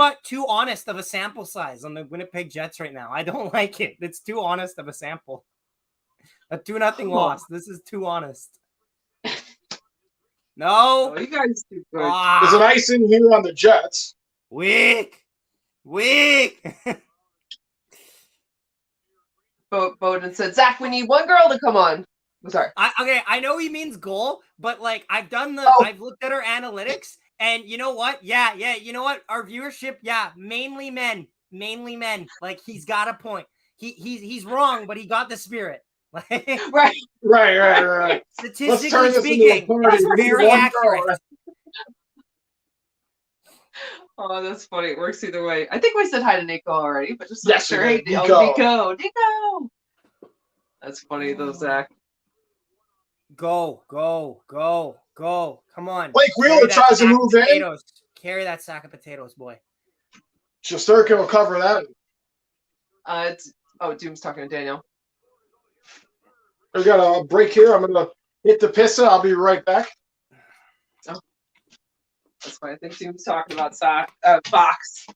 honest of a sample size on the Winnipeg Jets right now. I don't like it. It's too honest of a sample. A 2-0 loss. This is too honest. No. Oh, you guys do good. There's an icing here on the Jets. Weak. Bowden said, "Zach, we need one girl to come on." I'm sorry. I know he means goal, but like I've looked at our analytics, and you know what? Yeah, you know what? Our viewership, mainly men. Like he's got a point. He's wrong, but he got the spirit. Right. Statistically speaking, it's very accurate. Oh, that's funny. It works either way. I think we said hi to Nico already, but just yes, sure. Hey, Nico. That's funny though, Zach. Go. Come on. Blake Wheeler tries to move in. Carry that sack of potatoes, boy. Shesterkin will cover that. Doom's talking to Daniel. We got a break here. I'm going to hit the pissa. I'll be right back. Oh. That's why I think Doom's talking about Fox.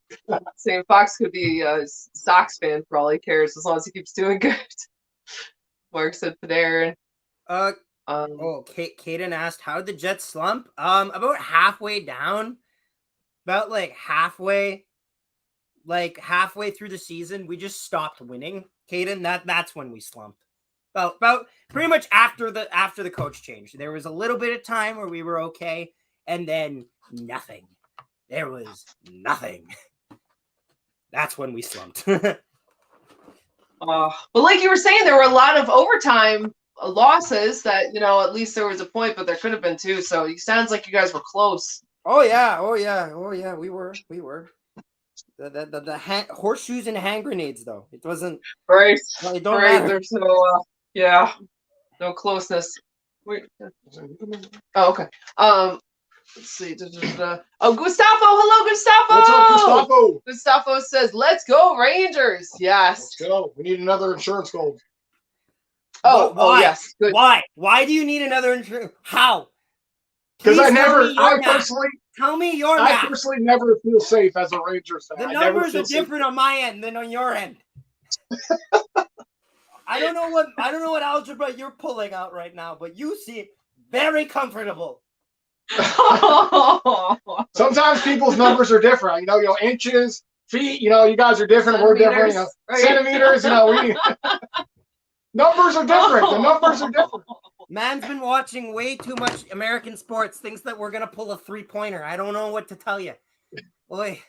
Saying Fox could be a Sox fan for all he cares, as long as he keeps doing good. Mark said Panarin. Caden asked, how did the Jets slump? About halfway down. About halfway through the season, we just stopped winning. Caden, that's when we slumped. About pretty much after the coach changed. There was a little bit of time where we were okay, and then nothing. There was nothing. That's when we slumped. But like you were saying, there were a lot of overtime losses that, at least there was a point, but there could have been two. So it sounds like you guys were close. Oh yeah. We were. The horseshoes and hand grenades, though. It wasn't right. It don't matter. There's no closeness. Wait. Oh, okay. Let's see. Oh, Gustavo. Hello, Gustavo. What's up, Gustavo? Gustavo says, "Let's go, Rangers." Yes. Let's go. We need another insurance gold. Oh, yes. Good. Why do you need another insurance? How? Because I personally never feel safe as a Rangers fan. The numbers are different on my end than on your end. I don't know what algebra you're pulling out right now, but you seem very comfortable. Sometimes people's numbers are different. Inches, feet. You guys are different. We're different. Right? Centimeters. Numbers are different. The numbers are different. Man's been watching way too much American sports. Thinks that we're gonna pull a 3-pointer. I don't know what to tell you. Boy.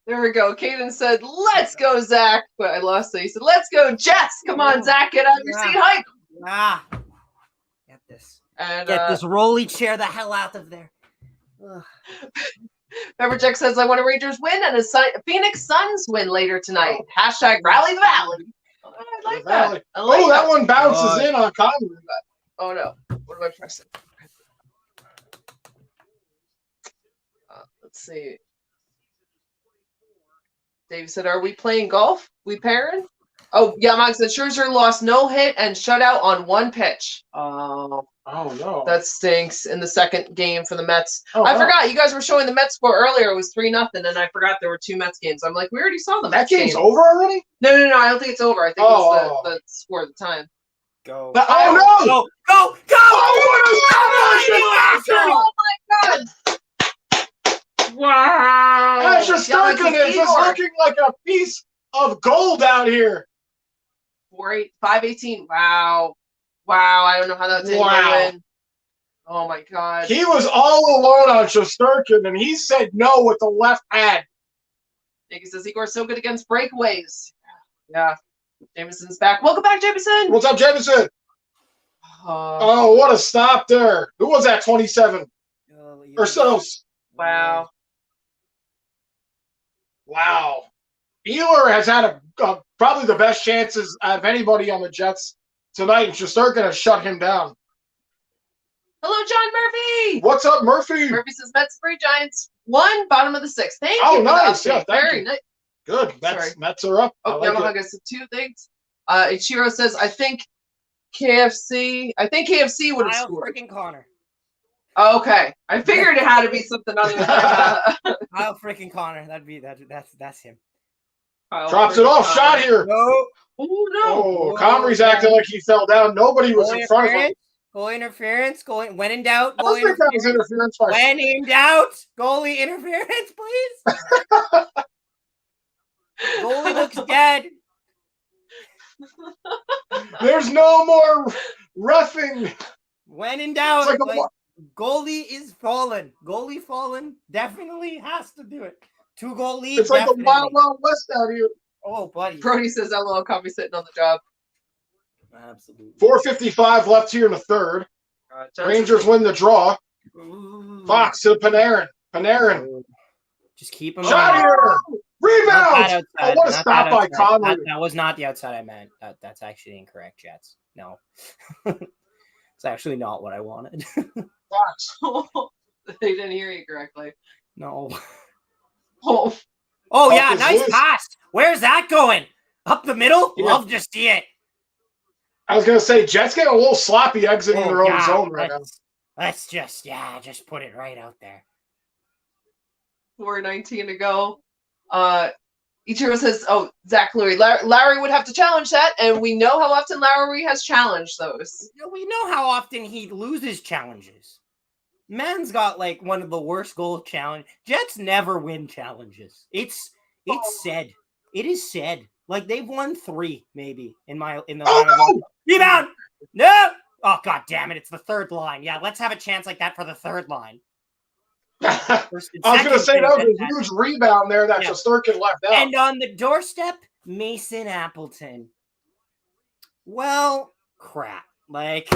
There we go. Caden said, "Let's go, Zach." But I lost it. He said, "Let's go, Jets." Come on, Zach. Get out of your seat. Hype. Get this. And, get this rolly chair the hell out of there. Pepperjack says, "I want a Rangers win and a Phoenix Suns win later tonight." # Rally the Valley. I like that. That one bounces in on Conley. Oh, no. What am I pressing? Let's see. Dave said, "Are we playing golf? We pairing?" Oh, yeah, Mike said, "Scherzer lost no hit and shutout on one pitch." Oh, no. That stinks in the second game for the Mets. I forgot. You guys were showing the Mets score earlier. It was 3-0, and I forgot there were 2 Mets games. I'm like, we already saw the Mets game's over already? No. I don't think it's over. I think it was the score at the time. Go. But, Go. Shesterkin is just looking like a piece of gold out here. 518. Wow. I don't know how that's in. Oh my God. He was all alone on Shesterkin, and he said no with the left hand. He says Igor's so good against breakaways. Yeah. Jameson's back. Welcome back, Jameson. What's up, Jameson? Oh, what a stop there. Who was that, 27? Or so. Wow. Ehlers has had probably the best chances of anybody on the Jets tonight, and Shesterkin has shut him down. Hello, John Murphy. What's up, Murphy? Murphy says Mets 3, Giants 1, bottom of the 6th. Thank you. Oh, nice. Yeah, very nice. Good. Mets are up. Oh, Yamaha said 2 things. Ichiro says, I think KFC would have scored. Freaking Connor. Oh, okay. I figured it had to be something other than Kyle freaking Connor. That's him. Drops it off. Shot here. No. Oh, no. Oh, Comrie's acting like he fell down. Nobody was in front of him. Goalie interference. When in doubt, goalie interference. When in doubt, goalie interference, please. Goalie looks dead. There's no more reffing. When in doubt, goalie is fallen. Goalie fallen definitely has to do it. 2-goal lead. It's like a Wild Wild West out here. Oh, buddy. Brody says LOL Coffee sitting on the job. Absolutely. 4:55 left here in the third. Rangers win the draw. Ooh. Fox to Panarin. Just keep him. Shot here. Rebound. Oh, what a stop by Conley. That was not the outside I meant. That's actually incorrect, Jets. No. It's actually not what I wanted. Fox. They didn't hear you correctly. No. Oh yeah, nice pass. Where's that going? Up the middle? Yeah. Love to see it. I was going to say, Jets get a little sloppy exiting their own zone right now. Let's just put it right out there. 4:19 to go. Ichiro says, Zach Lurie. Larry would have to challenge that, and we know how often Larry has challenged those. We know how often he loses challenges. Man's got like one of the worst goal challenge. Jets never win challenges. It's said. It is said. Like they've won 3 maybe in the rebound. No. Oh god damn it! It's the third line. Yeah, let's have a chance like that for the third line. I was going to say that was a huge rebound there that Shesterkin left out. And on the doorstep, Mason Appleton. Well, crap. Like,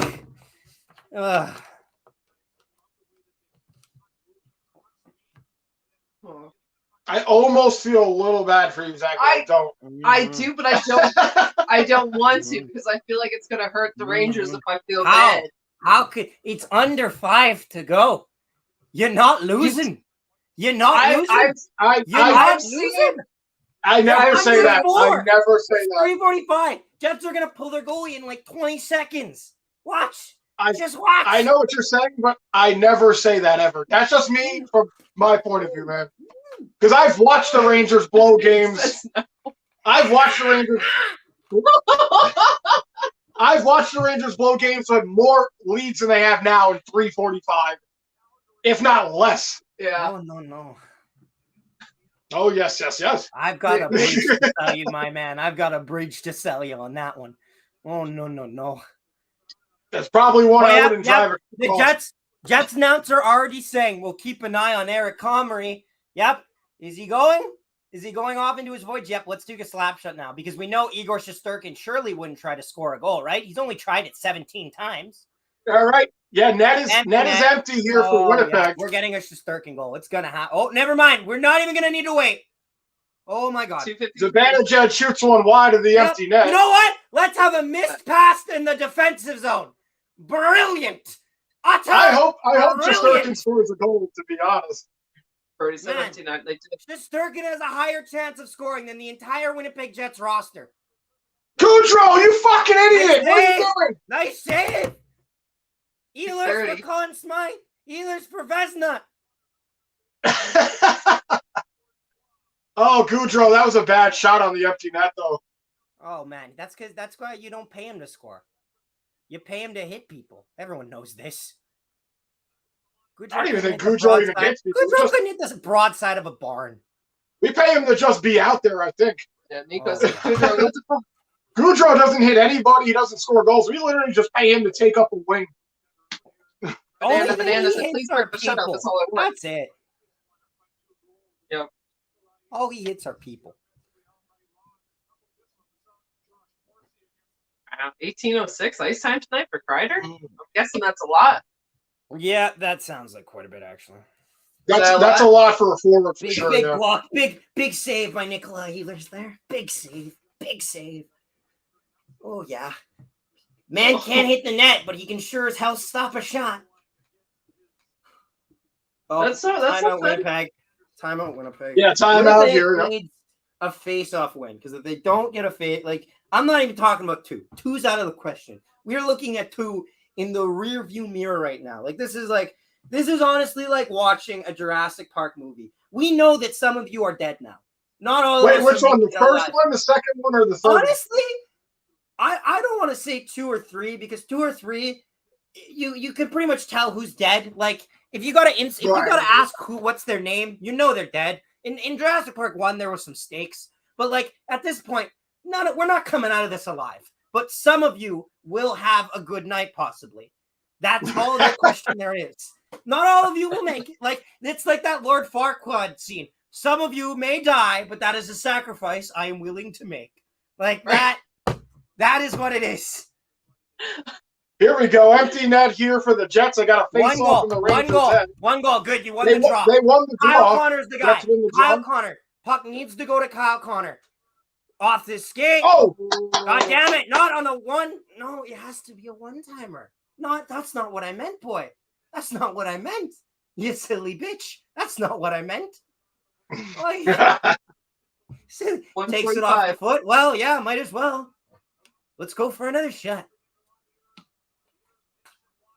I almost feel a little bad for you, Zach. I don't. I do, but I don't want to because I feel like it's going to hurt the Rangers if I feel bad. How could it's under 5 to go? You're not losing. You're not losing. I never say that. I never say that. 3:45. Jets are going to pull their goalie in like 20 seconds. Watch. Just watch. I know what you're saying, but I never say that ever. That's just me from my point of view, man. Because I've watched the Rangers blow games. I've watched the Rangers blow games with more leads than they have now in 3:45, if not less. Yeah. No. Oh, yes. I've got a bridge to sell you, my man. I've got a bridge to sell you on that one. Oh, no. That's probably one I wouldn't drive. The Jets announcer already saying we'll keep an eye on Eric Comrie. Yep. Is he going? Is he going off into his void? Yep. Let's do a slap shot now because we know Igor Shesterkin surely wouldn't try to score a goal, right? He's only tried it 17 times. All right. Yeah, net is empty here for Winnipeg. Yeah. We're getting a Shesterkin goal. It's going to happen. Oh, never mind. We're not even going to need to wait. Oh, my God. Zibanejad shoots one wide of the empty net. You know what? Let's have a missed pass in the defensive zone. Brilliant. I hope Shesterkin scores a goal, to be honest. Shesterkin has a higher chance of scoring than the entire Winnipeg Jets roster. Goudreau, you fucking idiot! What are you doing? Nice save! Ehlers for Conn Smythe. Ehlers for Vezina. Oh, Goudreau, that was a bad shot on the empty net, though. Oh, man. That's why you don't pay him to score. You pay him to hit people. Everyone knows this. I don't even think Goudreau even hits people. Goudreau couldn't hit this broadside of a barn. We pay him to just be out there, I think. Yeah, Nico said Goudreau doesn't hit anybody. He doesn't score goals. We literally just pay him to take up a wing. Banana said, please break the shutout. That's all I want. That's it. Yep. All he hits are people. 18:06 ice time tonight for Kreider? I'm guessing that's a lot. Yeah, that sounds like quite a bit, actually. That's a lot for a forward for sure. Big block, big save by Nikolai Ehlers there. Big save. Oh yeah, man can't hit the net, but he can sure as hell stop a shot. Oh, that's Winnipeg. Timeout Winnipeg. Yeah, timeout here. Needs a face-off win because if they don't get a face, like I'm not even talking about two. Two's out of the question. We're looking at two in the rear view mirror right now. Like this is honestly like watching a Jurassic Park movie. We know that some of you are dead now. Not all. Wait, which one? The first one, the second one, or the third? Honestly, I don't want to say 2 or 3 because 2 or 3, you can pretty much tell who's dead. Like if you gotta ask what's their name, you know they're dead. In Jurassic Park 1, there was some stakes, but like at this point, we're not coming out of this alive. But some of you will have a good night, possibly. That's all the question there is. Not all of you will make it. Like it's like that Lord Farquaad scene. Some of you may die, but that is a sacrifice I am willing to make. Like that. That is what it is. Here we go. Empty net here for the Jets. I got a face off in the Rangers. One goal. Good. You won the draw. They won the draw. Kyle Connor's the guy. Kyle Connor. Puck needs to go to Kyle Connor. Off this skate. Oh! God damn it. Not on the one. No, it has to be a one-timer. That's not what I meant, boy. That's not what I meant. You silly bitch. That's not what I meant. Takes it off the foot. Well, yeah, might as well. Let's go for another shot.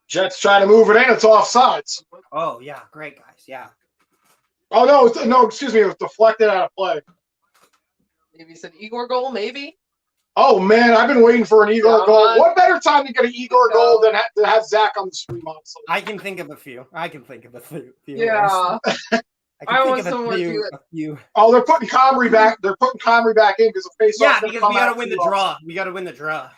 Jets trying to move it in. It's offsides. Oh, yeah. Great, guys. Yeah. Oh, no, excuse me. It was deflected out of play. Maybe you said Igor goal, maybe? Oh, man. I've been waiting for an Igor goal. What better time to get an Igor goal than to have Zach on the stream, honestly? I can think of a few. Yeah. I want someone to few. Oh, they're putting Comrie back. They're putting Comrie back in because the face-off. Yeah, because we got to win the draw. We got to win the draw.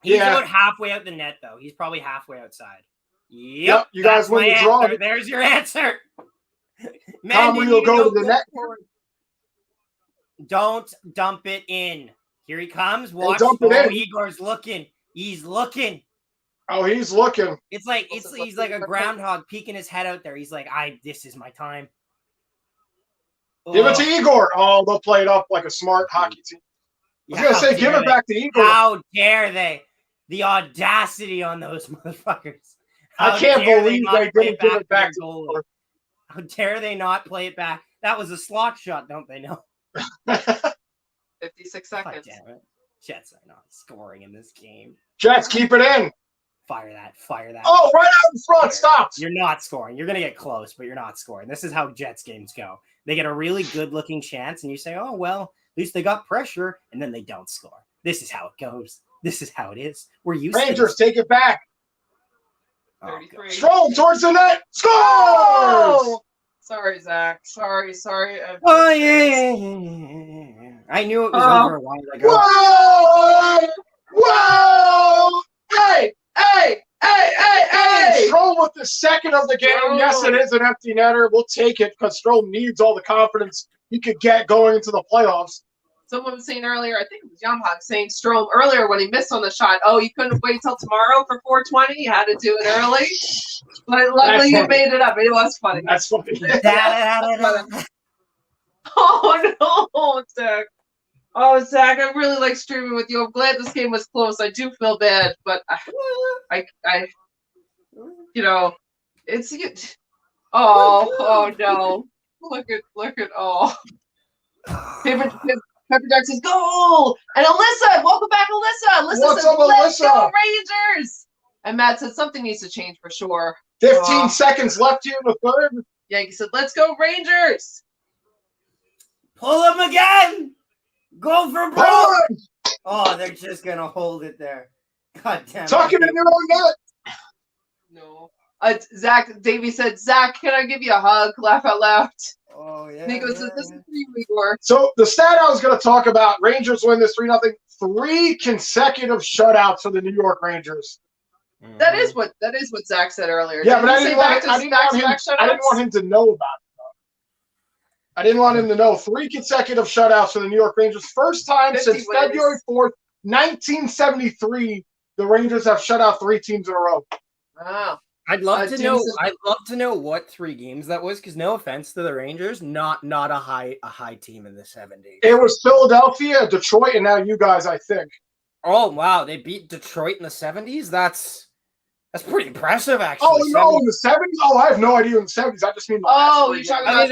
He's about halfway out the net, though. He's probably halfway outside. Yep. You guys win the draw. There's your answer. Comrie will go to the net. Don't dump it in. Here he comes. Watch. Igor's looking. He's looking. Oh, he's looking. It's like he's like a groundhog peeking his head out there. He's like, this is my time. Give it to Igor. Oh, they'll play it up like a smart hockey team. I was gonna say, give it back to Igor. How dare they? The audacity on those motherfuckers. I can't believe they didn't give it back to Igor. How dare they not play it back? That was a slot shot, don't they know? 56 seconds. God damn it. Jets are not scoring in this game. Jets, keep it in. Fire that. Oh, right out in front. Stop. You're not scoring. You're going to get close, but you're not scoring. This is how Jets games go. They get a really good-looking chance, and you say, oh, well, at least they got pressure, and then they don't score. This is how it goes. This is how it is. We're used to Rangers, take it back. 33. Stroll towards the net. Scores! Oh! Sorry, Zach. Sorry. Oh, yeah. I knew it was over a while ago. Whoa! Hey! Stroll with the second of the game. Yes, it is an empty netter. We'll take it because Stroll needs all the confidence he could get going into the playoffs. Someone was saying earlier, I think it was Yamhag saying Stroll earlier when he missed on the shot. Oh, you couldn't wait till tomorrow for 420. You had to do it early. But luckily you made it up. It was funny. That's funny. Oh no, Zach. Oh, Zach, I really like streaming with you. I'm glad this game was close. I do feel bad, but I you know, it's oh no. Look at Pepper Jack says goal! And Alyssa, welcome back, Alyssa. Alyssa says, let's go Rangers! And Matt said something needs to change for sure. 15 seconds left here in the third. Yankee said, let's go Rangers! Pull him again! Go for broke! Oh, they're just going to hold it there. God damn it. Tuck it in your own net. No. Zach, Davey said, Zach, can I give you a hug? Laugh out loud. Oh yeah. Nico says this is for you, Igor. So the stat I was going to talk about: Rangers win this 3-0. 3 consecutive shutouts for the New York Rangers. That is what Zach said earlier. Yeah, Did but he I say didn't want him to know about it. I didn't want him to know. 3 consecutive shutouts for the New York Rangers. First time since February 4th, 1973, the Rangers have shut out 3 teams in a row. Wow. I'd love to know. I'd love to know what 3 games that was, because no offense to the Rangers, not a high team in the 70s. It was Philadelphia, Detroit, and now you guys, I think. Oh wow, they beat Detroit in the 70s. That's pretty impressive, actually. Oh no, in the 70s? Oh, I have no idea in the 70s. I just mean the last 3 you're talking about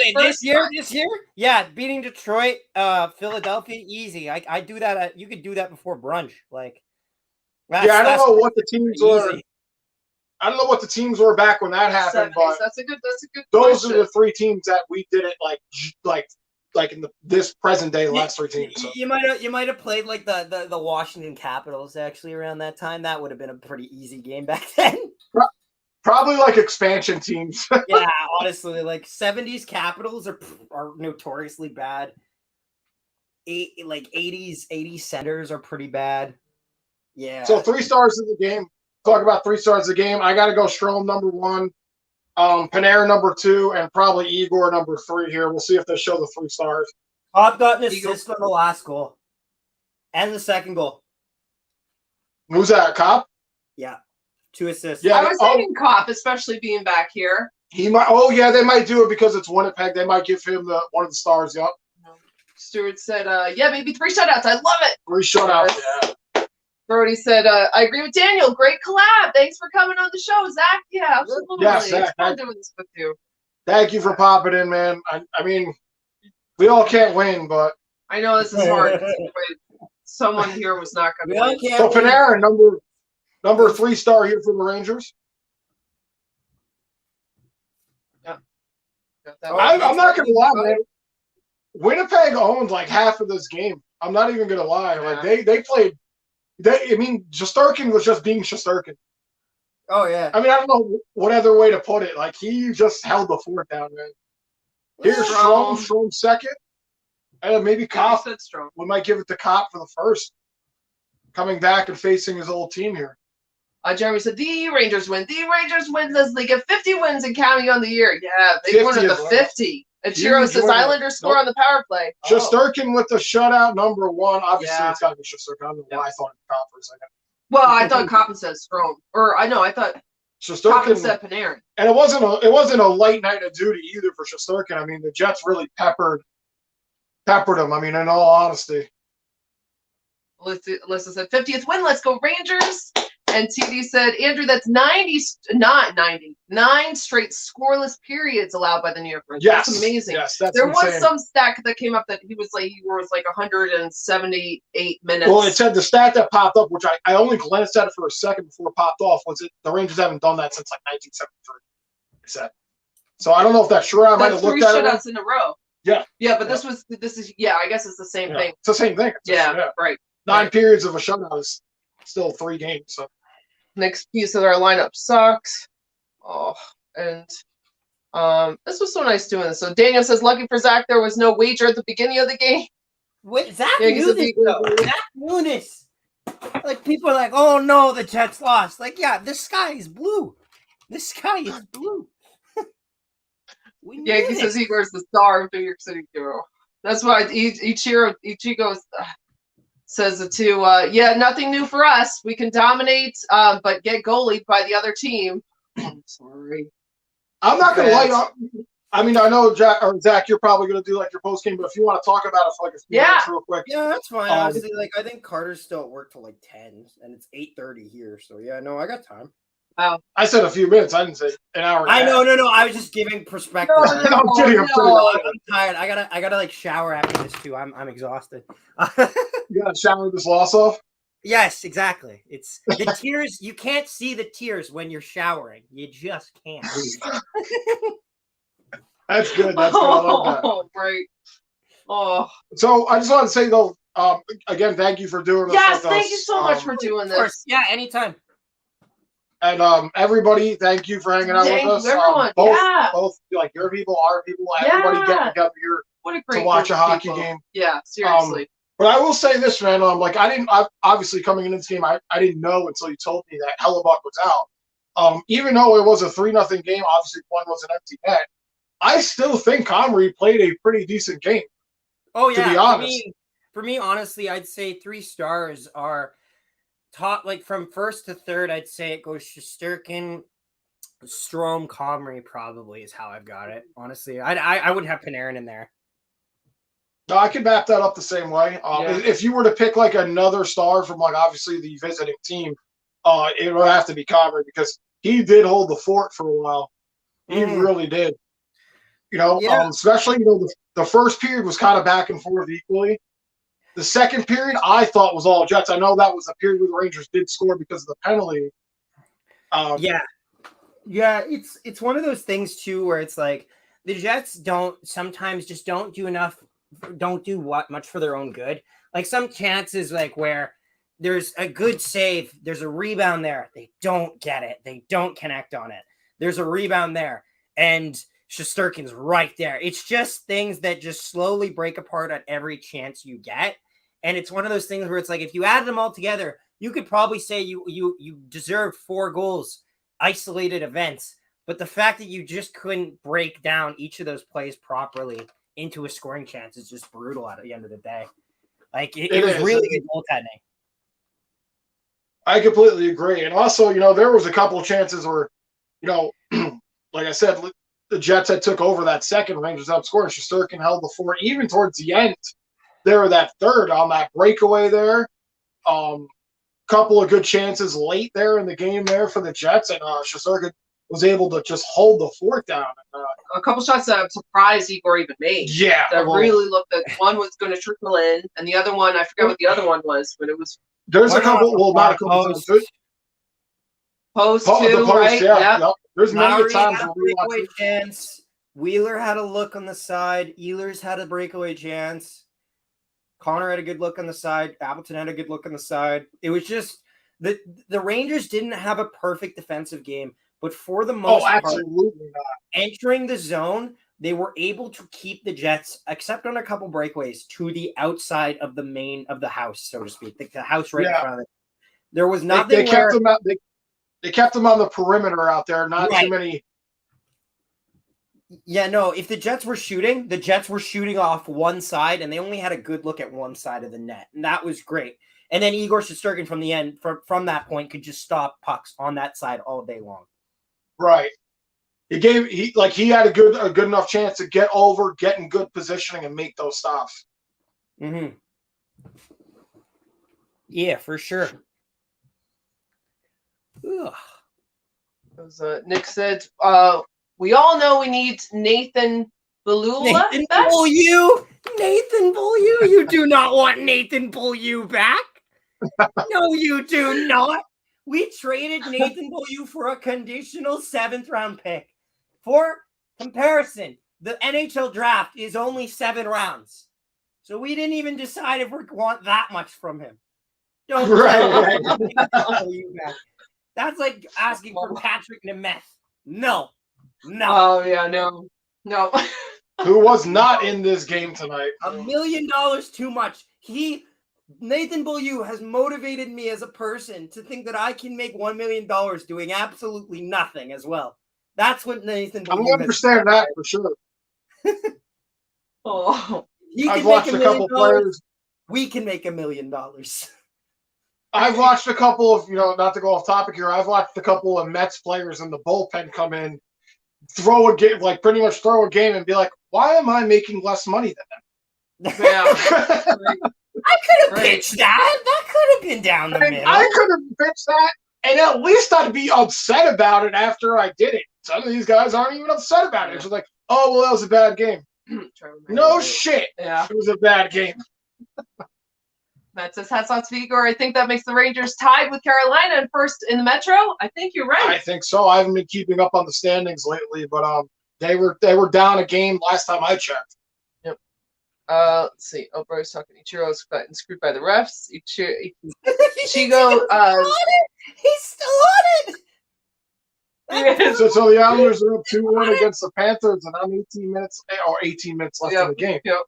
this year? Yeah, beating Detroit, Philadelphia, easy. I do that. You could do that before brunch, like. I don't know what the teams were. I don't know what the teams were back when that happened, 70s. but That's a good. Those question. are the 3 teams that we did it like in this present day. The last 3 teams. So. You might have played like the Washington Capitals actually around that time. That would have been a pretty easy game back then. Probably like expansion teams. Yeah, honestly, like 70s Capitals are notoriously bad. 80s centers are pretty bad. Yeah. So 3 stars in the game. Talk about 3 stars of the game. I got to go Strome number 1, Panarin number 2, and probably Igor number 3 here. We'll see if they show the 3 stars. Cobb got an assist on the last goal and the second goal. Who's that? Cobb? Yeah, 2 assists. Yeah, I was thinking Cobb, especially being back here. He might. Oh yeah, they might do it because it's Winnipeg. They might give him one of the stars. Yep. Stuart said, "Yeah, maybe 3 shutouts. I love it. 3 shutouts. Yeah. Brody said, I agree with Daniel. Great collab. Thanks for coming on the show, Zach. Yeah, absolutely. Yeah, Zach, it's fun doing this with you. Thank you for popping in, man. I mean, we all can't win, but I know this is hard. Someone here was not going to win. So Panarin, number 3 star here for the Rangers. Yeah. I'm not going to lie, man. Winnipeg owned like half of this game. I'm not even going to lie. Yeah. Like they played. Shesterkin was just being Shesterkin. Oh yeah. I mean, I don't know what other way to put it. Like he just held the fort down, man. Here's Strome second, and maybe Kopp. We might give it to Kopp for the first. Coming back and facing his old team here. Jeremy said the Rangers win. The Rangers win this league. Get 50 wins and counting on the year. Yeah, they won at the 50. And Chiro says Islanders score on the power play. Shesterkin with the shutout number 1. Obviously, it's got to be Shesterkin. I don't know why I thought Kopp for a second. Well, I thought Kopp said Strome, or I thought Shesterkin said Panarin. And it wasn't a light night of duty either for Shesterkin. I mean, the Jets really peppered him. I mean, in all honesty. Alyssa said 50th win. Let's go Rangers. And TD said, Andrew, that's 9 straight scoreless periods allowed by the New York Rangers. Yes, that's amazing. Yes, that's there insane. was some stat that came up that he was like 178 minutes. Well, it said the stat that popped up, which I only glanced at it for a second before it popped off, was the Rangers haven't done that since like 1973. It said. So I don't know if that's true. I might have looked at it. 3 shutouts in a row. Yeah. Yeah, but this is I guess it's the same thing. It's the same thing. Right. 9 periods of a shutout is still 3 games. So. Next piece of our lineup sucks. Oh, and this was so nice doing this. So Daniel says, lucky for Zach, there was no wager at the beginning of the game. Wait, Zach knew this, though. Zach knew this. Like, people are like, oh no, the Jets lost. Like, yeah, the sky is blue. The sky is blue. He says he wears the star of New York City Hero. That's why Ichigo says it too. Nothing new for us. We can dominate, but get goalied by the other team. I'm sorry. I'm not going to lie. I mean, I know Zach, you're probably going to do like your post game, but if you want to talk about it for like a few minutes real quick. Yeah, that's fine. Honestly, I think Carter's still at work till like 10, and it's 8:30 here. So yeah, no, I got time. Wow. I said a few minutes. I didn't say an hour. No. I was just giving perspective. I'm kidding. I'm tired. I gotta like shower after this too. I'm exhausted. You gotta shower this loss off? Yes, exactly. It's the tears. You can't see the tears when you're showering. You just can't. That's good. That's good. I love that. Oh, right. Oh. So I just want to say though, again, thank you for doing this. Yes, thank you so much for doing this. Yeah, anytime. And everybody, thank you for hanging out with us. Everyone. Both like your people, our people, everybody getting together here to watch a hockey game. Yeah, seriously. But I will say this, man. Obviously coming into this game, I didn't know until you told me that Hellebuck was out. Even though it was a 3-0 game, obviously one was an empty net. I still think Comrie played a pretty decent game. Oh yeah, to be honest. For me, honestly, I'd say 3 stars are top. Like from first to third, I'd say it goes Shesterkin, Strome, Comrie. Probably is how I've got it. Honestly, I wouldn't have Panarin in there. No, I can map that up the same way. If you were to pick like another star from like obviously the visiting team, it would have to be Comrie because he did hold the fort for a while. He really did. Especially the first period was kind of back and forth equally. The second period I thought was all Jets. I know that was a period where the Rangers did score because of the penalty. It's one of those things too where it's like the Jets sometimes just don't do much for their own good. Like some chances like where there's a good save, there's a rebound there, they don't get it, they don't connect on it. There's a rebound there, and Shesterkin's right there. It's just things that just slowly break apart at every chance you get. And it's one of those things where it's like if you added them all together, you could probably say you deserved 4 goals, isolated events. But the fact that you just couldn't break down each of those plays properly into a scoring chance is just brutal at the end of the day. Like it was really good goaltending. I completely agree. And also, there was a couple of chances where, like I said, the Jets had took over that second. Rangers outscored. Shesterkin held the fort. Even towards the end, there were that third on that breakaway there. Couple of good chances late there in the game there for the Jets, and Shesterkin was able to just hold the fort down. A couple shots that I'm surprised Igor even made. Yeah. That really looked like one was going to trickle in, and the other one, I forgot what the other one was, but it was. There's a couple, not a couple times. Post too, right? Yeah. Yep. There's many times where we breakaway chance. Wheeler had a look on the side. Ehlers had a breakaway chance. Connor had a good look on the side. Appleton had a good look on the side. It was just the Rangers didn't have a perfect defensive game, but for the most part, entering the zone, they were able to keep the Jets, except on a couple breakaways, to the outside of the main of the house, so to speak, the house right in front of it. There was nothing. They kept them on the perimeter out there. Not too many. Yeah, no. If the Jets were shooting off one side, and they only had a good look at one side of the net, and that was great. And then Igor Shesterkin from the end, from that point, could just stop pucks on that side all day long. Right. He had a good enough chance to get over, get in good positioning, and make those stops. Mm-hmm. Yeah, for sure. Ugh. As Nick said, we all know we need Nathan Beaulieu. Nathan Beaulieu. You do not want Nathan Beaulieu back. No, you do not. We traded Nathan Beaulieu for a conditional 7th round pick. For comparison, the NHL draft is only 7 rounds. So we didn't even decide if we want that much from him. Don't That's like asking for Patrick Nemeth. No. Oh, yeah, no. Who was not in this game tonight. $1 million too much. Nathan Beaulieu has motivated me as a person to think that I can make $1 million doing absolutely nothing as well. That's what Nathan Beaulieu I understand that for sure. I've watched a couple players. We can make $1 million. I've watched a couple of, not to go off topic here, I've watched a couple of Mets players in the bullpen come in, pretty much throw a game and be like, why am I making less money than them? Yeah. I could have pitched that. That could have been down the middle. I could have pitched that, and at least I'd be upset about it after I did it. Some of these guys aren't even upset about it. It's just like, oh, well, that was a bad game. No shit. Yeah. It was a bad game. Matt says, hats off to Igor. I think that makes the Rangers tied with Carolina and first in the Metro. I think you're right. I think so. I haven't been keeping up on the standings lately, but they were down a game last time I checked. Yep. Let's see. Bro's talking. Ichiro's gotten screwed by the refs. Ichigo. He's still on it. So the Islanders are up 2-1 against the Panthers, and I'm 18 minutes left in the game. Yep.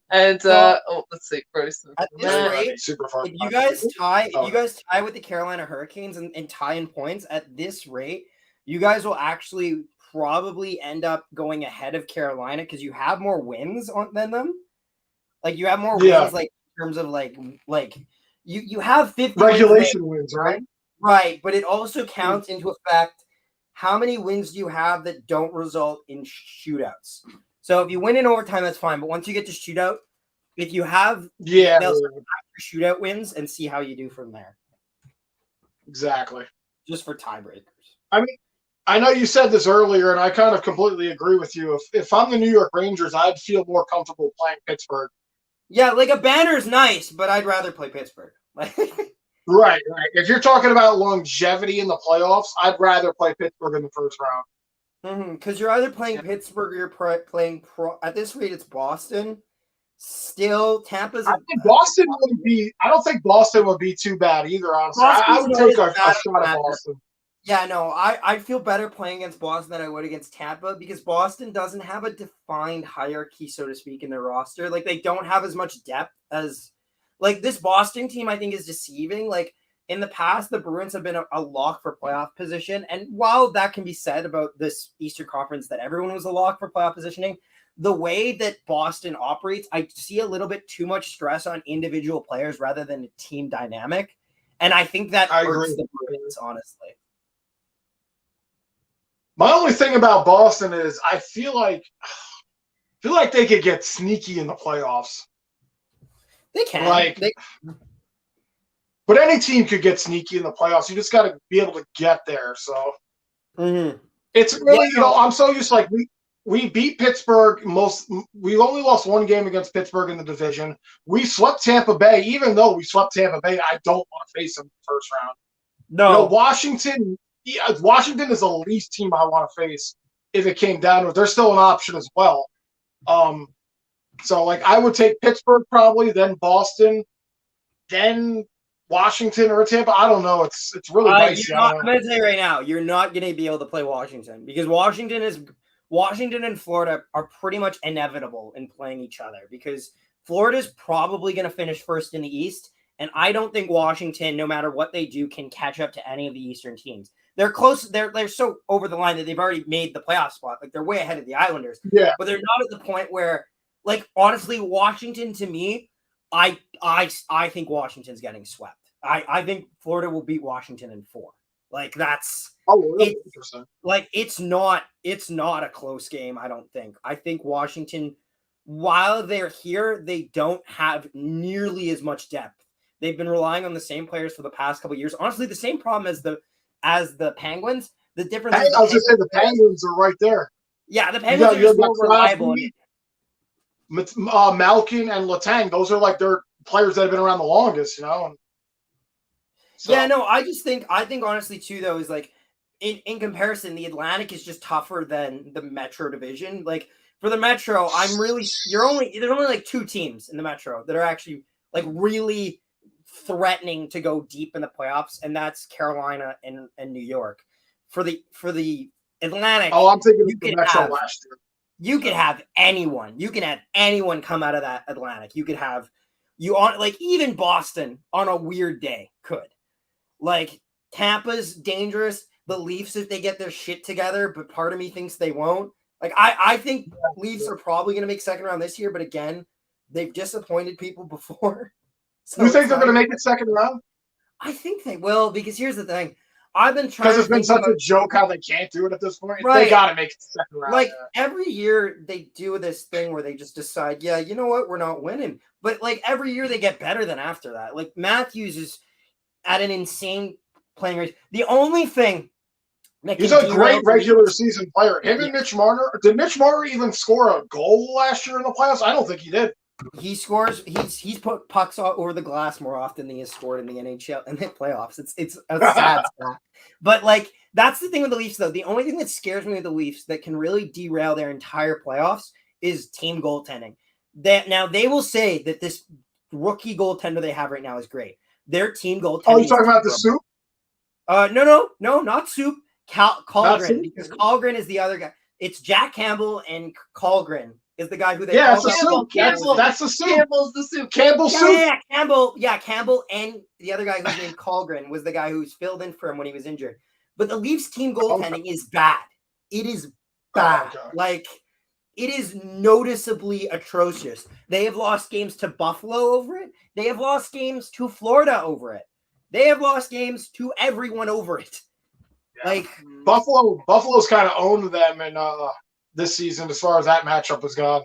And let's see, first. At this rate, if you guys tie with the Carolina Hurricanes and tie in points at this rate, you guys will actually probably end up going ahead of Carolina because you have more wins than them. Like you have more wins, like in terms of like you have 50 regulation wins, right? Right, but it also counts into effect how many wins do you have that don't result in shootouts. So if you win in overtime, that's fine. But once you get to shootout, if you have they'll shootout wins and see how you do from there. Exactly. Just for tiebreakers. I mean, I know you said this earlier, and I kind of completely agree with you. If I'm the New York Rangers, I'd feel more comfortable playing Pittsburgh. Yeah, like a banner's nice, but I'd rather play Pittsburgh. Right. If you're talking about longevity in the playoffs, I'd rather play Pittsburgh in the first round. Because you're either playing Pittsburgh or you're playing at this rate, it's Boston. Still, Tampa's. I don't think Boston would be too bad either. Honestly, I would take a shot at Boston. Yeah, no, I'd feel better playing against Boston than I would against Tampa because Boston doesn't have a defined hierarchy, so to speak, in their roster. Like, they don't have as much depth as, like, this Boston team, I think, is deceiving. Like, in the past, the Bruins have been a lock for playoff position. And while that can be said about this Eastern Conference that everyone was a lock for playoff positioning, the way that Boston operates, I see a little bit too much stress on individual players rather than a team dynamic. And I think that hurts the Bruins, honestly. My only thing about Boston is I feel like they could get sneaky in the playoffs. They can. But any team could get sneaky in the playoffs. You just got to be able to get there. So it's really, I'm so used to we beat Pittsburgh. We only lost one game against Pittsburgh in the division. We swept Tampa Bay. Even though we swept Tampa Bay, I don't want to face them in the first round. No, Washington. Yeah, Washington is the least team I want to face if it came down to it. They're still an option as well. So I would take Pittsburgh probably, then Boston, then Washington or Tampa. I don't know. It's really dicey. I'm going to tell you right now, you're not going to be able to play Washington because Washington and Florida are pretty much inevitable in playing each other because Florida's probably going to finish first in the East. And I don't think Washington, no matter what they do, can catch up to any of the Eastern teams. They're close. They're so over the line that they've already made the playoff spot. Like they're way ahead of the Islanders. Yeah. But they're not at the point where, honestly, Washington to me, I think Washington's getting swept. I think Florida will beat Washington in 4. That's really interesting. It's not a close game. I don't think. I think Washington, while they're here, they don't have nearly as much depth. They've been relying on the same players for the past couple of years. Honestly, the same problem as the Penguins. The difference is I was just saying the Penguins are right there. Yeah, the Penguins are just more reliable. Malkin and Letang, those are their players that have been around the longest, So. Yeah, no, I think honestly too though is in comparison, the Atlantic is just tougher than the Metro division. For the Metro, there's only 2 teams in the Metro that are actually really threatening to go deep in the playoffs, and that's Carolina and New York. For the Atlantic, I'm thinking of the Metro last year. You could have anyone. You can have anyone come out of that Atlantic. You could have even Boston on a weird day could. Tampa's dangerous. The Leafs, if they get their shit together, but part of me thinks they won't. I think Leafs are probably going to make second round this year, but again, they've disappointed people before. So you think they're going to make it second round? I think they will because here's the thing. I've been trying because it's been such a joke how they can't do it at this point. Right. They got to make it second round. Every year they do this thing where they just decide, yeah, you know what, we're not winning. But every year they get better than after that. Matthews is at an insane playing rate. The only thing he's a great regular season player. Him and Mitch Marner. Did Mitch Marner even score a goal last year in the playoffs? I don't think he did. He scores. He's put pucks over the glass more often than he has scored in the NHL and the playoffs. It's a sad stat. But that's the thing with the Leafs, though. The only thing that scares me with the Leafs that can really derail their entire playoffs is team goaltending. Now they will say that this rookie goaltender they have right now is great. Their team goaltending. Oh, you're talking about the Soup? No, not Soup. Colgren, because Colgren is the other guy. It's Jack Campbell and Colgren is the guy who they that's call the soup. That's the soup. Campbell's the soup. Campbell's soup. Yeah, Campbell and the other guy who's named Colgren was the guy who's filled in for him when he was injured. But the Leafs team goaltending is bad. It is bad. Like, it is noticeably atrocious. They have lost games to Buffalo over it. They have lost games to Florida over it. They have lost games to everyone over it. Yeah. Like Buffalo's kind of owned them in this season as far as that matchup was gone.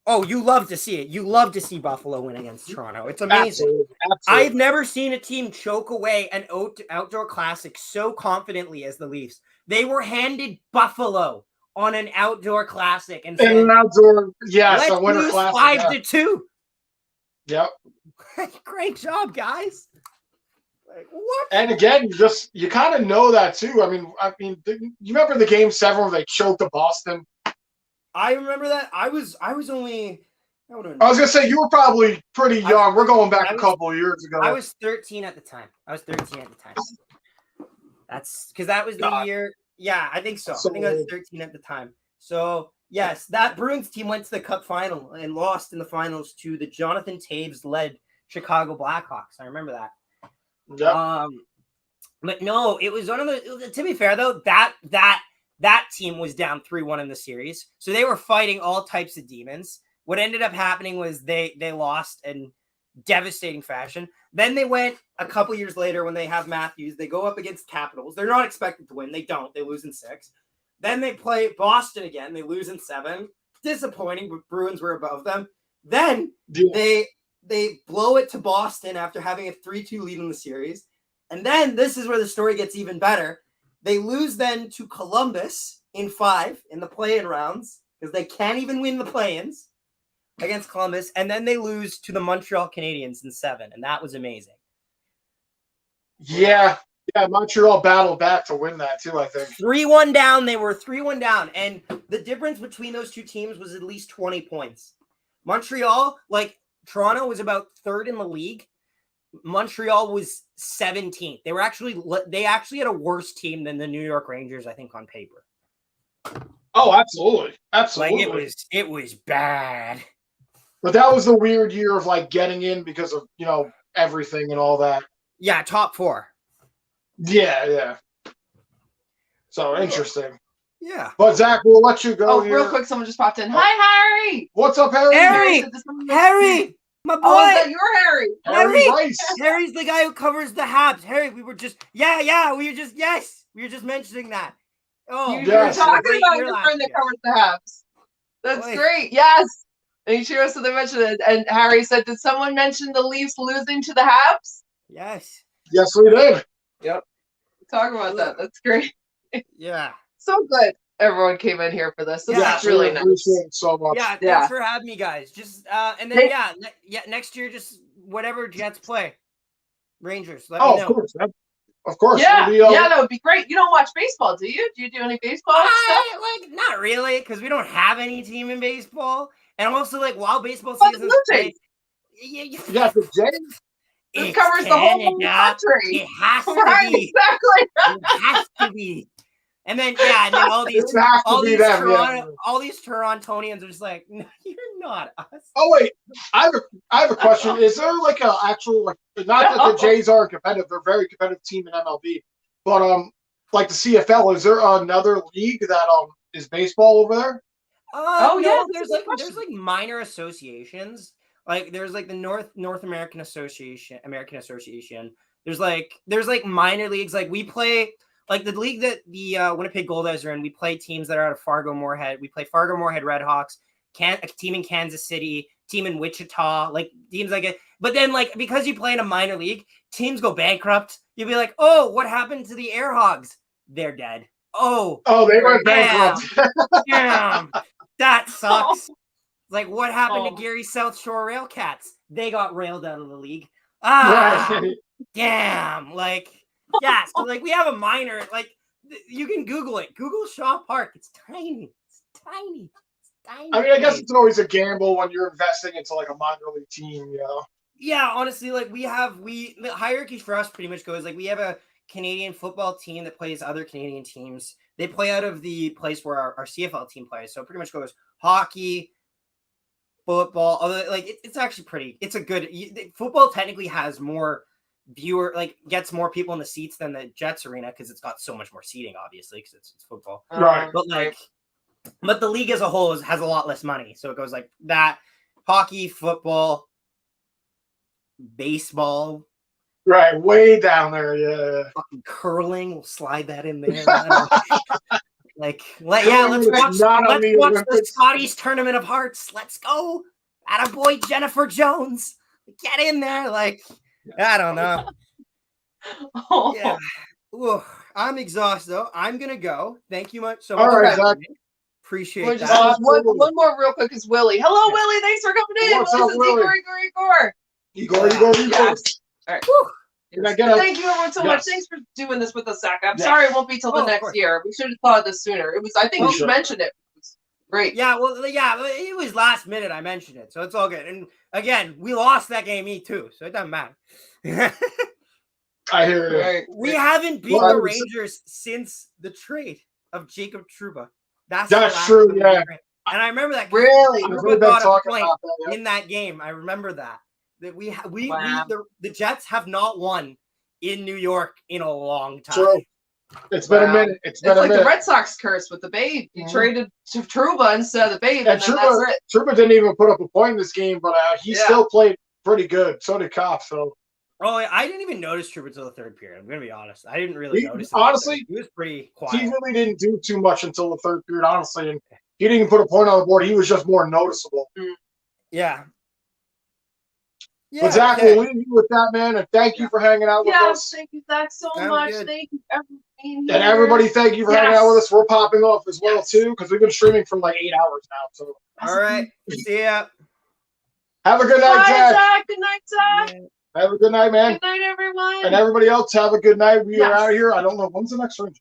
Oh, you love to see it. You love to see Buffalo win against Toronto. It's amazing. Absolutely. I've never seen a team choke away an outdoor classic so confidently as the Leafs. They were handed Buffalo on an outdoor classic and said, an outdoor, yes, a winter classic. 5-2. Yep. Great job, guys. Like, what? And again, you kind of know that too. I mean, you remember the game 7 where they choked to Boston? I remember that. I was only. I was gonna say you were probably pretty young. We're going back a couple of years ago. I was 13 at the time. That's because that was the year. Yeah, I think so. I think I was 13 at the time. So yes, that Bruins team went to the Cup final and lost in the finals to the Jonathan Taves-led Chicago Blackhawks. I remember that. Yep. But no, it was one of the. To be fair though, that team was down 3-1 in the series, so they were fighting all types of demons. What ended up happening was they lost in devastating fashion. Then they went a couple years later when they have Matthews. They go up against Capitals. They're not expected to win. They don't. They lose in 6. Then they play Boston again. They lose in 7. Disappointing, but Bruins were above them. Then they blow it to Boston after having a 3-2 lead in the series. And then this is where the story gets even better. They lose then to Columbus in 5 in the play-in rounds because they can't even win the play-ins against Columbus. And then they lose to the Montreal Canadiens in 7. And that was amazing. Yeah, Montreal battled back to win that too, I think. 3-1 down. They were 3-1 down. And the difference between those two teams was at least 20 points. Montreal, Toronto was about 3rd in the league. Montreal was 17th. They actually had a worse team than the New York Rangers, I think, on paper. Oh, absolutely. It was bad. But that was the weird year of getting in because of, everything and all that. Yeah, top 4. Yeah. So interesting. Yeah. But Zach, we'll let you go here. Real quick, someone just popped in. Hi, Harry. What's up, Harry? Harry, my boy. Oh, is that your Harry? Harry Rice. Harry's the guy who covers the Habs. Harry, we were just we were just mentioning that. Oh, you were talking about your friend that covers the Habs. That's great. Yes. And she also mentioned it. And Harry said, did someone mention the Leafs losing to the Habs? Yes. Yes, we did. Yep. Talk about that. That's great. Yeah. So good. Everyone came in here for this. This is really nice. Appreciate it so much. Yeah, thanks for having me, guys. Just and then next year, just whatever Jets play, Rangers. Let me know. Of course. Yeah, that would be great. You don't watch baseball, do you? Do you do any baseball stuff? Not really, because we don't have any team in baseball, and also while baseball season. You got the Jays. It covers the whole country. It has to be. Exactly. It has to be. And then all these Torontonians are just like, no, you're not us. Oh wait, I have a question. Is there an actual not that the Jays aren't competitive, they're a very competitive team in MLB, but the CFL, is there another league that is baseball over there? There's minor associations. There's the North American Association, There's minor leagues. We play. The league that the Winnipeg Goldeyes are in, we play teams that are out of Fargo-Moorhead. We play Fargo-Moorhead Redhawks, a team in Kansas City, team in Wichita, teams like it. But then, because you play in a minor league, teams go bankrupt. You'll be like, oh, what happened to the Air Hogs? They're dead. Oh, they went bankrupt. Damn, that sucks. What happened to Gary South Shore Railcats? They got railed out of the league. Damn, yeah, so we have a minor, you can Google it. Google Shaw Park. It's tiny. I mean, I guess it's always a gamble when you're investing into a minor league team, Yeah, honestly, the hierarchy for us pretty much goes we have a Canadian football team that plays other Canadian teams. They play out of the place where our CFL team plays. So it pretty much goes hockey, football. Although, like, it's actually pretty. It's a good football. Technically, has more gets more people in the seats than the Jets arena because it's got so much more seating, obviously, because it's football. Right. But the league as a whole has a lot less money. So it goes like that: hockey, football, baseball. Right, way down there, yeah. Fucking curling, we'll slide that in there. Let's watch the Scotties Tournament of Hearts. Let's go. Attaboy Jennifer Jones. Get in there. Like, I don't know. Yeah. Ooh, I'm exhausted, though. I'm going to go. Thank you so much. All right, Zach. Appreciate that. One more real quick is Willie. Hello, Willie. Thanks for coming in. What's up, Willie? Igor. Yes. All right. Thank you everyone so much. Thanks for doing this with us, Zach. I'm sorry it won't be till the next year. We should have thought of this sooner. I think we should mention it. It was great. Yeah, it was last minute I mentioned it, so it's all good. And again, we lost that game too, so it doesn't matter. I hear you. Right. We haven't beat the Rangers since the trade of Jacob Trouba. That's true, yeah. And I remember that. Really? Trouba got a point in that game. I remember that. That the Jets have not won in New York in a long time. True. It's been a minute. It's like the Red Sox curse with the Babe. You traded to Trouba instead of the Babe, and then that's it. Trouba didn't even put up a point in this game, but he still played pretty good. So did Kopp. So. Oh, I didn't even notice Trouba until the third period. I'm gonna be honest. I didn't really notice. Honestly, he was pretty quiet. He really didn't do too much until the third period, honestly, and he didn't even put a point on the board. He was just more noticeable. Yeah. But Zach, we'll leave you with that, man, and thank you for hanging out with us. Thank you, Zach, so much. Good. Thank you for being here. And everybody, thank you for hanging out with us. We're popping off as well, too, because we've been streaming for like 8 hours now. So, all right. See ya. Have a good night, Zach. Good night, Zach. Have a good night, man. Good night, everyone. And everybody else, have a good night. We are out of here. I don't know. When's the next stream?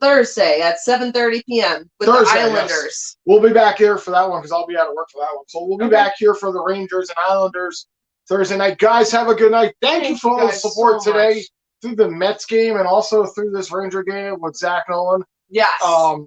Thursday at 7:30 p.m. with the Islanders. Yes. We'll be back here for that one because I'll be out of work for that one. So we'll be back here for the Rangers and Islanders Thursday night. Guys, have a good night. Thank you for all the support today through the Mets game and also through this Ranger game with Zach Nolan. Yes.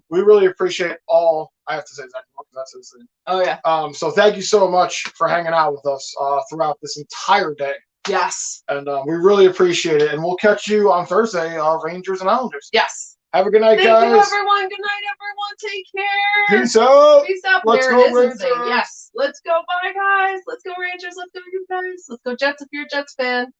We really appreciate all. I have to say Zach Nolan because that's his thing. Oh yeah. So thank you so much for hanging out with us throughout this entire day. Yes. And we really appreciate it. And we'll catch you on Thursday, Rangers and Islanders. Yes. Have a good night, guys. Thank you, everyone. Good night, everyone. Take care. Peace out. Peace out. Let's go, Rangers. Yes. Let's go. Bye, guys. Let's go, Rangers. Let's go, you guys. Let's go, Jets, if you're a Jets fan.